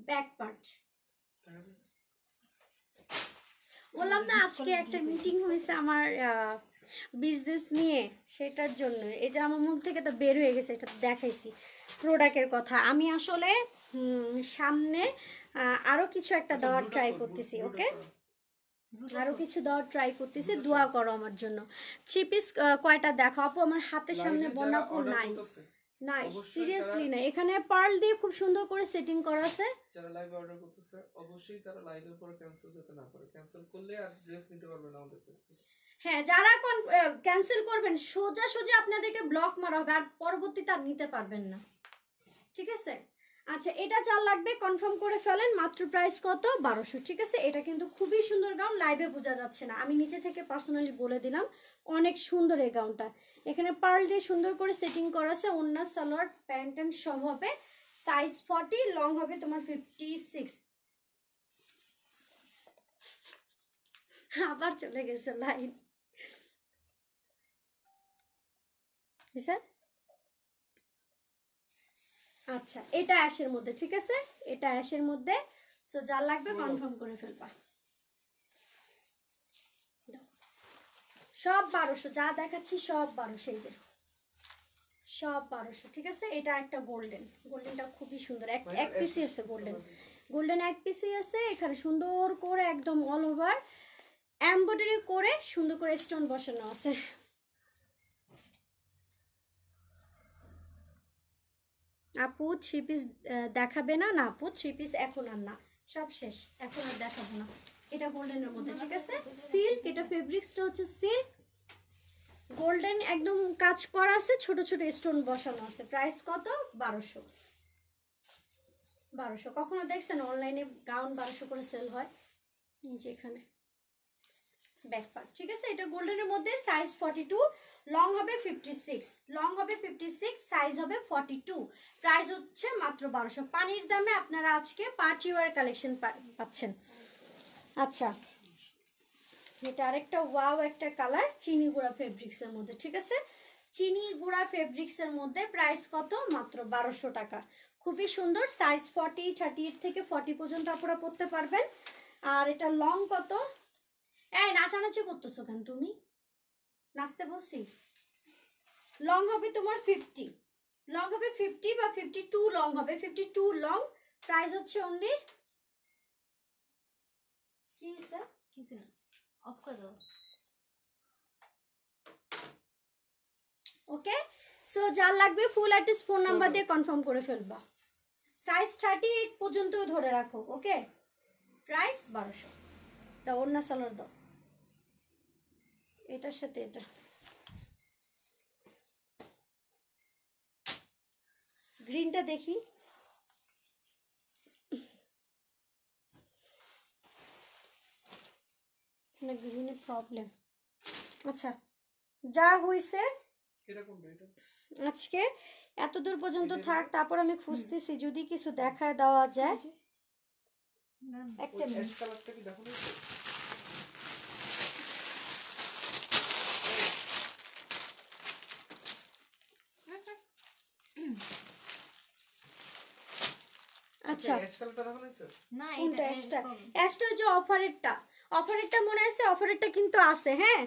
ব্যাক পার্ট। বললাম না আজকে একটা মিটিং হয়েছে আমার বিজনেস নিয়ে, সেটার জন্য এটা আমার মুখ থেকে তো বের হয়ে গেছে, এটা দেখাইছি প্রোডাক্টের কথা। আমি আসলে সামনে আরো কিছু একটা দেওয়ার ট্রাই করতেছি, ওকে? আরো কিছু দেওয়ার ট্রাই করতেছি, দোয়া করো আমার জন্য। 3 পিস কয়টা দেখো আপু, আমার হাতের সামনে বন্যাপুর নাই, নাই সিরিয়াসলি না। এখানে পার্ল দিয়ে খুব সুন্দর করে সেটিং করা আছে। যারা লাইভ অর্ডার করতেছে অবশ্যই তারা লাইভের পরে ক্যান্সেল যাতে না করে, ক্যান্সেল করলে আর ড্রেস নিতে পারবে না আমাদের কাছ থেকে। হ্যাঁ যারা ক্যান্সেল করবেন সোজা সোজা আপনাদেরকে ব্লক মারা হবে, আর পরবর্তীতে আর নিতে পারবেন না, ঠিক আছে? আচ্ছা এটা যা লাগবে কনফার্ম করে ফেলেন। মাত্র প্রাইস কত 1200, ঠিক আছে? এটা কিন্তু খুবই সুন্দর গাউন, লাইভে বোঝা যাচ্ছে না, আমি নিচে থেকে পার্সোনালি বলে দিলাম, অনেক সুন্দর এই গাউনটা। এখানে পার্ল দিয়ে সুন্দর করে সেটিং করা আছে। ওড়না সালোয়ার প্যান্ট এন্ড সব হবে, সাইজ 40, লং হবে তোমার 56। আবার চলে গেছে লাইন, আচ্ছা এটা অ্যাশের মধ্যে, ঠিক আছে? এটা অ্যাশের মধ্যে, সো যা লাগবে কনফার্ম করে ফেলবা। সব 1200, যা দেখাচ্ছি সব 1200, এই যে সব 1200, ঠিক আছে? এটা একটা গোল্ডেন, গোল্ডেনটা খুবই সুন্দর, এক পিসই আছে গোল্ডেন, গোল্ডেন এক পিসই আছে। এখানে সুন্দর করে একদম অল ওভার এমব্রয়ডারি করে সুন্দর করে স্টোন বসানো আছে। আপু 3 পিস দেখাবে না? না আপু 3 পিস এখন আর না, সব শেষ, এখন আর দেখাবো না। এটা গোল্ডেনের মধ্যে, ঠিক আছে, সিল্ক, এটা ফেব্রিক্সটা হচ্ছে সিল্ক গোল্ডেন, একদম কাজ করা আছে, ছোট ছোট স্টোন বসানো আছে। প্রাইস কত? 1200। 1200 কখনো দেখছেন অনলাইনে গাউন 1200 করে সেল হয়? যেখানে ব্যাক পার্ট, ঠিক আছে। এটা গোল্ডেনের মধ্যে, সাইজ 42, লং হবে 56, লং হবে 56, সাইজ হবে 42, প্রাইস হচ্ছে মাত্র 1200। পানির দামে আপনারা আজকে পার্টি ওয়্যার কালেকশন পাচ্ছেন। আচ্ছা, এটা আরেকটা ওয়াও একটা কালার, চিনি গুঁড়া ফেব্রিক্সের মধ্যে, ঠিক আছে, চিনি গুঁড়া ফেব্রিক্সের মধ্যে। প্রাইস কত? মাত্র 1200 টাকা। খুবই সুন্দর, সাইজ 40, 38 থেকে 40 পর্যন্ত আপনারা পরতে পারবেন। আর এটা লং কত? এই নাচানাচি করতেছো কেন তুমি? নাচতে বলছি। লং হবে তোমার 50, লং হবে 50 বা 52, লং হবে 52 লং। প্রাইস হচ্ছে অনলি, কি স্যার? কিছু না, অফ করে দাও। ওকে, সো যার লাগবে ফুল অ্যাড্রেস ফোন নাম্বার দিয়ে কনফার্ম করে ফেলবা। সাইজ 38 পর্যন্ত ধরে রাখো। ওকে, প্রাইস 1200। দাও অন্য সালোয়ার দাও, এটার সাথে এটা গ্রিনটা দেখি। না গ্রিনের প্রবলেম। আচ্ছা, যা হইছে এরকম এটা আজকে এত দূর পর্যন্ত থাক, তারপর আমি খুঁজতেছি যদি কিছু দেখায় দেওয়া যায়। একটা অ্যাশ কালারটা কি দেখো না? আচ্ছা, অ্যাশ কালারটা দেখো না স্যার? না কোনটা? এটা অ্যাশটা? অ্যাশটা যে অফারেরটা, অফারেরটা মনে আছে? অফারেরটা কিন্তু আছে, হ্যাঁ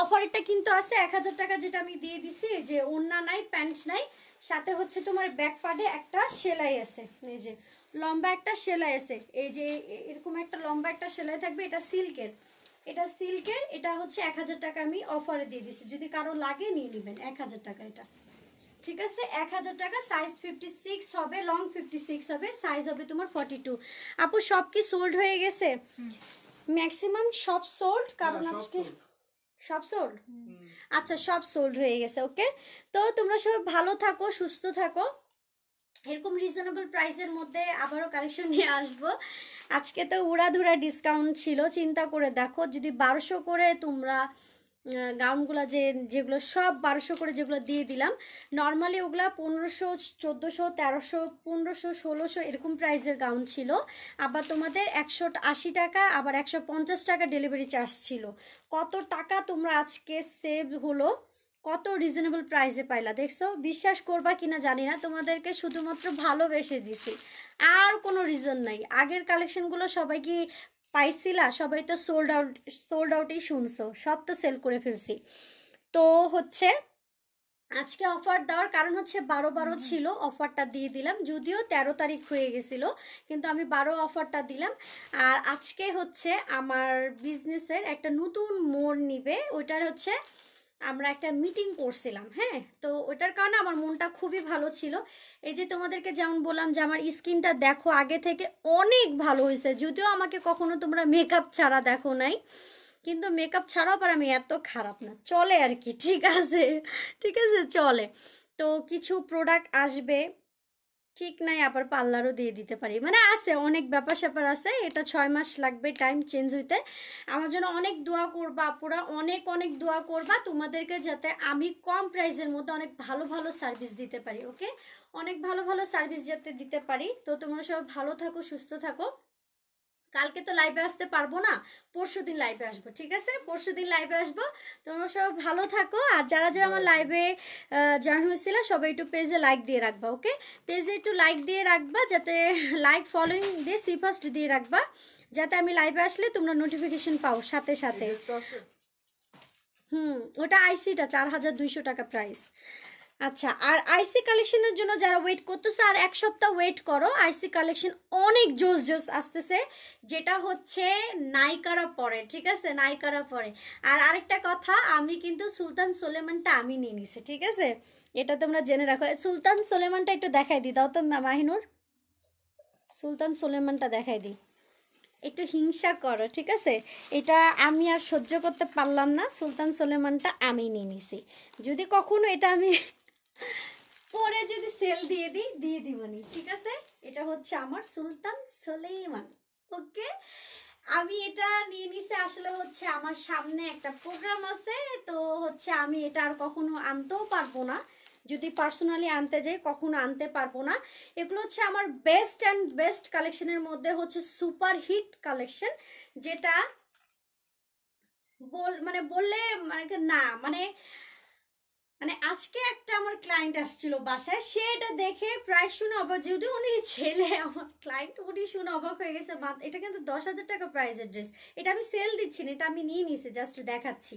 অফারেরটা কিন্তু আছে। 1000 টাকা যেটা আমি দিয়ে দিছি, যে ওড়না নাই, প্যান্ট নাই, সাথে হচ্ছে তোমার ব্যাক পার্টে একটা সেলাই আছে, এই যে লম্বা একটা সেলাই আছে, এই যে এরকম একটা লম্বা একটা সেলাই থাকবে। এটা সিল্কের, এটা সিল্কের, এটা হচ্ছে 1000 টাকা আমি অফারে দিয়ে দিছি, যদি কারো লাগে নিয়ে নেবেন। 1000 টাকা এটা, ঠিক আছে, 1000 টাকা। সাইজ 56 হবে, লং 56 হবে, সাইজ হবে তোমার 42। আপু সব কি সোল্ড হয়ে গেছে? ম্যাক্সিমাম সব সোল্ড, কারণ আজকে সব সোল্ড। আচ্ছা, সব সোল্ড হয়ে গেছে। ওকে, তো তোমরা সবাই ভালো থাকো, সুস্থ থাকো। এরকম রিজনেবল প্রাইসের মধ্যে আবারও কালেকশন নিয়ে আসবো। আজকে তো উড়াধুরা ডিসকাউন্ট ছিল, চিন্তা করে দেখো, যদি 1200 করে তোমরা গাউনগুলো যেগুলো সব 1200 করে যেগুলো দিয়ে দিলাম, নর্মালি ওগুলা 1500, 1400, 1300, 1500, 1600 এরকম প্রাইসের গাউন ছিল। আবার তোমাদের 180 টাকা, আবার 150 টাকা ডেলিভারি চার্জ ছিল। কত টাকা তোমরা আজকে সেভ হলো, কত রিজনেবল প্রাইসে পাইলা, দেখছো? বিশ্বাস করবা কিনা জানি না, তোমাদেরকে শুধুমাত্র ভালোবেসে দিছি, আর কোনো রিজন নাই। আগের কালেকশনগুলো সবাই কি পাইছিলা? সবাই তো সোল্ড আউটই শুনছো, সব তো সেল করে ফেলছি। তো হচ্ছে আজকে অফার দেওয়ার কারণ হচ্ছে 12 ছিল, অফারটা দিয়ে দিলাম, যদিও 13 তারিখ হয়ে গেছিল, কিন্তু আমি 12 অফারটা দিলাম। আর আজকে হচ্ছে আমার বিজনেসের একটা নতুন মোড় নিবে, ওইটার হচ্ছে আমরা একটা মিটিং করছিলাম, হ্যাঁ, তো ওইটার কারণে আমার মনটা খুবই ভালো ছিল। এই যে তোমাদেরকে যেমন বললাম যে আমার স্কিনটা দেখো আগে থেকে অনেক ভালো হয়েছে, যদিও আমাকে কখনো তোমরা মেকআপ ছাড়া দেখো নাই, কিন্তু মেকআপ ছাড়াও পর আমি এত খারাপ না, চলে আর কি, ঠিক আছে, ঠিক আছে, চলে। তো কিছু প্রোডাক্ট আসবে, ঠিক নাই, আবার পার্লারও দিয়ে দিতে পারি, মানে আছে অনেক ব্যাপার স্যাপার আছে। এটা 6 মাস লাগবে টাইম চেঞ্জ হইতে। আমার জন্য অনেক দোয়া করবা আপুরা, অনেক অনেক দোয়া করবা তোমাদেরকে, যাতে আমি কম প্রাইসের মধ্যে অনেক ভালো ভালো সার্ভিস দিতে পারি। ওকে, অনেক ভালো ভালো সার্ভিস যাতে দিতে পারি। তো তোমরা সব ভালো থাকো, সুস্থ থাকো। কালকে তো লাইভে আসতে পারবো না, পরশুদিন লাইভে আসবো, ঠিক আছে, পরশুদিন লাইভে আসবো। তোমরা সব ভালো থাকো। আর যারা যারা আমার লাইভে জয়েন হয়েছিল সবাই একটু পেজে লাইক দিয়ে রাখবা। ওকে, পেজে একটু লাইক দিয়ে রাখবা, যাতে লাইক ফলোইং দিয়ে সি ফার্স্ট দিয়ে রাখবা, যাতে আমি লাইভে আসলে তোমরা নোটিফিকেশন পাও সাথে সাথে। ওটা আইসিটা 4200 টাকা প্রাইস। আচ্ছা, আর আইসি কালেকশনের জন্য যারা ওয়েট করতেছে, আর 1 সপ্তাহ ওয়েট করো, আইসি কালেকশন অনেক জোস জোস আসতেছে, যেটা হচ্ছে নায়িকারা পরে, ঠিক আছে, নায়িকারা পরে। আর আরেকটা কথা, আমি কিন্তু সুলতান সোলেমানটা আমি নিয়ে নিছি, ঠিক আছে, এটা তোমরা জেনে রাখো। সুলতান সোলেমানটা একটু দেখাই দিই, দাও তো মাহিনুর, সুলতান সোলেমানটা দেখাই দিই, একটু হিংসা করো ঠিক আছে। এটা আমি আর সহ্য করতে পারলাম না, সুলতান সোলেমানটা আমি নিয়ে নিছি। যদি কখনো এটা আমি পরে যদি সেল দিয়ে দিবনি, ঠিক আছে। এটা হচ্ছে আমার সুলতান সোলেমান, ওকে। আমি এটা নিয়ে নিছি, আসলে হচ্ছে আমার সামনে একটা প্রোগ্রাম আছে, তো হচ্ছে আমি এটা আর কখনো আনতেও পারবো না, যদি পার্সোনালি আনতে যাই কখনো আনতে পারবো না। এগুলো হচ্ছে আমার বেস্ট অ্যান্ড বেস্ট কালেকশনের মধ্যে হচ্ছে সুপার হিট কালেকশন, যেটা বললে না মানে মানে আজকে একটা আমার ক্লায়েন্ট আসছিল বাসায়, সে এটা দেখে প্রায় শুনে অবাক, যদি উনি ছেলে আমার ক্লায়েন্ট, উনি শুনে অবাক হয়ে গেছে। এটা কিন্তু 10,000 টাকা প্রাইসের ড্রেস, এটা আমি সেল দিচ্ছি না, এটা আমি নিয়ে নিছি, জাস্ট দেখাচ্ছি।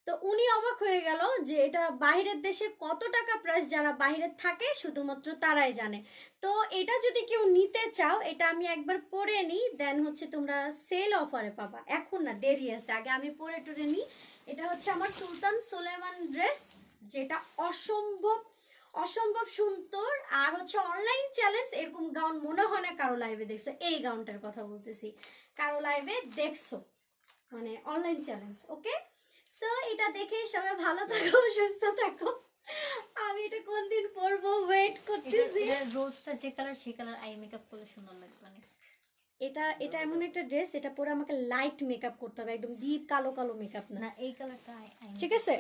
তো উনি অবাক হয়ে গেল যে এটা বাইরের দেশে কত টাকা প্রাইস, যারা বাইরে থাকে শুধুমাত্র তারাই জানে। তো এটা যদি কেউ নিতে চাও, এটা আমি একবার পরে নিই, দেন হচ্ছে তোমরা সেল অফারে পাবা, এখন না, দেরি আছে, আগে আমি পরে টরে নিই। এটা হচ্ছে আমার সুলতান সোলেমান ড্রেস, যেটা অসম্ভব অসম্ভব সুন্দর। আর হচ্ছে অনলাইন চ্যালেঞ্জ, এরকম গাউন মনে হয় না কারো লাইভে দেখছো, এই গাউনটার কথা বলতেছি, কারো লাইভে দেখছো, মানে অনলাইন চ্যালেঞ্জ, ওকে। সো এটা দেখে সবাই ভালো থাকো, সুস্থ থাকো। আমি এটা কোন দিন পরবো ওয়েট করতেছি। রোজটা যে কালার সেই কালার আই মেকআপ করলে সুন্দর লাগবে অনেক। এটা এটা এমন একটা ড্রেস, এটা পরে আমাকে লাইট মেকআপ করতে হবে, একদম ডিপ কালো কালো মেকআপ না, না এই কালারটা ঠিক আছে।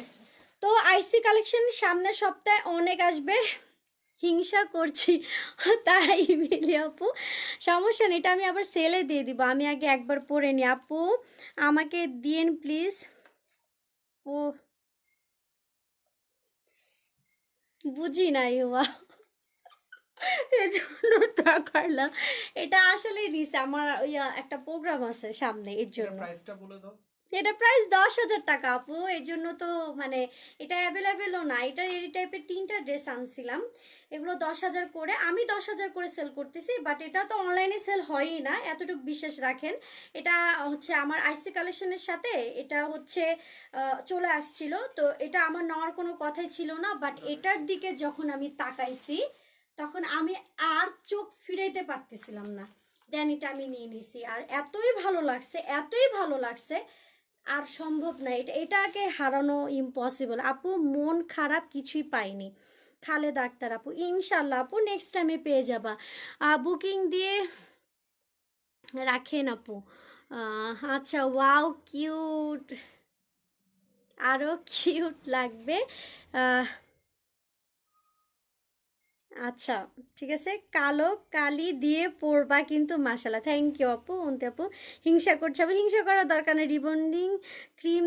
তো আইসি কালেকশন সামনের সপ্তাহে অনেক আসবে, হিংসা করছি তাই মিলি আপু, সমস্যা নেই, এটা আমি আবার সেলে দিয়ে দিব, আমি আগে একবার পরে নি। আপু আমাকে দিয়েন প্লিজ। ও বুঝি নাই, ওয়া এজন্য টাকালাম, এটা আসলে নিছে আমার একটা প্রোগ্রাম আছে সামনে, এর জন্য। প্রাইসটা বলে দাও। এটা প্রাইস 10,000 টাকা আপু, এর জন্য তো মানে এটা অ্যাভেলেবেলও না। এটা এই টাইপের 3টা ড্রেস আনছিলাম, এগুলো 10,000 করে, আমি 10,000 করে সেল করতেছি, বাট এটা তো অনলাইনে সেল হয়ই না, এতটুকু বিশ্বাস রাখেন। এটা হচ্ছে আমার আইসি কালেকশনের সাথে এটা হচ্ছে চলে আসছিল, তো এটা আমার নেওয়ার কোনো কথাই ছিল না, বাট এটার দিকে যখন আমি তাকাইছি তখন আমি আর চোখ ফিরাইতে পারতেছিলাম না, দেন এটা আমি নিয়ে নিছি। আর এতই ভালো লাগছে, এতই ভালো লাগছে, আর সম্ভব না, এটাকে হারানো ইম্পসিবল। আপু মন খারাপ কিছুই পাইনি, খালেদ আক্তার আপু, ইনশাল্লাহ আপু নেক্সট টাইমে পেয়ে যাবা, বুকিং দিয়ে রাখেন আপু। আচ্ছা, ওয়াও কিউট, আরও কিউট লাগবে। আচ্ছা ঠিক আছে, কালো কালি দিয়ে পরবা কিন্তু, মাশাল্লাহ, থ্যাংক ইউ আপু। অন্তে আপু হিংসা করছে, আপু হিংসা করার দরকার নেই, রিবন্ডিং ক্রিম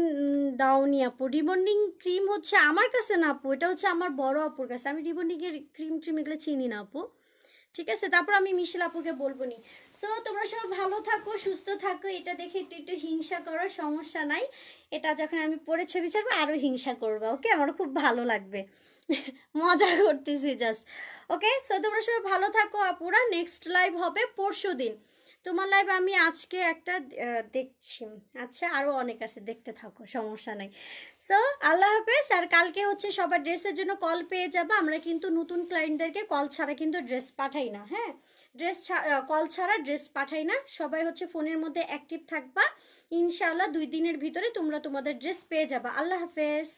দাওনি আপু। রিবন্ডিং ক্রিম হচ্ছে আমার কাছে না আপু, এটা হচ্ছে আমার বড় আপুর কাছে, আমি রিবন্ডিংয়ের ক্রিম ট্রিম এগুলো চিনি না আপু, ঠিক আছে। তারপর আমি মিশেল আপুকে বলবো নি। সো তোমরা সব ভালো থাকো, সুস্থ থাকো, এটা দেখে একটু একটু হিংসা করো, সমস্যা নাই, এটা যখন আমি পরে ছবি ছাড়বো আরও হিংসা করবো, ওকে, আমার খুব ভালো লাগবে মজা করতেছি জাস্ট, ওকে। সো তোমরা সবাই ভালো থাকো আপুরা, নেক্সট লাইভ হবে পরশু দিন, তোমার লাইভ আমি আজকে একটা দেখছি, আচ্ছা আরও অনেক আছে, দেখতে থাকো, সমস্যা নাই। সো আল্লাহ হাফেজ। আর কালকে হচ্ছে সবার ড্রেসের জন্য কল পেয়ে যাবো, আমরা কিন্তু নতুন ক্লায়েন্টদেরকে কল ছাড়া কিন্তু ড্রেস পাঠাই না, হ্যাঁ, কল ছাড়া ড্রেস পাঠাই না, সবাই হচ্ছে ফোনের মধ্যে অ্যাক্টিভ থাকবা, ইনশাআল্লাহ 2 দিনের ভিতরে তোমরা তোমাদের ড্রেস পেয়ে যাবা। আল্লাহ হাফেজ।